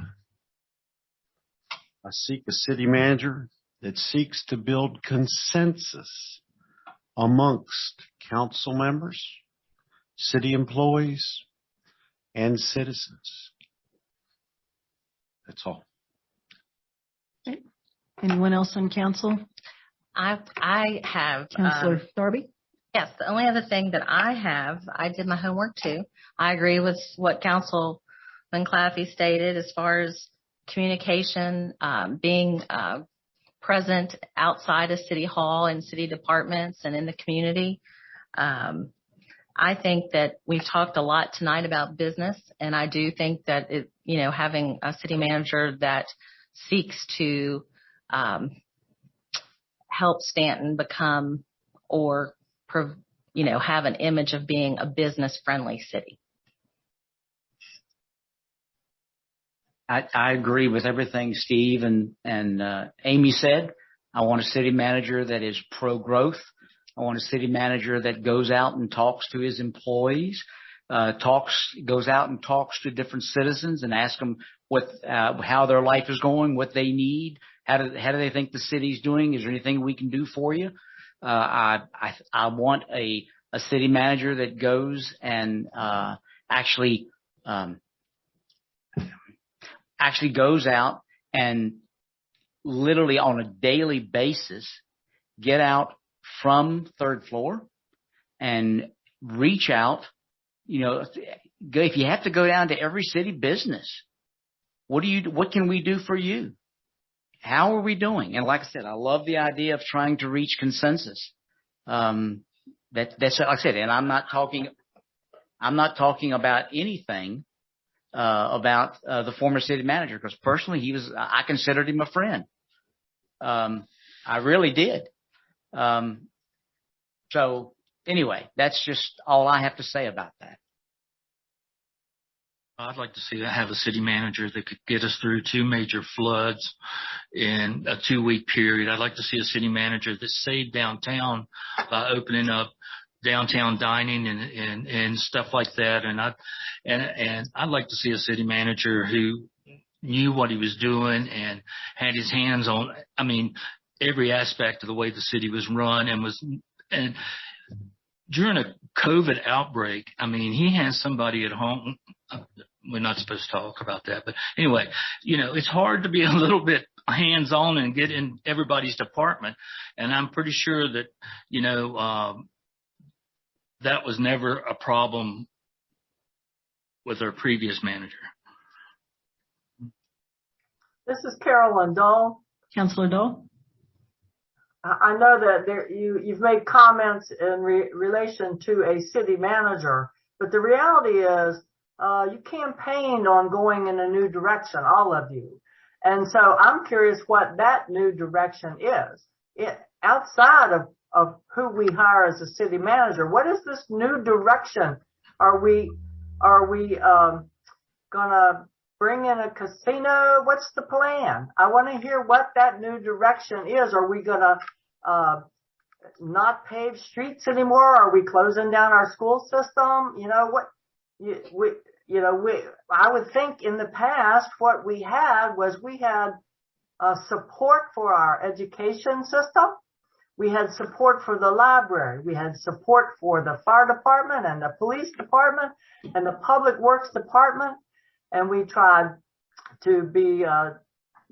I seek a city manager that seeks to build consensus amongst council members, city employees, and citizens. That's all. Okay. Anyone else on council? I have. Councilor Darby? Yes, the only other thing that I did my homework too. I agree with what Councilman Claffey stated as far as communication, being present outside of City Hall and city departments and in the community. I think that we've talked a lot tonight about business, and I do think that having a city manager that seeks to help Stanton become or have an image of being a business-friendly city. I agree with everything Steve and Amy said. I want a city manager that is pro-growth. I want a city manager that goes out and talks to his employees, goes out and talks to different citizens and asks them how their life is going, what they need, how do they think the city's doing? Is there anything we can do for you? I want a city manager that goes and actually goes out and literally on a daily basis get out from third floor and reach out. If you have to go down to every city business, what can we do for you? How are we doing? And like I said, I love the idea of trying to reach consensus. That's like I said, and I'm not talking about anything about the former city manager, because personally I considered him a friend. I really did. So anyway, that's just all I have to say about that. I'd like to have a city manager that could get us through 2 major floods in a 2-week period. I'd like to see a city manager that saved downtown by opening up downtown dining and stuff like that. And I'd like to see a city manager who knew what he was doing and had his hands on, every aspect of the way the city was run, and during a COVID outbreak, he has somebody at home. We're not supposed to talk about that, but anyway, it's hard to be a little bit hands-on and get in everybody's department. And I'm pretty sure that, that was never a problem with our previous manager. This is Carolyn Dole. Councilor Dole. I know that you've made comments in relation to a city manager, but the reality is you campaigned on going in a new direction, all of you. And so I'm curious what that new direction is. Outside of who we hire as a city manager, what is this new direction? Are we gonna bring in a casino? What's the plan? I want to hear what that new direction is. Are we gonna not pave streets anymore? Are we closing down our school system? I would think in the past what we had support for our education system. We had support for the library. We had support for the fire department and the police department and the public works department. And we tried to be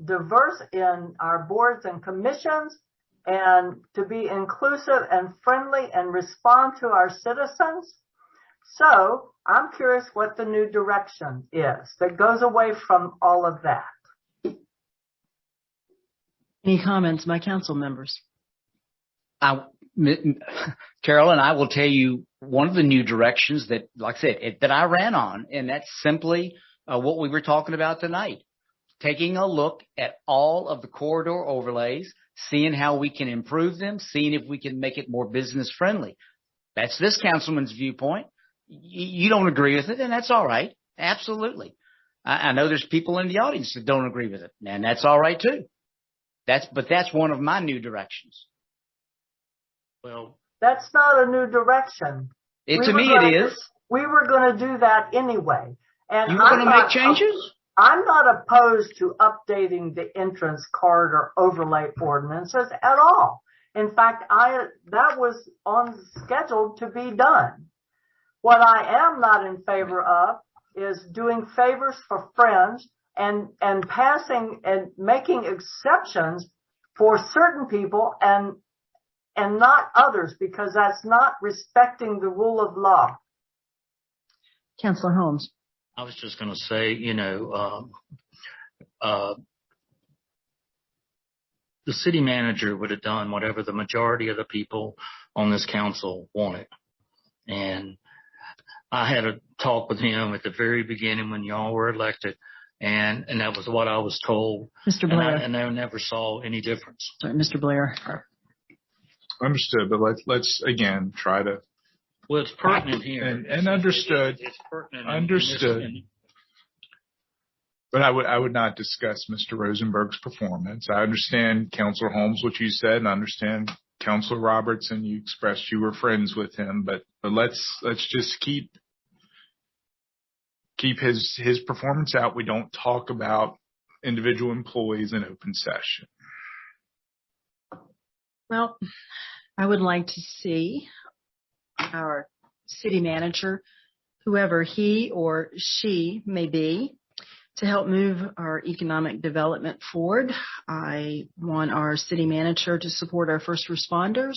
diverse in our boards and commissions and to be inclusive and friendly and respond to our citizens. So I'm curious what the new direction is that goes away from all of that. Any comments by council members? Carolyn, I will tell you one of the new directions that, like I said, that I ran on, and that's simply what we were talking about tonight. Taking a look at all of the corridor overlays, seeing how we can improve them, seeing if we can make it more business friendly. That's this councilman's viewpoint. You don't agree with it, and that's all right. Absolutely. I know there's people in the audience that don't agree with it, and that's all right too. But that's one of my new directions. Well, that's not a new direction. To me, it is. We were going to do that anyway. And you were going to make changes? I'm not opposed to updating the entrance corridor overlay ordinances at all. In fact, that was scheduled to be done. What I am not in favor of is doing favors for friends and passing and making exceptions for certain people and not others, because that's not respecting the rule of law. Councilor Holmes. I was just going to say, the city manager would have done whatever the majority of the people on this council wanted. And I had a talk with him at the very beginning when y'all were elected, and that was what I was told. Mr. Blair. And I never saw any difference. Sorry, Mr. Blair. Understood, but let's again try to. Well, it's pertinent here. And understood. It's pertinent. Understood. But I would not discuss Mr. Rosenberg's performance. I understand, Councilor Holmes, what you said, and I understand Councilor Robertson, you expressed you were friends with him, but let's just keep his performance out. We don't talk about individual employees in open session. Well, I would like to see our city manager, whoever he or she may be, to help move our economic development forward. I want our city manager to support our first responders.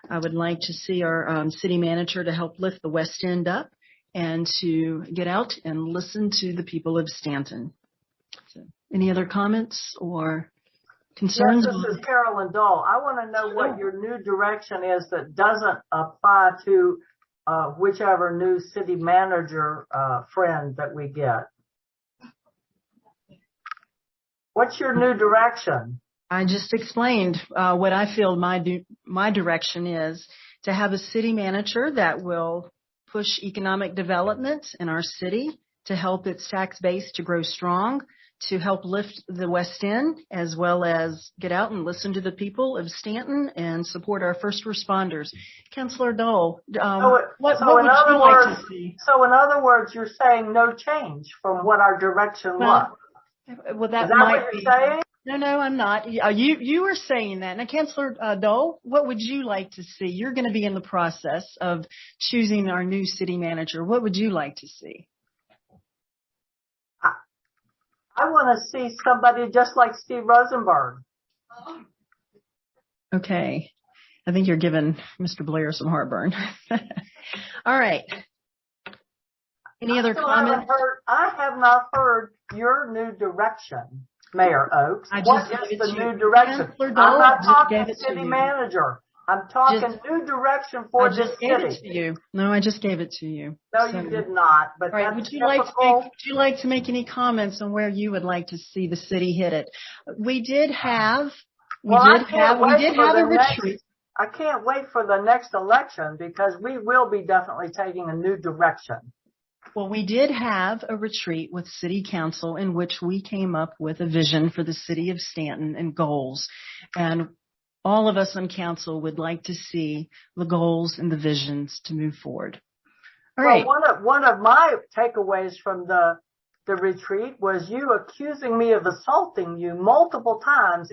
I would like to see our city manager to help lift the West End up and to get out and listen to the people of Stanton. So, any other comments or concerns? Yes, this is Carolyn Dole. I want to know what your new direction is that doesn't apply to whichever new city manager friend that we get. What's your new direction? I just explained what I feel my direction is, to have a city manager that will push economic development in our city, to help its tax base to grow strong, to help lift the West End, as well as get out and listen to the people of Stanton and support our first responders. Councilor Dole, what would you like to see? So in other words, you're saying no change from what our direction was. Well, that is that might what you're be. saying? No, I'm not. You were saying that. Now, Councilor Dole, what would you like to see? You're going to be in the process of choosing our new city manager. What would you like to see? I want to see somebody just like Steve Rosenberg. Okay. I think you're giving Mr. Blair some heartburn. All right. Any other comments? I have not heard your new direction, Mayor Oakes. What is the new direction? I'm not talking city manager. I'm talking new direction for this city. I just gave it to you. No, I just gave it to you. No, you did not. But all right, would you like to make any comments on where you would like to see the city hit it? We did have a retreat. I can't wait for the next election because we will be definitely taking a new direction. Well, we did have a retreat with City Council in which we came up with a vision for the city of Stanton and goals. And all of us on council would like to see the goals and the visions to move forward. All right. One of my takeaways from the retreat was you accusing me of assaulting you multiple times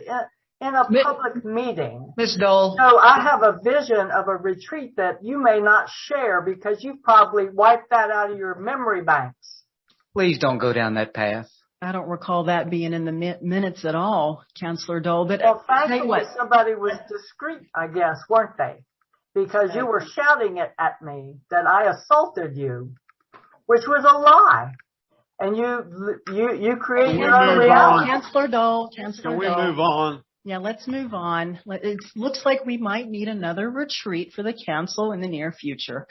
in a public meeting. Ms. Dole. So I have a vision of a retreat that you may not share because you probably wiped that out of your memory banks. Please don't go down that path. I don't recall that being in the minutes at all, Councilor Dole. But well, thankfully somebody was discreet, I guess, weren't they? Because you were shouting it at me that I assaulted you, which was a lie. And you create your own reality. Councilor Dole. Can we move on? Yeah, let's move on. It looks like we might need another retreat for the council in the near future.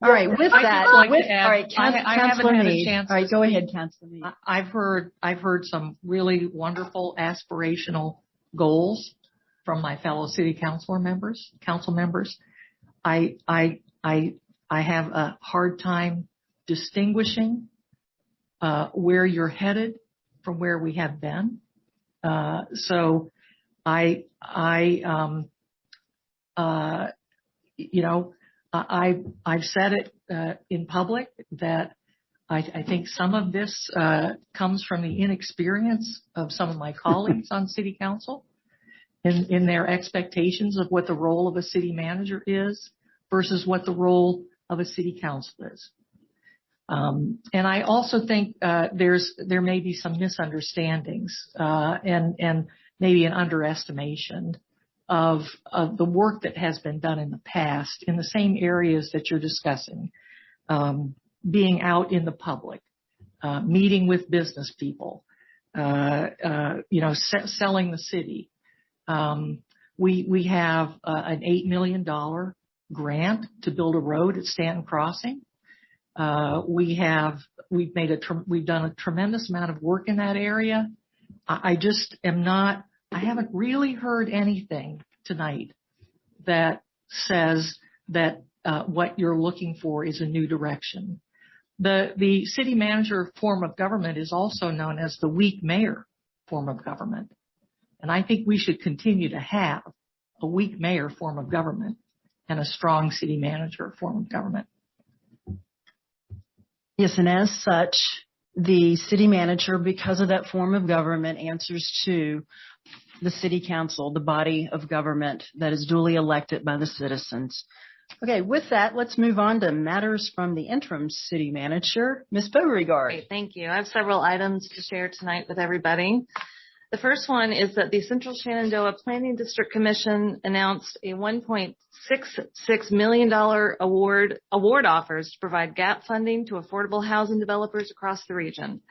All right, with that, all right, Councilor Meade. All right, go ahead, Councilor Meade. I've heard some really wonderful aspirational goals from my fellow city council members. I have a hard time distinguishing where you're headed from where we have been. So I've said it in public that I think some of this comes from the inexperience of some of my colleagues on city council in their expectations of what the role of a city manager is versus what the role of a city council is. And I also think there may be some misunderstandings and maybe an underestimation of the work that has been done in the past in the same areas that you're discussing, being out in the public, meeting with business people, selling the city. We have an $8 million grant to build a road at Stanton Crossing. We've done a tremendous amount of work in that area. I haven't really heard anything tonight that says that what you're looking for is a new direction. The city manager form of government is also known as the weak mayor form of government. And I think we should continue to have a weak mayor form of government and a strong city manager form of government. Yes, and as such, the city manager, because of that form of government, answers to the city council, the body of government that is duly elected by the citizens. Okay, with that, let's move on to matters from the interim city manager, Ms. Beauregard. Great, thank you. I have several items to share tonight with everybody. The first one is that the Central Shenandoah Planning District Commission announced a $1.66 million award offers to provide gap funding to affordable housing developers across the region.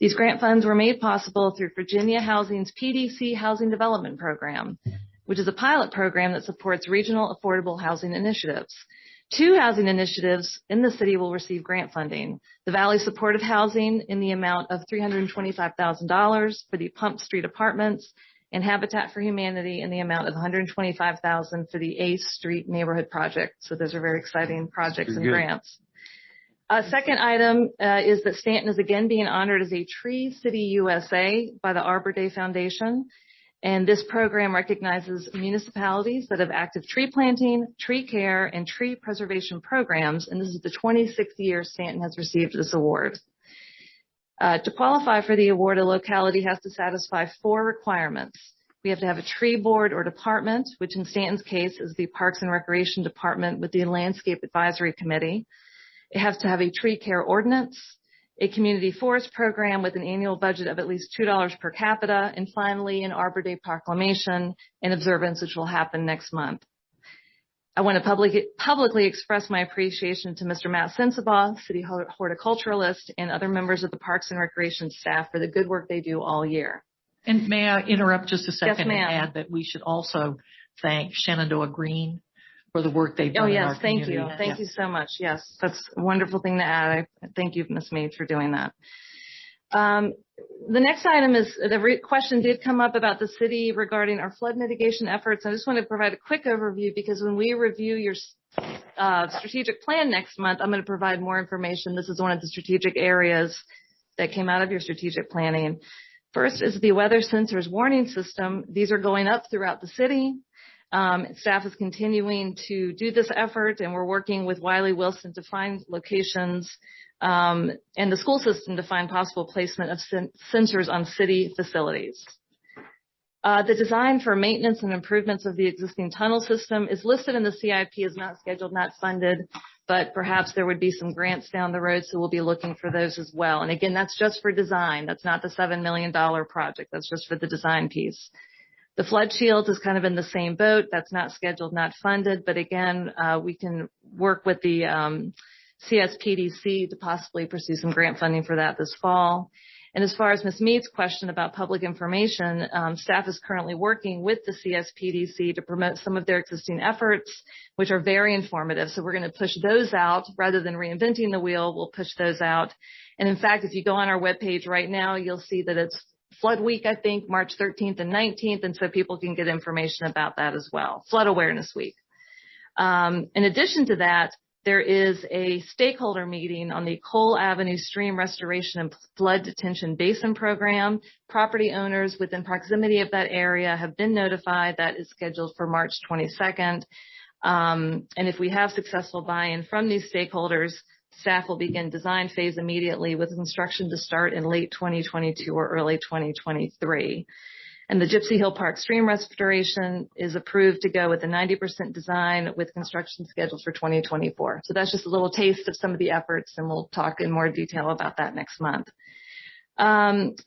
These grant funds were made possible through Virginia Housing's PDC Housing Development Program, which is a pilot program that supports regional affordable housing initiatives. 2 housing initiatives in the city will receive grant funding. The Valley Supportive Housing in the amount of $325,000 for the Pump Street Apartments, and Habitat for Humanity in the amount of $125,000 for the Ace Street Neighborhood Project. So those are very exciting projects and grants. Second item is that Stanton is again being honored as a Tree City USA by the Arbor Day Foundation. And this program recognizes municipalities that have active tree planting, tree care, and tree preservation programs. And this is the 26th year Stanton has received this award. To qualify for the award, a locality has to satisfy 4 requirements. We have to have a tree board or department, which in Stanton's case is the Parks and Recreation Department with the Landscape Advisory Committee. It has to have a tree care ordinance, a community forest program with an annual budget of at least $2 per capita, and finally, an Arbor Day proclamation and observance, which will happen next month. I want to publicly express my appreciation to Mr. Matt Sensabaugh, city horticulturalist, and other members of the Parks and Recreation staff for the good work they do all year. And may I interrupt just a second Yes, and add that we should also thank Shenandoah Green for the work they've done in our community. Oh, yes, thank you so much. Yes, that's a wonderful thing to add. Thank you, Ms. Meade, for doing that. The next item is the question did come up about the city regarding our flood mitigation efforts. I just want to provide a quick overview because when we review your strategic plan next month, I'm going to provide more information. This is one of the strategic areas that came out of your strategic planning. First is the weather sensors warning system. These are going up throughout the city. Staff is continuing to do this effort, and we're working with Wiley Wilson to find locations and the school system to find possible placement of sensors on city facilities. The design for maintenance and improvements of the existing tunnel system is listed in the CIP as not scheduled, not funded, but perhaps there would be some grants down the road, so we'll be looking for those as well. And again, that's just for design. That's not the $7 million project. That's just for the design piece. The flood shields is kind of in the same boat. That's not scheduled, not funded. But again, we can work with the CSPDC to possibly pursue some grant funding for that this fall. And as far as Ms. Meade's question about public information, staff is currently working with the CSPDC to promote some of their existing efforts, which are very informative. So we're going to push those out rather than reinventing the wheel. We'll push those out. And in fact, if you go on our webpage right now, you'll see that it's Flood Week, I think, March 13th and 19th, and so people can get information about that as well. Flood Awareness Week. In addition to that, there is a stakeholder meeting on the Cole Avenue Stream Restoration and Flood Detention Basin Program. Property owners within proximity of that area have been notified. That is scheduled for March 22nd. And if we have successful buy-in from these stakeholders, staff will begin design phase immediately with construction to start in late 2022 or early 2023. And the Gypsy Hill Park Stream Restoration is approved to go with a 90% design with construction scheduled for 2024. So that's just a little taste of some of the efforts, and we'll talk in more detail about that next month.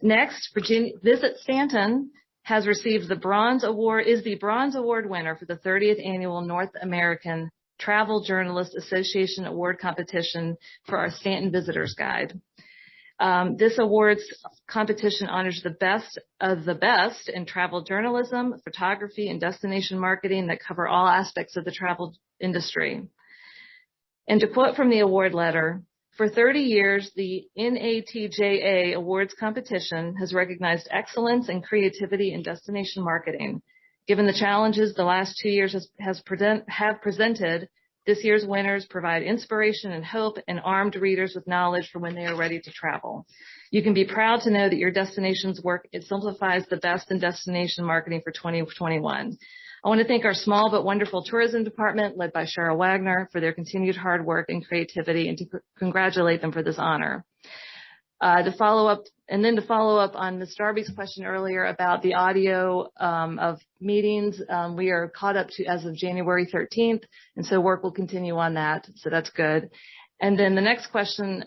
Next, Visit Stanton has received the Bronze Award, is the Bronze Award winner for the 30th Annual North American Travel Journalist Association Award Competition for our Stanton Visitors Guide. This awards competition honors the best of the best in travel journalism, photography, and destination marketing that cover all aspects of the travel industry. And to quote from the award letter, for 30 years, the NATJA Awards Competition has recognized excellence and creativity in destination marketing. Given the challenges the last 2 years have presented, this year's winners provide inspiration and hope and armed readers with knowledge for when they are ready to travel. You can be proud to know that your destination's work exemplifies the best in destination marketing for 2021. I want to thank our small but wonderful tourism department led by Cheryl Wagner for their continued hard work and creativity, and to congratulate them for this honor. To follow up on Ms. Darby's question earlier about the audio of meetings, we are caught up to as of January 13th, and so work will continue on that, so that's good. And then the next question,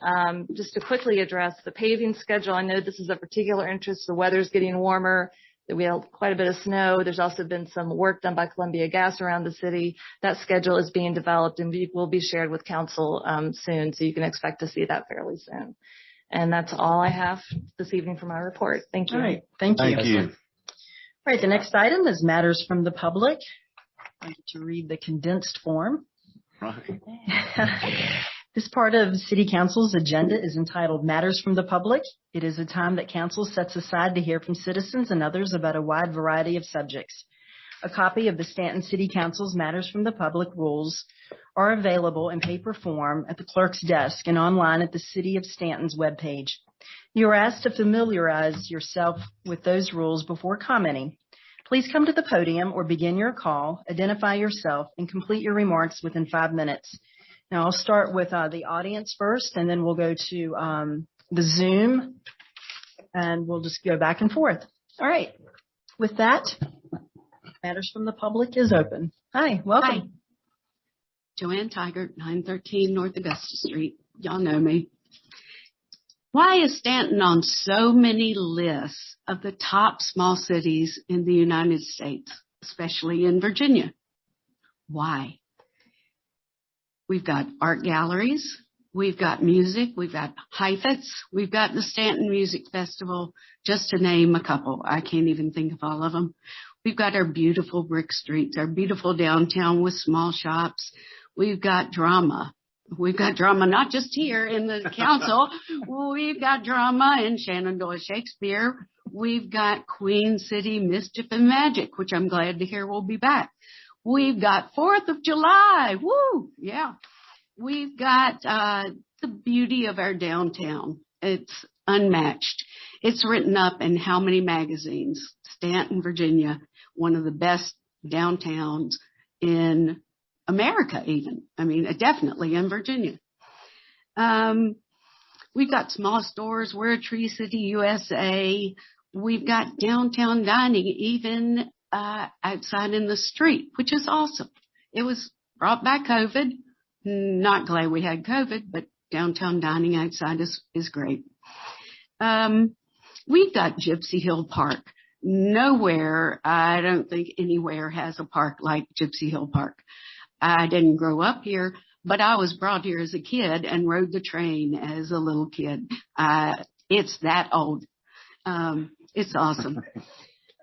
just to quickly address the paving schedule. I know this is of particular interest. The weather's getting warmer. We have quite a bit of snow. There's also been some work done by Columbia Gas around the city. That schedule is being developed and will be shared with council soon, so you can expect to see that fairly soon. And that's all I have this evening for my report. Thank you. All right. Thank you. Thank you. All right. The next item is matters from the public. I get to read the condensed form. Right. This part of City Council's agenda is entitled Matters from the Public. It is a time that Council sets aside to hear from citizens and others about a wide variety of subjects. A copy of the Stanton City Council's Matters from the Public rules are available in paper form at the clerk's desk and online at the City of Stanton's webpage. You are asked to familiarize yourself with those rules before commenting. Please come to the podium or begin your call, identify yourself, and complete your remarks within 5 minutes. Now, I'll start with the audience first, and then we'll go to the Zoom, and we'll just go back and forth. All right. With that, Matters from the Public is open. Hi, welcome. Hi. Joanne Tigert, 913 North Augusta Street. Y'all know me. Why is Stanton on so many lists of the top small cities in the United States, especially in Virginia? Why? We've got art galleries, we've got music, we've got Heifetz, we've got the Stanton Music Festival, just to name a couple. I can't even think of all of them. We've got our beautiful brick streets, our beautiful downtown with small shops. We've got drama. We've got drama not just here in the council. We've got drama in Shenandoah Shakespeare. We've got Queen City Mischief and Magic, which I'm glad to hear will be back. We've got 4th of July. Woo! Yeah. We've got the beauty of our downtown. It's unmatched. It's written up in how many magazines? Stanton, Virginia, one of the best downtowns in America even. I mean, definitely in Virginia. We've got small stores. We're a Tree City, USA. We've got downtown dining even outside in the street, which is awesome. It was brought by COVID. Not glad we had COVID, but downtown dining outside is great. We've got Gypsy Hill Park. Nowhere, I don't think anywhere has a park like Gypsy Hill Park. I didn't grow up here, but I was brought here as a kid and rode the train as a little kid. It's that old. It's awesome.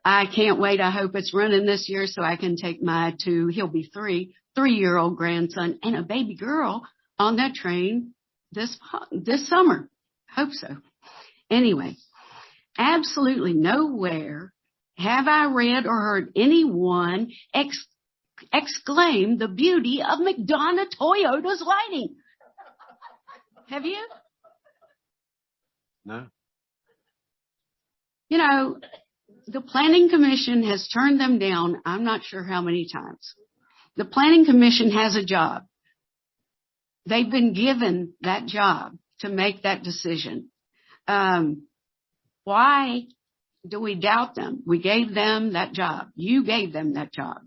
I can't wait. I hope it's running this year so I can take my he'll be three-year-old grandson and a baby girl on that train this summer. Hope so. Anyway, absolutely nowhere have I read or heard anyone exclaim the beauty of McDonough Toyota's lighting. Have you? No. You know, the Planning Commission has turned them down, I'm not sure how many times. The Planning Commission has a job. They've been given that job to make that decision. Why do we doubt them? We gave them that job. You gave them that job.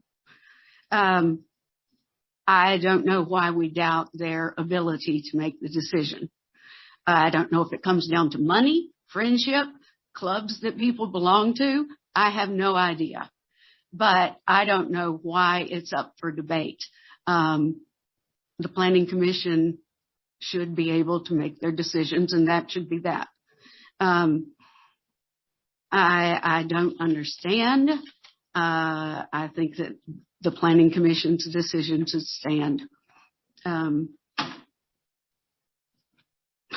I don't know why we doubt their ability to make the decision. I don't know if it comes down to money, friendship, clubs that people belong to. I have no idea. But I don't know why it's up for debate. The Planning Commission should be able to make their decisions, and that should be that. I don't understand. I think that the Planning Commission's decision should stand. I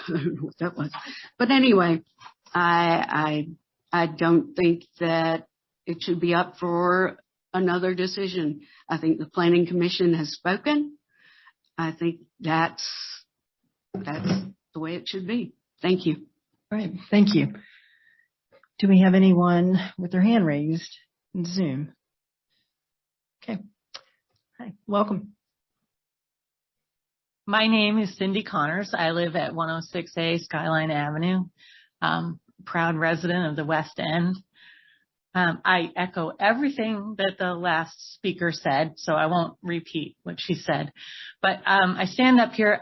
don't know what that was. But anyway, I don't think that it should be up for another decision. I think the Planning Commission has spoken. I think that's the way it should be. Thank you. All right. Thank you. Do we have anyone with their hand raised in Zoom? Okay. Hi. Welcome. My name is Cindy Connors. I live at 106A Skyline Avenue. Proud resident of the West End. I echo everything that the last speaker said, so I won't repeat what she said. But I stand up here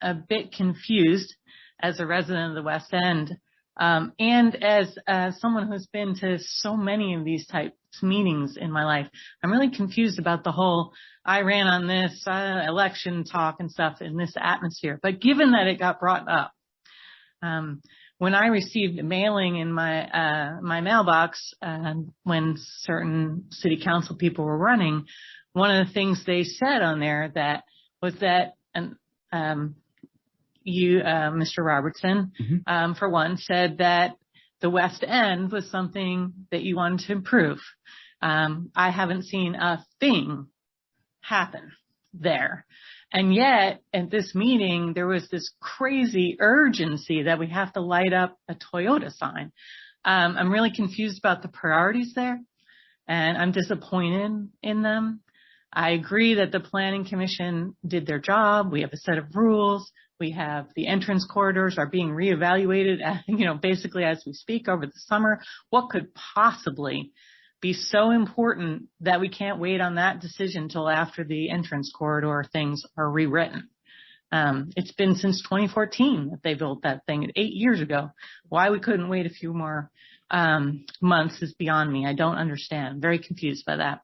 a bit confused as a resident of the West End, and as someone who's been to so many of these types of meetings in my life. I'm really confused about the whole I ran on this election talk and stuff in this atmosphere. But given that it got brought up, when I received a mailing in my mailbox when certain city council people were running, one of the things they said on there was that you, Mr. Robertson, for one, said that the West End was something that you wanted to improve. I haven't seen a thing happen there. And yet, at this meeting, there was this crazy urgency that we have to light up a Toyota sign. I'm really confused about the priorities there, and I'm disappointed in them. I agree that the Planning Commission did their job. We have a set of rules. We have the entrance corridors are being reevaluated, basically as we speak over the summer. What could possibly be so important that we can't wait on that decision till after the entrance corridor things are rewritten? It's been since 2014 that they built that thing 8 years ago. Why we couldn't wait a few more months is beyond me. I don't understand. I'm very confused by that.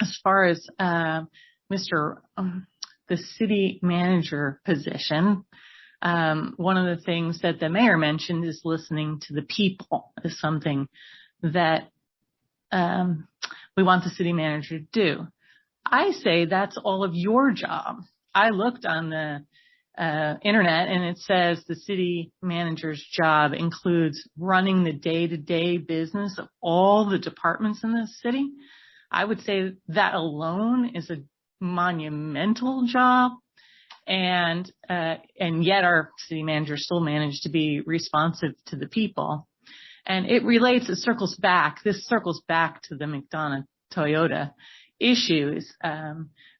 As far as the city manager position, one of the things that the mayor mentioned is listening to the people is something that we want the city manager to do. I say that's all of your job. I looked on the internet and it says the city manager's job includes running the day-to-day business of all the departments in the city. I would say that alone is a monumental job, and yet our city manager still managed to be responsive to the people. And this circles back to the McDonough Toyota issues.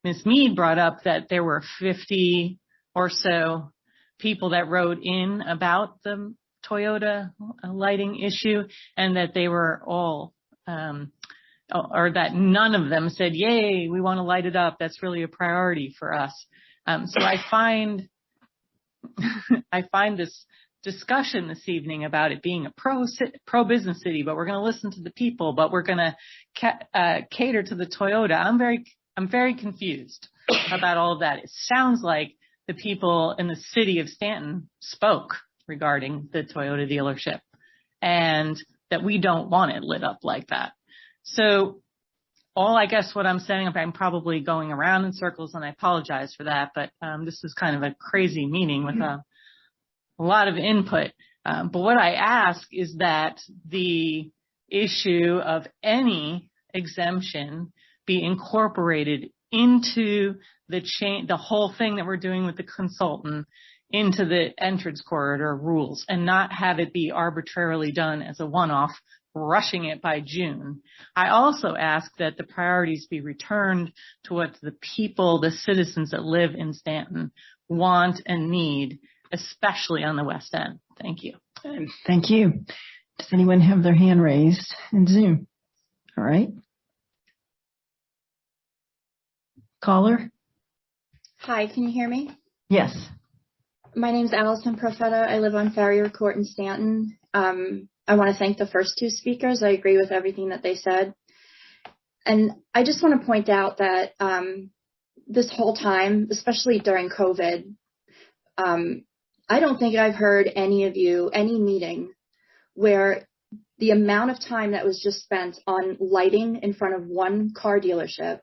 Ms. Mead brought up that there were 50 or so people that wrote in about the Toyota lighting issue, and that they were all, or that none of them said, yay, we want to light it up. That's really a priority for us. So I find this discussion this evening about it being a pro-business city, but we're going to listen to the people, but we're going to cater to the Toyota. I'm very confused about all of that. It sounds like the people in the city of Stanton spoke regarding the Toyota dealership and that we don't want it lit up like that. So I guess what I'm saying, I'm probably going around in circles, and I apologize for that, but this is kind of a crazy meeting with a lot of input. But what I ask is that the issue of any exemption be incorporated into the whole thing that we're doing with the consultant into the entrance corridor rules, and not have it be arbitrarily done as a one-off, rushing it by June. I also ask that the priorities be returned to what the people, the citizens that live in Stanton want and need, especially on the West End. Thank you. Thank you. Does anyone have their hand raised in Zoom? All right. Caller? Hi, can you hear me? Yes. My name's Allison Profeta. I live on Farrier Court in Stanton. I want to thank the first two speakers. I agree with everything that they said. And I just want to point out that this whole time, especially during COVID, I don't think I've heard any meeting where the amount of time that was just spent on lighting in front of one car dealership,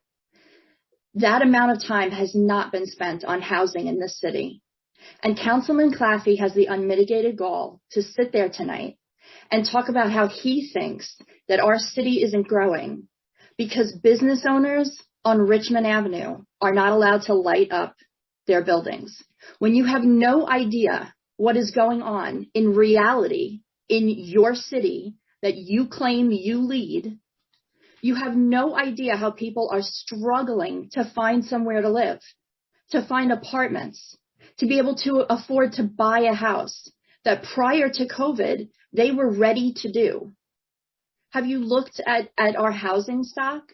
that amount of time has not been spent on housing in this city. And Councilman Claffey has the unmitigated gall to sit there tonight and talk about how he thinks that our city isn't growing because business owners on Richmond Avenue are not allowed to light up their buildings. When you have no idea what is going on in reality in your city that you claim you lead, you have no idea how people are struggling to find somewhere to live, to find apartments, to be able to afford to buy a house that prior to COVID, they were ready to do. Have you looked at our housing stock?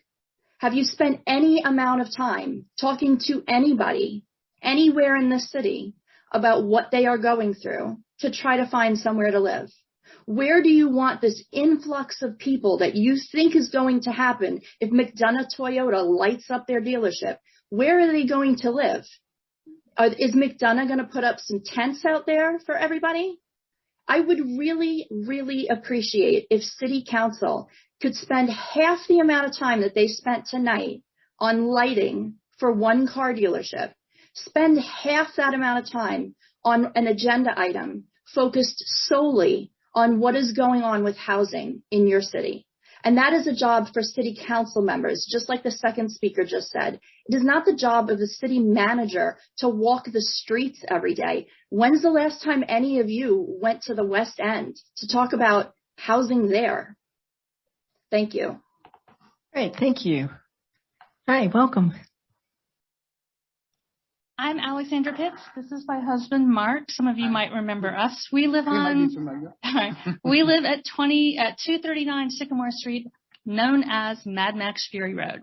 Have you spent any amount of time talking to anybody anywhere in the city about what they are going through to try to find somewhere to live? Where do you want this influx of people that you think is going to happen if McDonough Toyota lights up their dealership? Where are they going to live? Is McDonough going to put up some tents out there for everybody? I would really, really appreciate if City Council could spend half the amount of time that they spent tonight on lighting for one car dealership. Spend half that amount of time on an agenda item focused solely on what is going on with housing in your city. And that is a job for city council members, just like the second speaker just said. It is not the job of the city manager to walk the streets every day. When's the last time any of you went to the West End to talk about housing there? Thank you. Great, thank you. Hi, welcome. I'm Alexandra Pitts. This is my husband, Mark. Some of you might remember us. We live at 239 Sycamore Street, known as Mad Max Fury Road.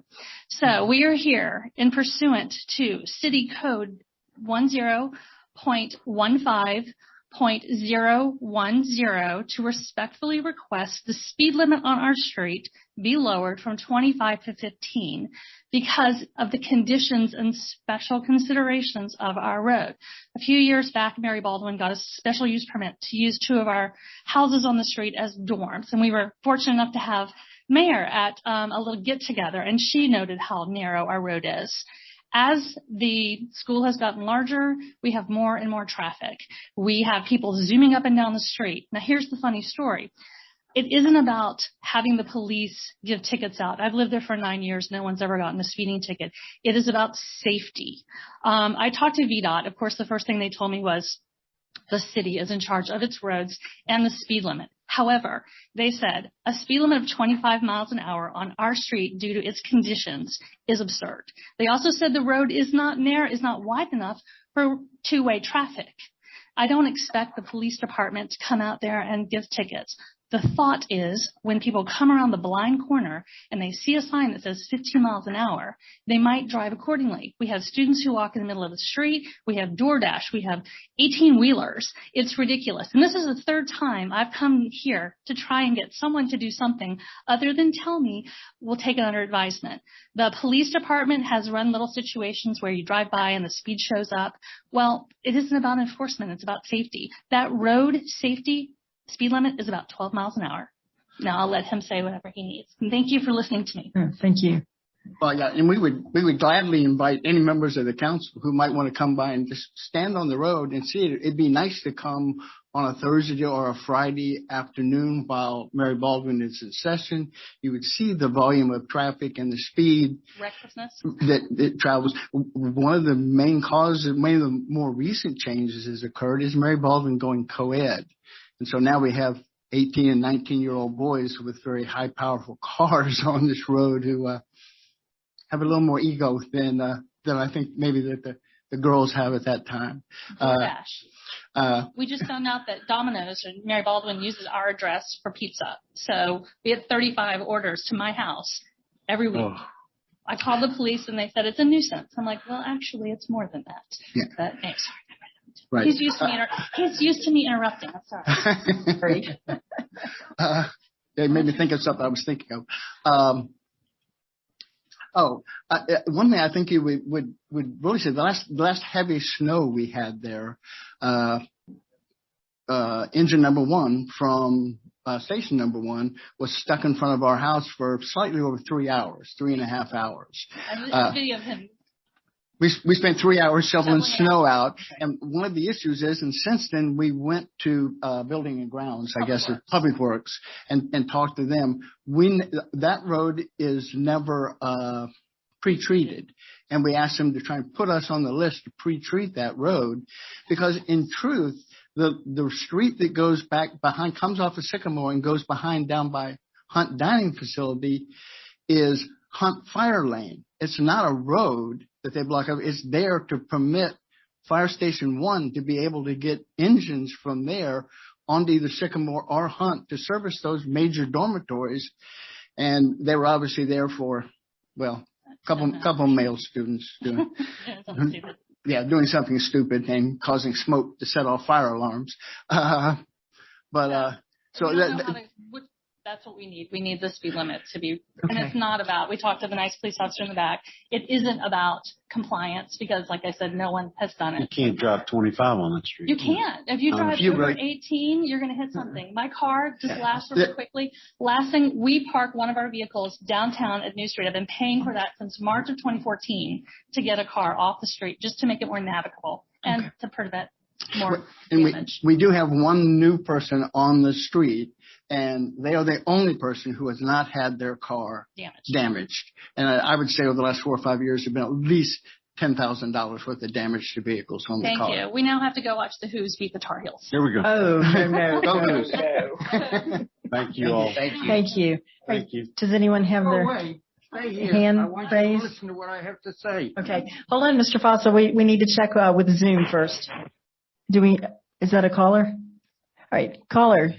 So we are here in pursuant to City Code 10.15.010 to respectfully request the speed limit on our street be lowered from 25 to 15 because of the conditions and special considerations of our road. A few years back, Mary Baldwin got a special use permit to use 2 of our houses on the street as dorms, and we were fortunate enough to have Mayor at a little get-together, and she noted how narrow our road is. As the school has gotten larger, we have more and more traffic. We have people zooming up and down the street. Now, here's the funny story. It isn't about having the police give tickets out. I've lived there for 9 years. No one's ever gotten a speeding ticket. It is about safety. I talked to VDOT. Of course, the first thing they told me was the city is in charge of its roads and the speed limit. However, they said a speed limit of 25 miles an hour on our street due to its conditions is absurd. They also said the road is not wide enough for two-way traffic. I don't expect the police department to come out there and give tickets. The thought is when people come around the blind corner and they see a sign that says 15 miles an hour, they might drive accordingly. We have students who walk in the middle of the street. We have DoorDash. We have 18-wheelers. It's ridiculous. And this is the third time I've come here to try and get someone to do something other than tell me we'll take it under advisement. The police department has run little situations where you drive by and the speed shows up. Well, it isn't about enforcement. It's about safety. That road safety speed limit is about 12 miles an hour. Now I'll let him say whatever he needs. And thank you for listening to me. Thank you. Well, yeah, and we would gladly invite any members of the council who might want to come by and just stand on the road and see it. It'd be nice to come on a Thursday or a Friday afternoon while Mary Baldwin is in session. You would see the volume of traffic and the speed recklessness that it travels. One of the main causes, one of the more recent changes has occurred is Mary Baldwin going co-ed. And so now we have 18 and 19-year-old boys with very high, powerful cars on this road who have a little more ego than I think maybe that the girls have at that time. We just found out that Domino's and Mary Baldwin uses our address for pizza. So we had 35 orders to my house every week. Oh. I called the police and they said it's a nuisance. I'm like, well, actually, it's more than that. Yeah. But sorry. Right. He's used to me interrupting. I'm sorry. Great. They made me think of something I was thinking of. One thing I think you would really say, the last heavy snow we had there, engine number 1 from station number 1 was stuck in front of our house for slightly over 3.5 hours. And this is a video of him. We spent 3 hours shoveling snow out, and one of the issues is, and since then we went to Building and Grounds, I guess, or Public Works, and talked to them. That road is never pre-treated, and we asked them to try and put us on the list to pre-treat that road, because in truth, the street that goes back behind, comes off of Sycamore and goes behind down by Hunt Dining Facility is Hunt Fire Lane. It's not a road that they block up. It's there to permit Fire Station 1 to be able to get engines from there onto either Sycamore or Hunt to service those major dormitories. And they were obviously there for, well, a couple male students doing. doing something stupid and causing smoke to set off fire alarms. That's what we need. We need the speed limit to be, and it's not about, we talked to the nice police officer in the back. It isn't about compliance because, like I said, no one has done it. You can't drive 25 on that street. You can't. If you drive over 18, you're going to hit something. My car, just last really quickly, last thing, we park one of our vehicles downtown at New Street. I've been paying for that since March of 2014 to get a car off the street just to make it more navigable and to prevent more damage. We do have one new person on the street, and they are the only person who has not had their car damaged. And I would say over the last 4 or 5 years, there have been at least $10,000 worth of damage to vehicles on the car. Thank you. We now have to go watch the Who's beat the Tar Heels. Here we go. Oh, no. Go Who's. Thank you all. Thank you. Does anyone have their Stay here. hand I want raised? you to listen to what I have to say. Okay. Hold on, Mr. Fossil. We need to check with Zoom first. Is that a caller? All right. Caller,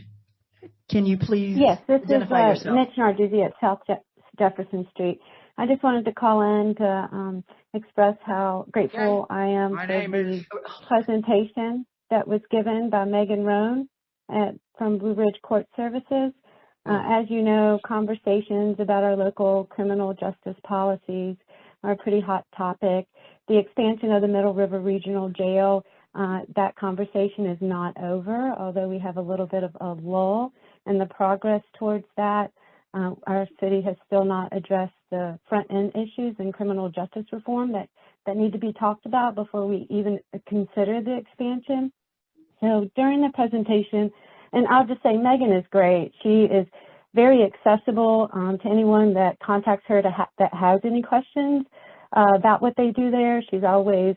can you please identify yourself? Mitch Narduzzi at South Jefferson Street. I just wanted to call in to express how grateful I am for the presentation that was given by Megan Roan from Blue Ridge Court Services. As you know, conversations about our local criminal justice policies are a pretty hot topic. The expansion of the Middle River Regional Jail, that conversation is not over, although we have a little bit of a lull in the progress towards that. Our city has still not addressed the front-end issues in criminal justice reform that need to be talked about before we even consider the expansion. So during the presentation, and I'll just say Megan is great. She is very accessible to anyone that contacts her that has any questions about what they do there. She's always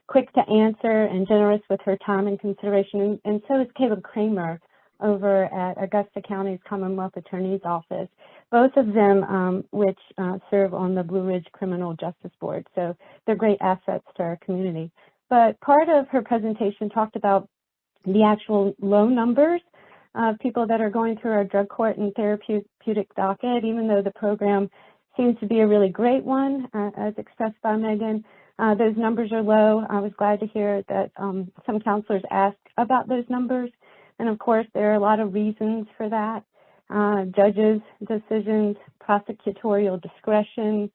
quick to answer and generous with her time and consideration. And so is Caleb Kramer over at Augusta County's Commonwealth Attorney's Office, both of them which serve on the Blue Ridge Criminal Justice Board. So they're great assets to our community. But part of her presentation talked about the actual low numbers of people that are going through our drug court and therapeutic docket, even though the program seems to be a really great one, as expressed by Megan. Those numbers are low. I was glad to hear that some counselors asked about those numbers. And of course, there are a lot of reasons for that. Judges' decisions, prosecutorial discretion.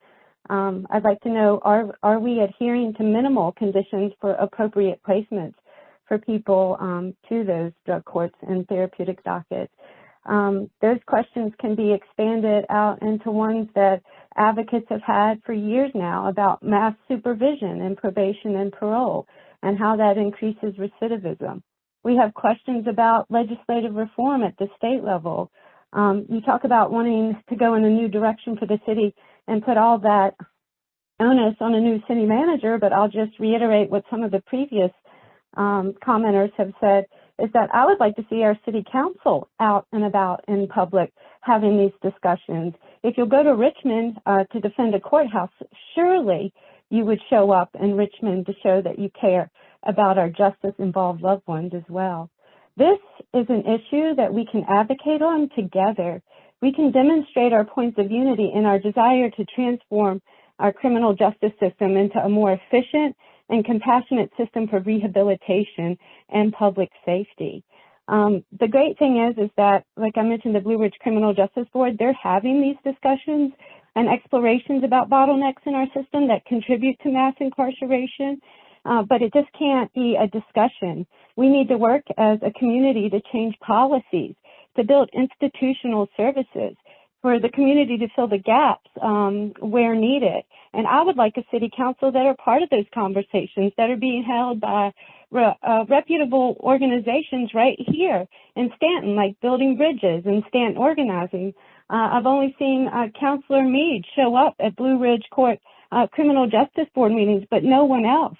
I'd like to know, are we adhering to minimal conditions for appropriate placements for people to those drug courts and therapeutic dockets? Those questions can be expanded out into ones that advocates have had for years now about mass supervision and probation and parole and how that increases recidivism. We have questions about legislative reform at the state level. You talk about wanting to go in a new direction for the city and put all that onus on a new city manager, but I'll just reiterate what some of the previous commenters have said, is that I would like to see our city council out and about in public having these discussions. If you'll go to Richmond to defend a courthouse, surely you would show up in Richmond to show that you care about our justice-involved loved ones as well. This is an issue that we can advocate on together. We can demonstrate our points of unity in our desire to transform our criminal justice system into a more efficient and compassionate system for rehabilitation and public safety. The great thing is that, like I mentioned, the Blue Ridge Criminal Justice Board, they're having these discussions and explorations about bottlenecks in our system that contribute to mass incarceration, but it just can't be a discussion. We need to work as a community to change policies, to build institutional services for the community to fill the gaps where needed. And I would like a city council that are part of those conversations that are being held by reputable organizations right here in Stanton, like Building Bridges and Stanton Organizing. I've only seen Councilor Meade show up at Blue Ridge Court Criminal Justice Board meetings, but no one else.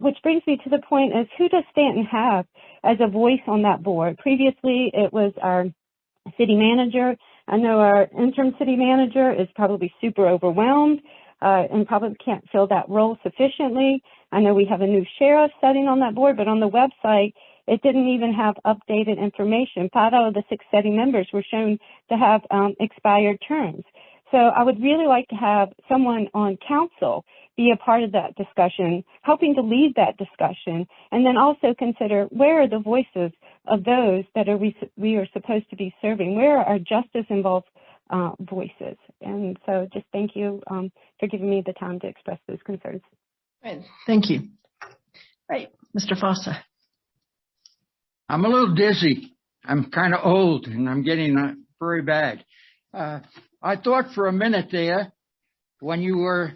Which brings me to the point is, who does Stanton have as a voice on that board? Previously, it was our city manager. I know our interim city manager is probably super overwhelmed and probably can't fill that role sufficiently. I know we have a new sheriff sitting on that board, but on the website, it didn't even have updated information. 5 out of the 6 setting members were shown to have expired terms. So I would really like to have someone on council be a part of that discussion, helping to lead that discussion, and then also consider where are the voices of those that we are supposed to be serving? Where are our justice-involved voices? And so just thank you for giving me the time to express those concerns. Right. Thank you. Right. Mr. Foster. I'm a little dizzy. I'm kind of old, and I'm getting very bad. I thought for a minute there, when you were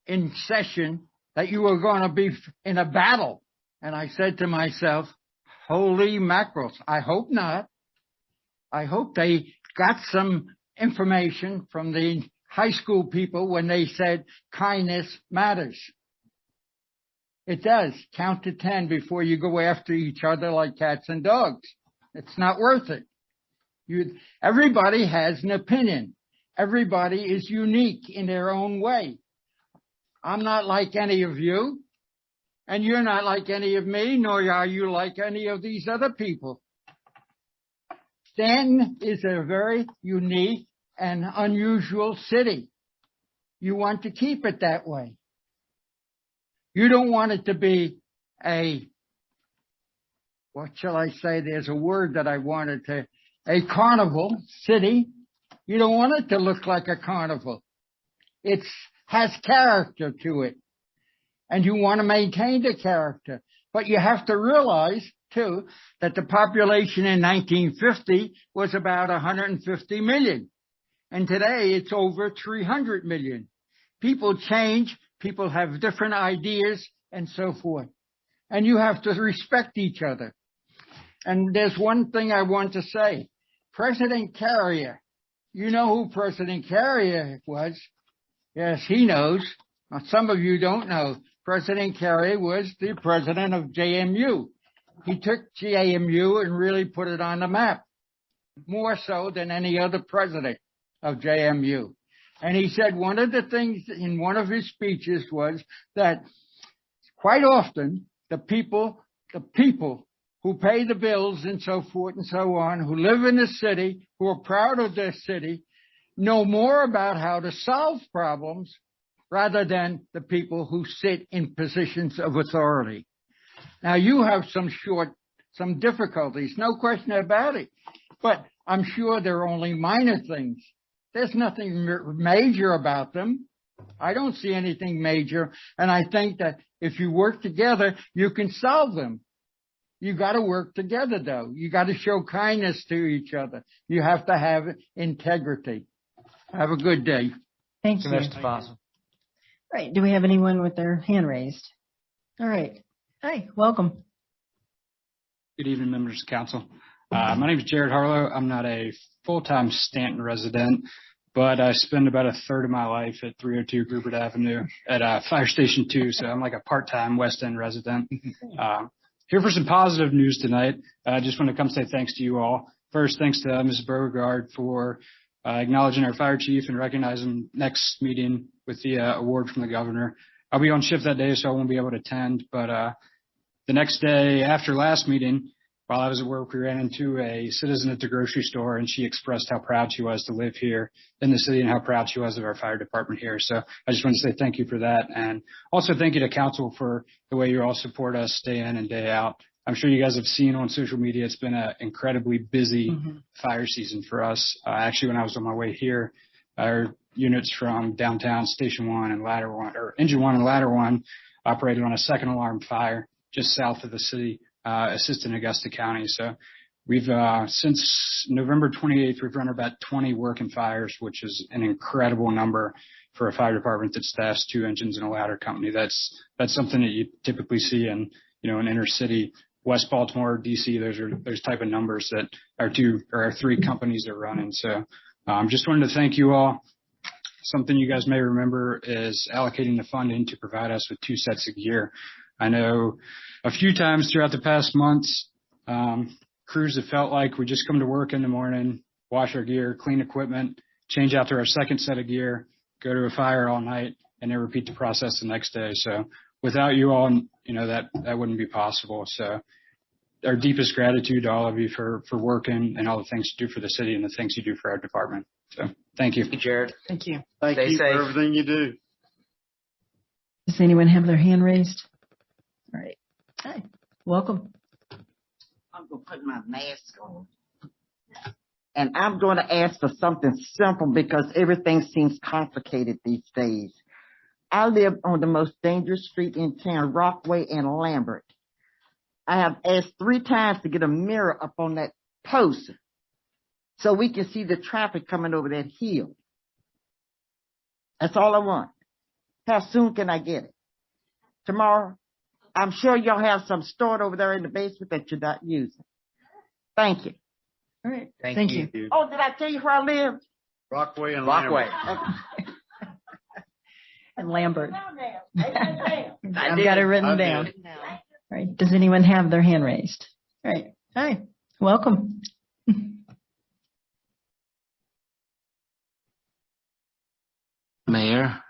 in session, that you were going to be in a battle. And I said to myself, holy mackerels, I hope not. I hope they got some information from the high school people when they said kindness matters. It does. Count to 10 before you go after each other like cats and dogs. It's not worth it. Everybody has an opinion. Everybody is unique in their own way. I'm not like any of you, and you're not like any of me, nor are you like any of these other people. Stanton is a very unique and unusual city. You want to keep it that way. You don't want it to be what shall I say? There's a word that I wanted to, a carnival city. You don't want it to look like a carnival. It has character to it. And you want to maintain the character. But you have to realize, too, that the population in 1950 was about 150 million. And today it's over 300 million. People change. People have different ideas and so forth. And you have to respect each other. And there's one thing I want to say. President Carrier, you know who President Carrier was? Yes, he knows. Some of you don't know. President Carrier was the president of JMU. He took JMU and really put it on the map, more so than any other president of JMU. And he said one of the things in one of his speeches was that quite often the people who pay the bills and so forth and so on, who live in the city, who are proud of their city, know more about how to solve problems rather than the people who sit in positions of authority. Now, you have some difficulties, no question about it, but I'm sure they're only minor things. There's nothing major about them. I don't see anything major, and I think that if you work together, you can solve them. You got to work together, though. You got to show kindness to each other. You have to have integrity. Have a good day. Thank you. Mr. Foster. Right. Do we have anyone with their hand raised? All right. Hi. Welcome. Good evening, members of council. My name is Jared Harlow. I'm not a full-time Stanton resident, but I spend about a third of my life at 302 Rupert Avenue at Fire Station 2, so I'm like a part-time West End resident. Here for some positive news tonight. I just want to come say thanks to you all. First, thanks to Ms. Beauregard for acknowledging our fire chief and recognizing next meeting with the award from the governor. I'll be on shift that day, so I won't be able to attend, but the next day after last meeting, while I was at work, we ran into a citizen at the grocery store, and she expressed how proud she was to live here in the city and how proud she was of our fire department here. So I just want to say thank you for that. And also thank you to council for the way you all support us day in and day out. I'm sure you guys have seen on social media, it's been an incredibly busy fire season for us. Actually, when I was on my way here, our units from downtown Station 1 and Ladder 1, or Engine 1 and Ladder 1, operated on a second alarm fire just south of the city, assisting Augusta County. So we've, since November 28th, we've run about 20 working fires, which is an incredible number for a fire department that staffs 2 engines and a ladder company. That's something that you typically see in, an inner city. West Baltimore, DC, those type of numbers that our 3 companies are running. So just wanted to thank you all. Something you guys may remember is allocating the funding to provide us with 2 sets of gear. I know a few times throughout the past months, crews have felt like we just come to work in the morning, wash our gear, clean equipment, change out to our second set of gear, go to a fire all night, and then repeat the process the next day. So without you all, that wouldn't be possible. So our deepest gratitude to all of you for working and all the things you do for the city and the things you do for our department. So thank you. Thank you, Jared. Thank you. Thank Stay you safe. for everything you do. Does anyone have their hand raised? All right. Hi. Welcome. I'm going to put my mask on. And I'm going to ask for something simple because everything seems complicated these days. I live on the most dangerous street in town, Rockaway and Lambert. I have asked 3 times to get a mirror up on that post so we can see the traffic coming over that hill. That's all I want. How soon can I get it? Tomorrow? I'm sure y'all have some stored over there in the basement that you're not using. Thank you. All right. Thank you. Oh, did I tell you where I live? Rockaway and Rockaway. And Lambert. I I've got it written down. All right. Does anyone have their hand raised? All right. Hi. Welcome. Mayor,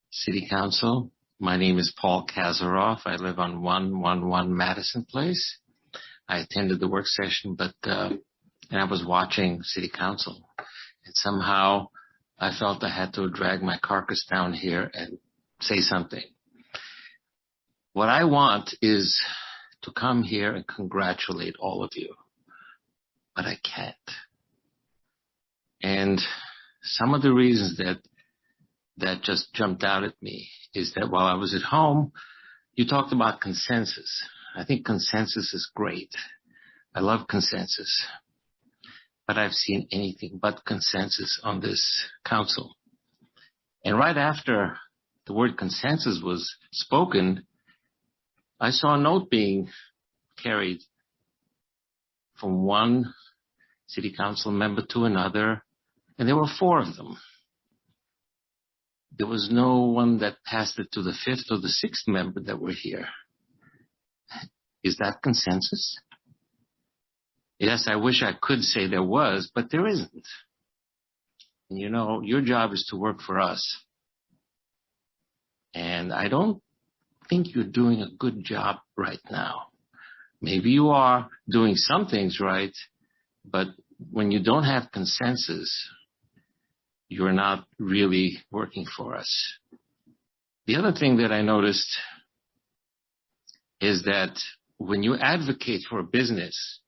City Council, my name is Paul Kazaroff. I live on 111 Madison Place. I attended the work session, and I was watching City Council. And somehow I felt I had to drag my carcass down here and say something. What I want is to come here and congratulate all of you, but I can't. And some of the reasons that just jumped out at me is that while I was at home, you talked about consensus. I think consensus is great. I love consensus. But I've seen anything but consensus on this council. And right after the word consensus was spoken, I saw a note being carried from one city council member to another, and there were 4 of them. There was no one that passed it to the 5th or the 6th member that were here. Is that consensus? Yes, I wish I could say there was, but there isn't. And you know, your job is to work for us. And I don't think you're doing a good job right now. Maybe you are doing some things right, but when you don't have consensus, you're not really working for us. The other thing that I noticed is that when you advocate for a business,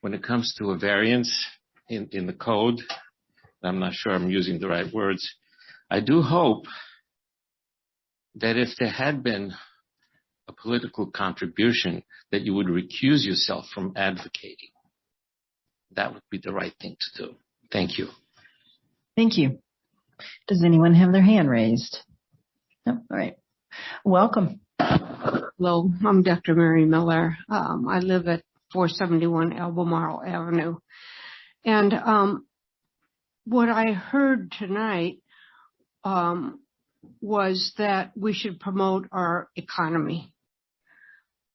when it comes to a variance in the code, I'm not sure I'm using the right words, I do hope that if there had been a political contribution, that you would recuse yourself from advocating. That would be the right thing to do. Thank you. Thank you. Does anyone have their hand raised? No? All right. Welcome. Hello, I'm Dr. Mary Miller. I live at 471 Albemarle Avenue. And what I heard tonight was that we should promote our economy.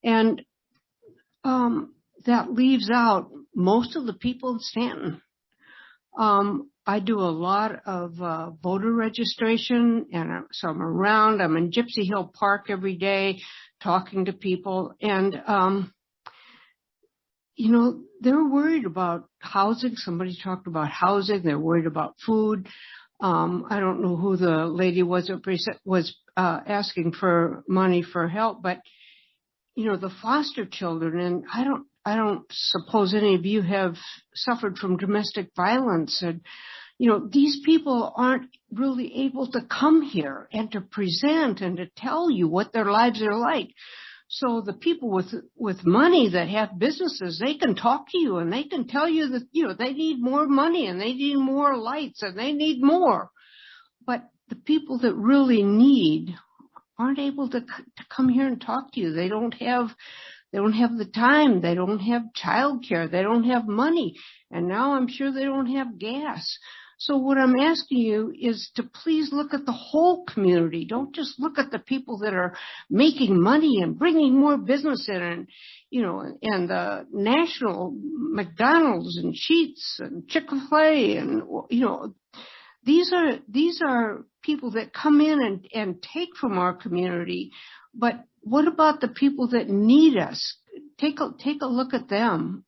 And that leaves out most of the people in Stanton. I do a lot of voter registration, and so I'm around. I'm in Gypsy Hill Park every day talking to people. And, you know, they're worried about housing. Somebody talked about housing. They're worried about food. I don't know who the lady was that was asking for money for help, but, you know, the foster children, and I don't suppose any of you have suffered from domestic violence. And, you know, these people aren't really able to come here and to present and to tell you what their lives are like. So the people with money that have businesses, they can talk to you and they can tell you that, you know, they need more money and they need more lights and they need more. But the people that really need aren't able to come here and talk to you. They don't have the time. They don't have childcare. They don't have money. And now I'm sure they don't have gas. So what I'm asking you is to please look at the whole community. Don't just look at the people that are making money and bringing more business in, and, you know, and the national McDonald's and Sheetz and Chick-fil-A, and, you know, these are people that come in and take from our community. But what about the people that need us? take a look at them.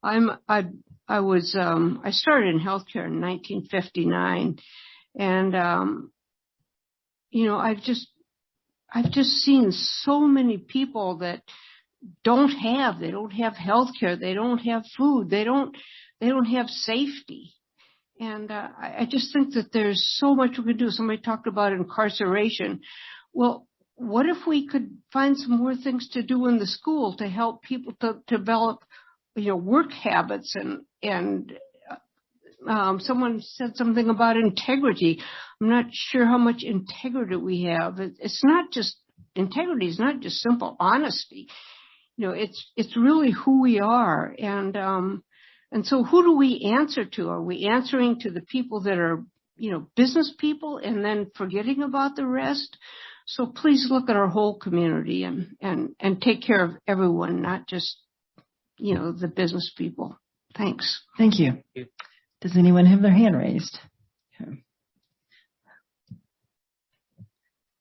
I started in healthcare in 1959, and I've just seen so many people that don't have healthcare, they don't have food, they don't have safety. And I just think that there's so much we can do. Somebody talked about incarceration. Well, what if we could find some more things to do in the school to help people to develop, work habits and someone said something about integrity. I'm not sure how much integrity we have. It's not just integrity. It's not just simple honesty. It's really who we are. And so who do we answer to? Are we answering to the people that are, business people and then forgetting about the rest? So please look at our whole community and take care of everyone, not just, the business people. Thanks. Thank you. Does anyone have their hand raised? Okay.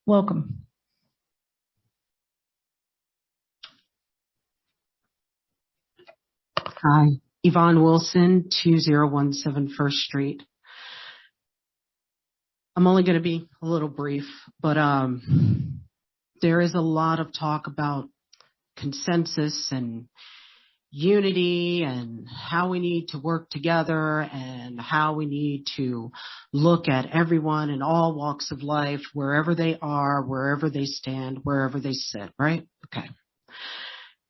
Welcome. Hi, Yvonne Wilson, 2017 First Street. I'm only going to be a little brief, but there is a lot of talk about consensus and unity and how we need to work together and how we need to look at everyone in all walks of life, wherever they are, wherever they stand, wherever they sit, right? Okay.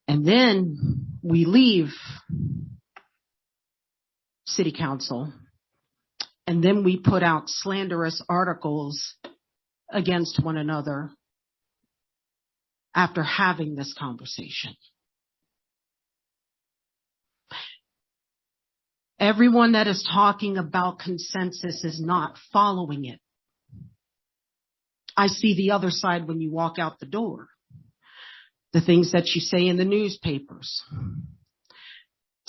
And then we leave city council, and then we put out slanderous articles against one another after having this conversation. Everyone that is talking about consensus is not following it. I see the other side when you walk out the door. The things that you say in the newspapers.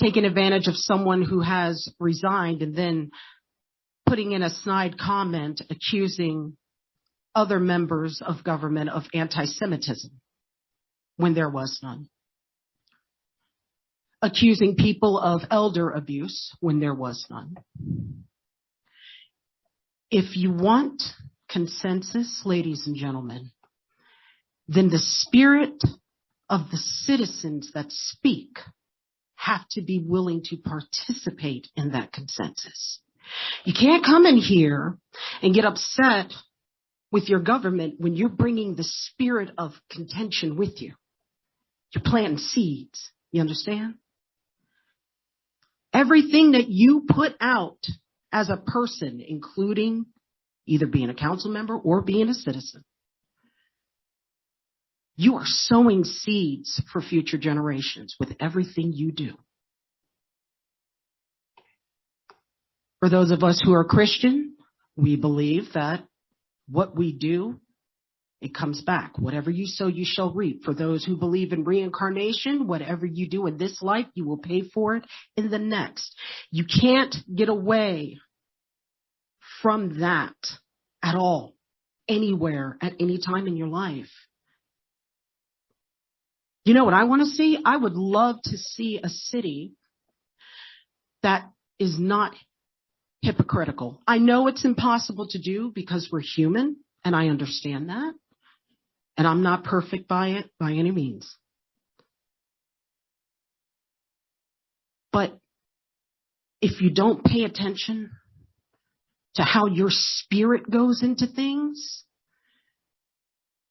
Taking advantage of someone who has resigned and then putting in a snide comment accusing other members of government of anti-Semitism when there was none. Accusing people of elder abuse when there was none. If you want consensus, ladies and gentlemen, then the spirit of the citizens that speak have to be willing to participate in that consensus. You can't come in here and get upset with your government when you're bringing the spirit of contention with you. You're planting seeds. You understand? Everything that you put out as a person, including either being a council member or being a citizen, you are sowing seeds for future generations with everything you do. For those of us who are Christian, we believe that what we do, it comes back. Whatever you sow, you shall reap. For those who believe in reincarnation, whatever you do in this life, you will pay for it in the next. You can't get away from that at all, anywhere, at any time in your life. You know what I want to see? I would love to see a city that is not hypocritical. I know it's impossible to do because we're human, and I understand that. And I'm not perfect by it by any means. But if you don't pay attention to how your spirit goes into things,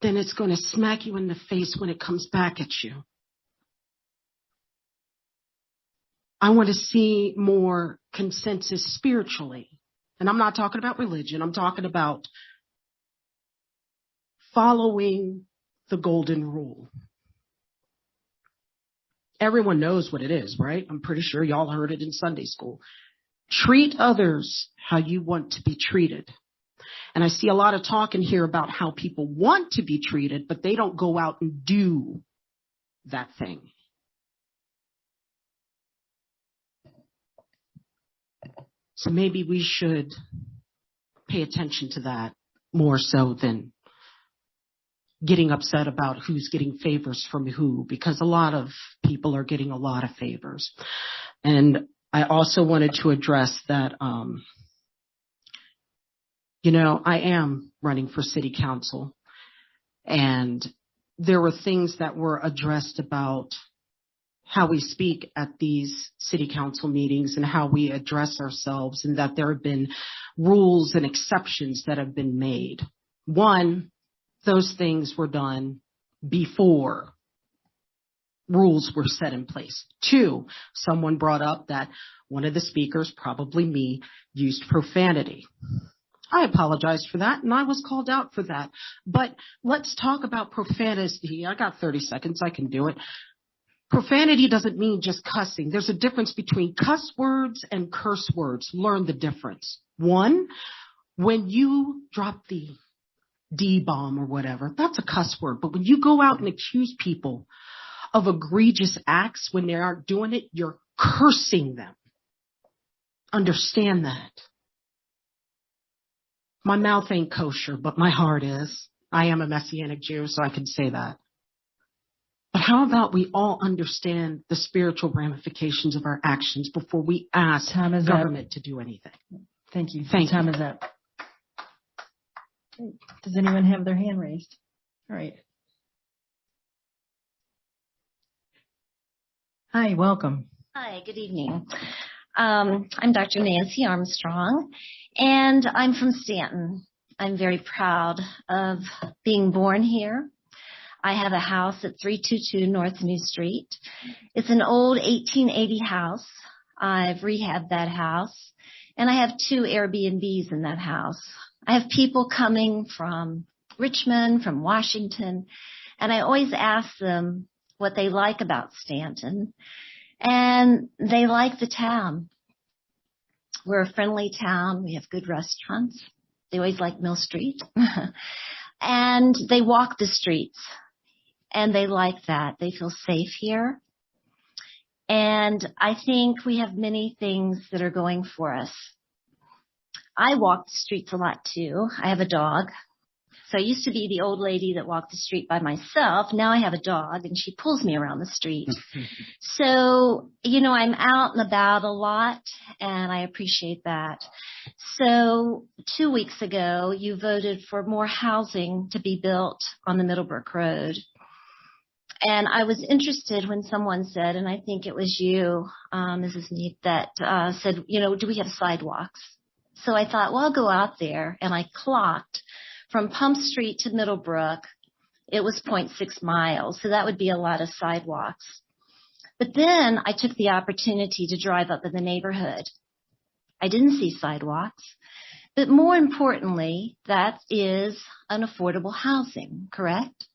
then it's going to smack you in the face when it comes back at you. I want to see more consensus spiritually. And I'm not talking about religion. I'm talking about following the golden rule. Everyone knows what it is, right? I'm pretty sure y'all heard it in Sunday school. Treat others how you want to be treated. And I see a lot of talk in here about how people want to be treated, but they don't go out and do that thing. So maybe we should pay attention to that more so than getting upset about who's getting favors from who, because a lot of people are getting a lot of favors. And I also wanted to address that, I am running for city council, and there were things that were addressed about how we speak at these city council meetings and how we address ourselves, and that there have been rules and exceptions that have been made. One, those things were done before rules were set in place. Two, someone brought up that one of the speakers, probably me, used profanity. I apologize for that, and I was called out for that. But let's talk about profanity. I got 30 seconds. I can do it. Profanity doesn't mean just cussing. There's a difference between cuss words and curse words. Learn the difference. One, when you drop the D-bomb or whatever, that's a cuss word. But when you go out and accuse people of egregious acts when they aren't doing it, you're cursing them. Understand that. My mouth ain't kosher, but my heart is. I am a Messianic Jew, so I can say that. But how about we all understand the spiritual ramifications of our actions before we ask government to do anything? Thank you. Thank Time you. is up. Does anyone have their hand raised? All right. Hi, welcome. Hi, good evening. I'm Dr. Nancy Armstrong, and I'm from Stanton. I'm very proud of being born here. I have a house at 322 North New Street. It's an old 1880 house. I've rehabbed that house, and I have 2 Airbnbs in that house. I have people coming from Richmond, from Washington, and I always ask them what they like about Stanton, and they like the town. We're a friendly town. We have good restaurants. They always like Mill Street. And they walk the streets, and they like that. They feel safe here. And I think we have many things that are going for us. I walk the streets a lot, too. I have a dog. So I used to be the old lady that walked the street by myself. Now I have a dog, and she pulls me around the street. So, I'm out and about a lot, and I appreciate that. So 2 weeks ago, you voted for more housing to be built on the Middlebrook Road. And I was interested when someone said, and I think it was you, Mrs. Neat, that said, do we have sidewalks? So I thought, well, I'll go out there, and I clocked from Pump Street to Middlebrook, it was 0.6 miles, so that would be a lot of sidewalks. But then I took the opportunity to drive up in the neighborhood. I didn't see sidewalks, but more importantly, that is an affordable housing, correct?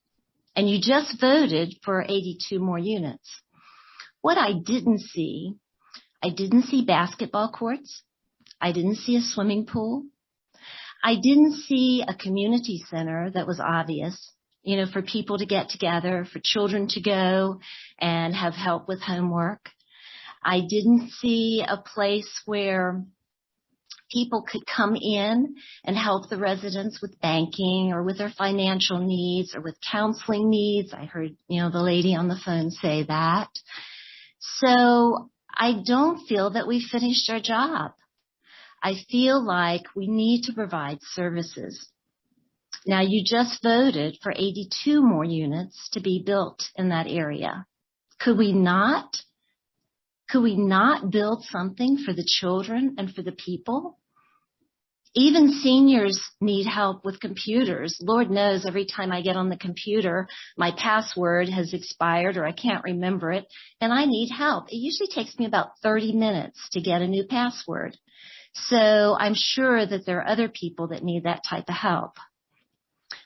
And you just voted for 82 more units. What I didn't see basketball courts. I didn't see a swimming pool. I didn't see a community center that was obvious, for people to get together, for children to go and have help with homework. I didn't see a place where people could come in and help the residents with banking or with their financial needs or with counseling needs. I heard, the lady on the phone say that. So I don't feel that we finished our job. I feel like we need to provide services. Now, you just voted for 82 more units to be built in that area. Could we not build something for the children and for the people? Even seniors need help with computers. Lord knows every time I get on the computer, my password has expired or I can't remember it, and I need help. It usually takes me about 30 minutes to get a new password. So I'm sure that there are other people that need that type of help.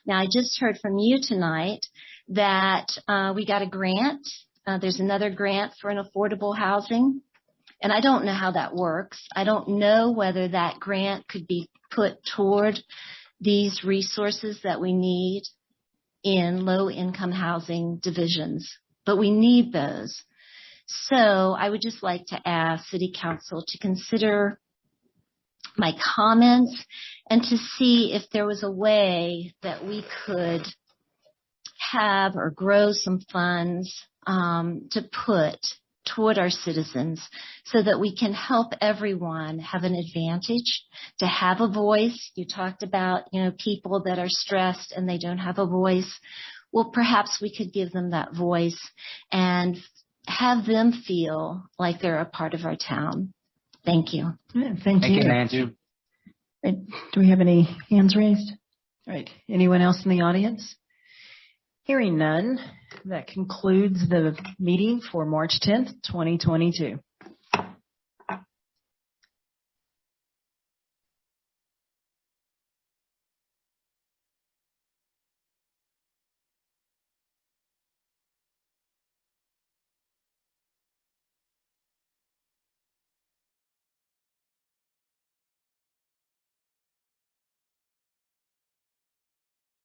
Now, I just heard from you tonight that we got a grant. There's another grant for an affordable housing, and I don't know how that works. I don't know whether that grant could be put toward these resources that we need in low-income housing divisions, but we need those. So I would just like to ask City Council to consider my comments and to see if there was a way that we could have or grow some funds to put toward our citizens so that we can help everyone have an advantage, to have a voice. You talked about, people that are stressed and they don't have a voice. Well, perhaps we could give them that voice and have them feel like they're a part of our town. Thank you. Yeah, thank you, Nancy. Right. Do we have any hands raised? All right. Anyone else in the audience? Hearing none, that concludes the meeting for March 10th, 2022.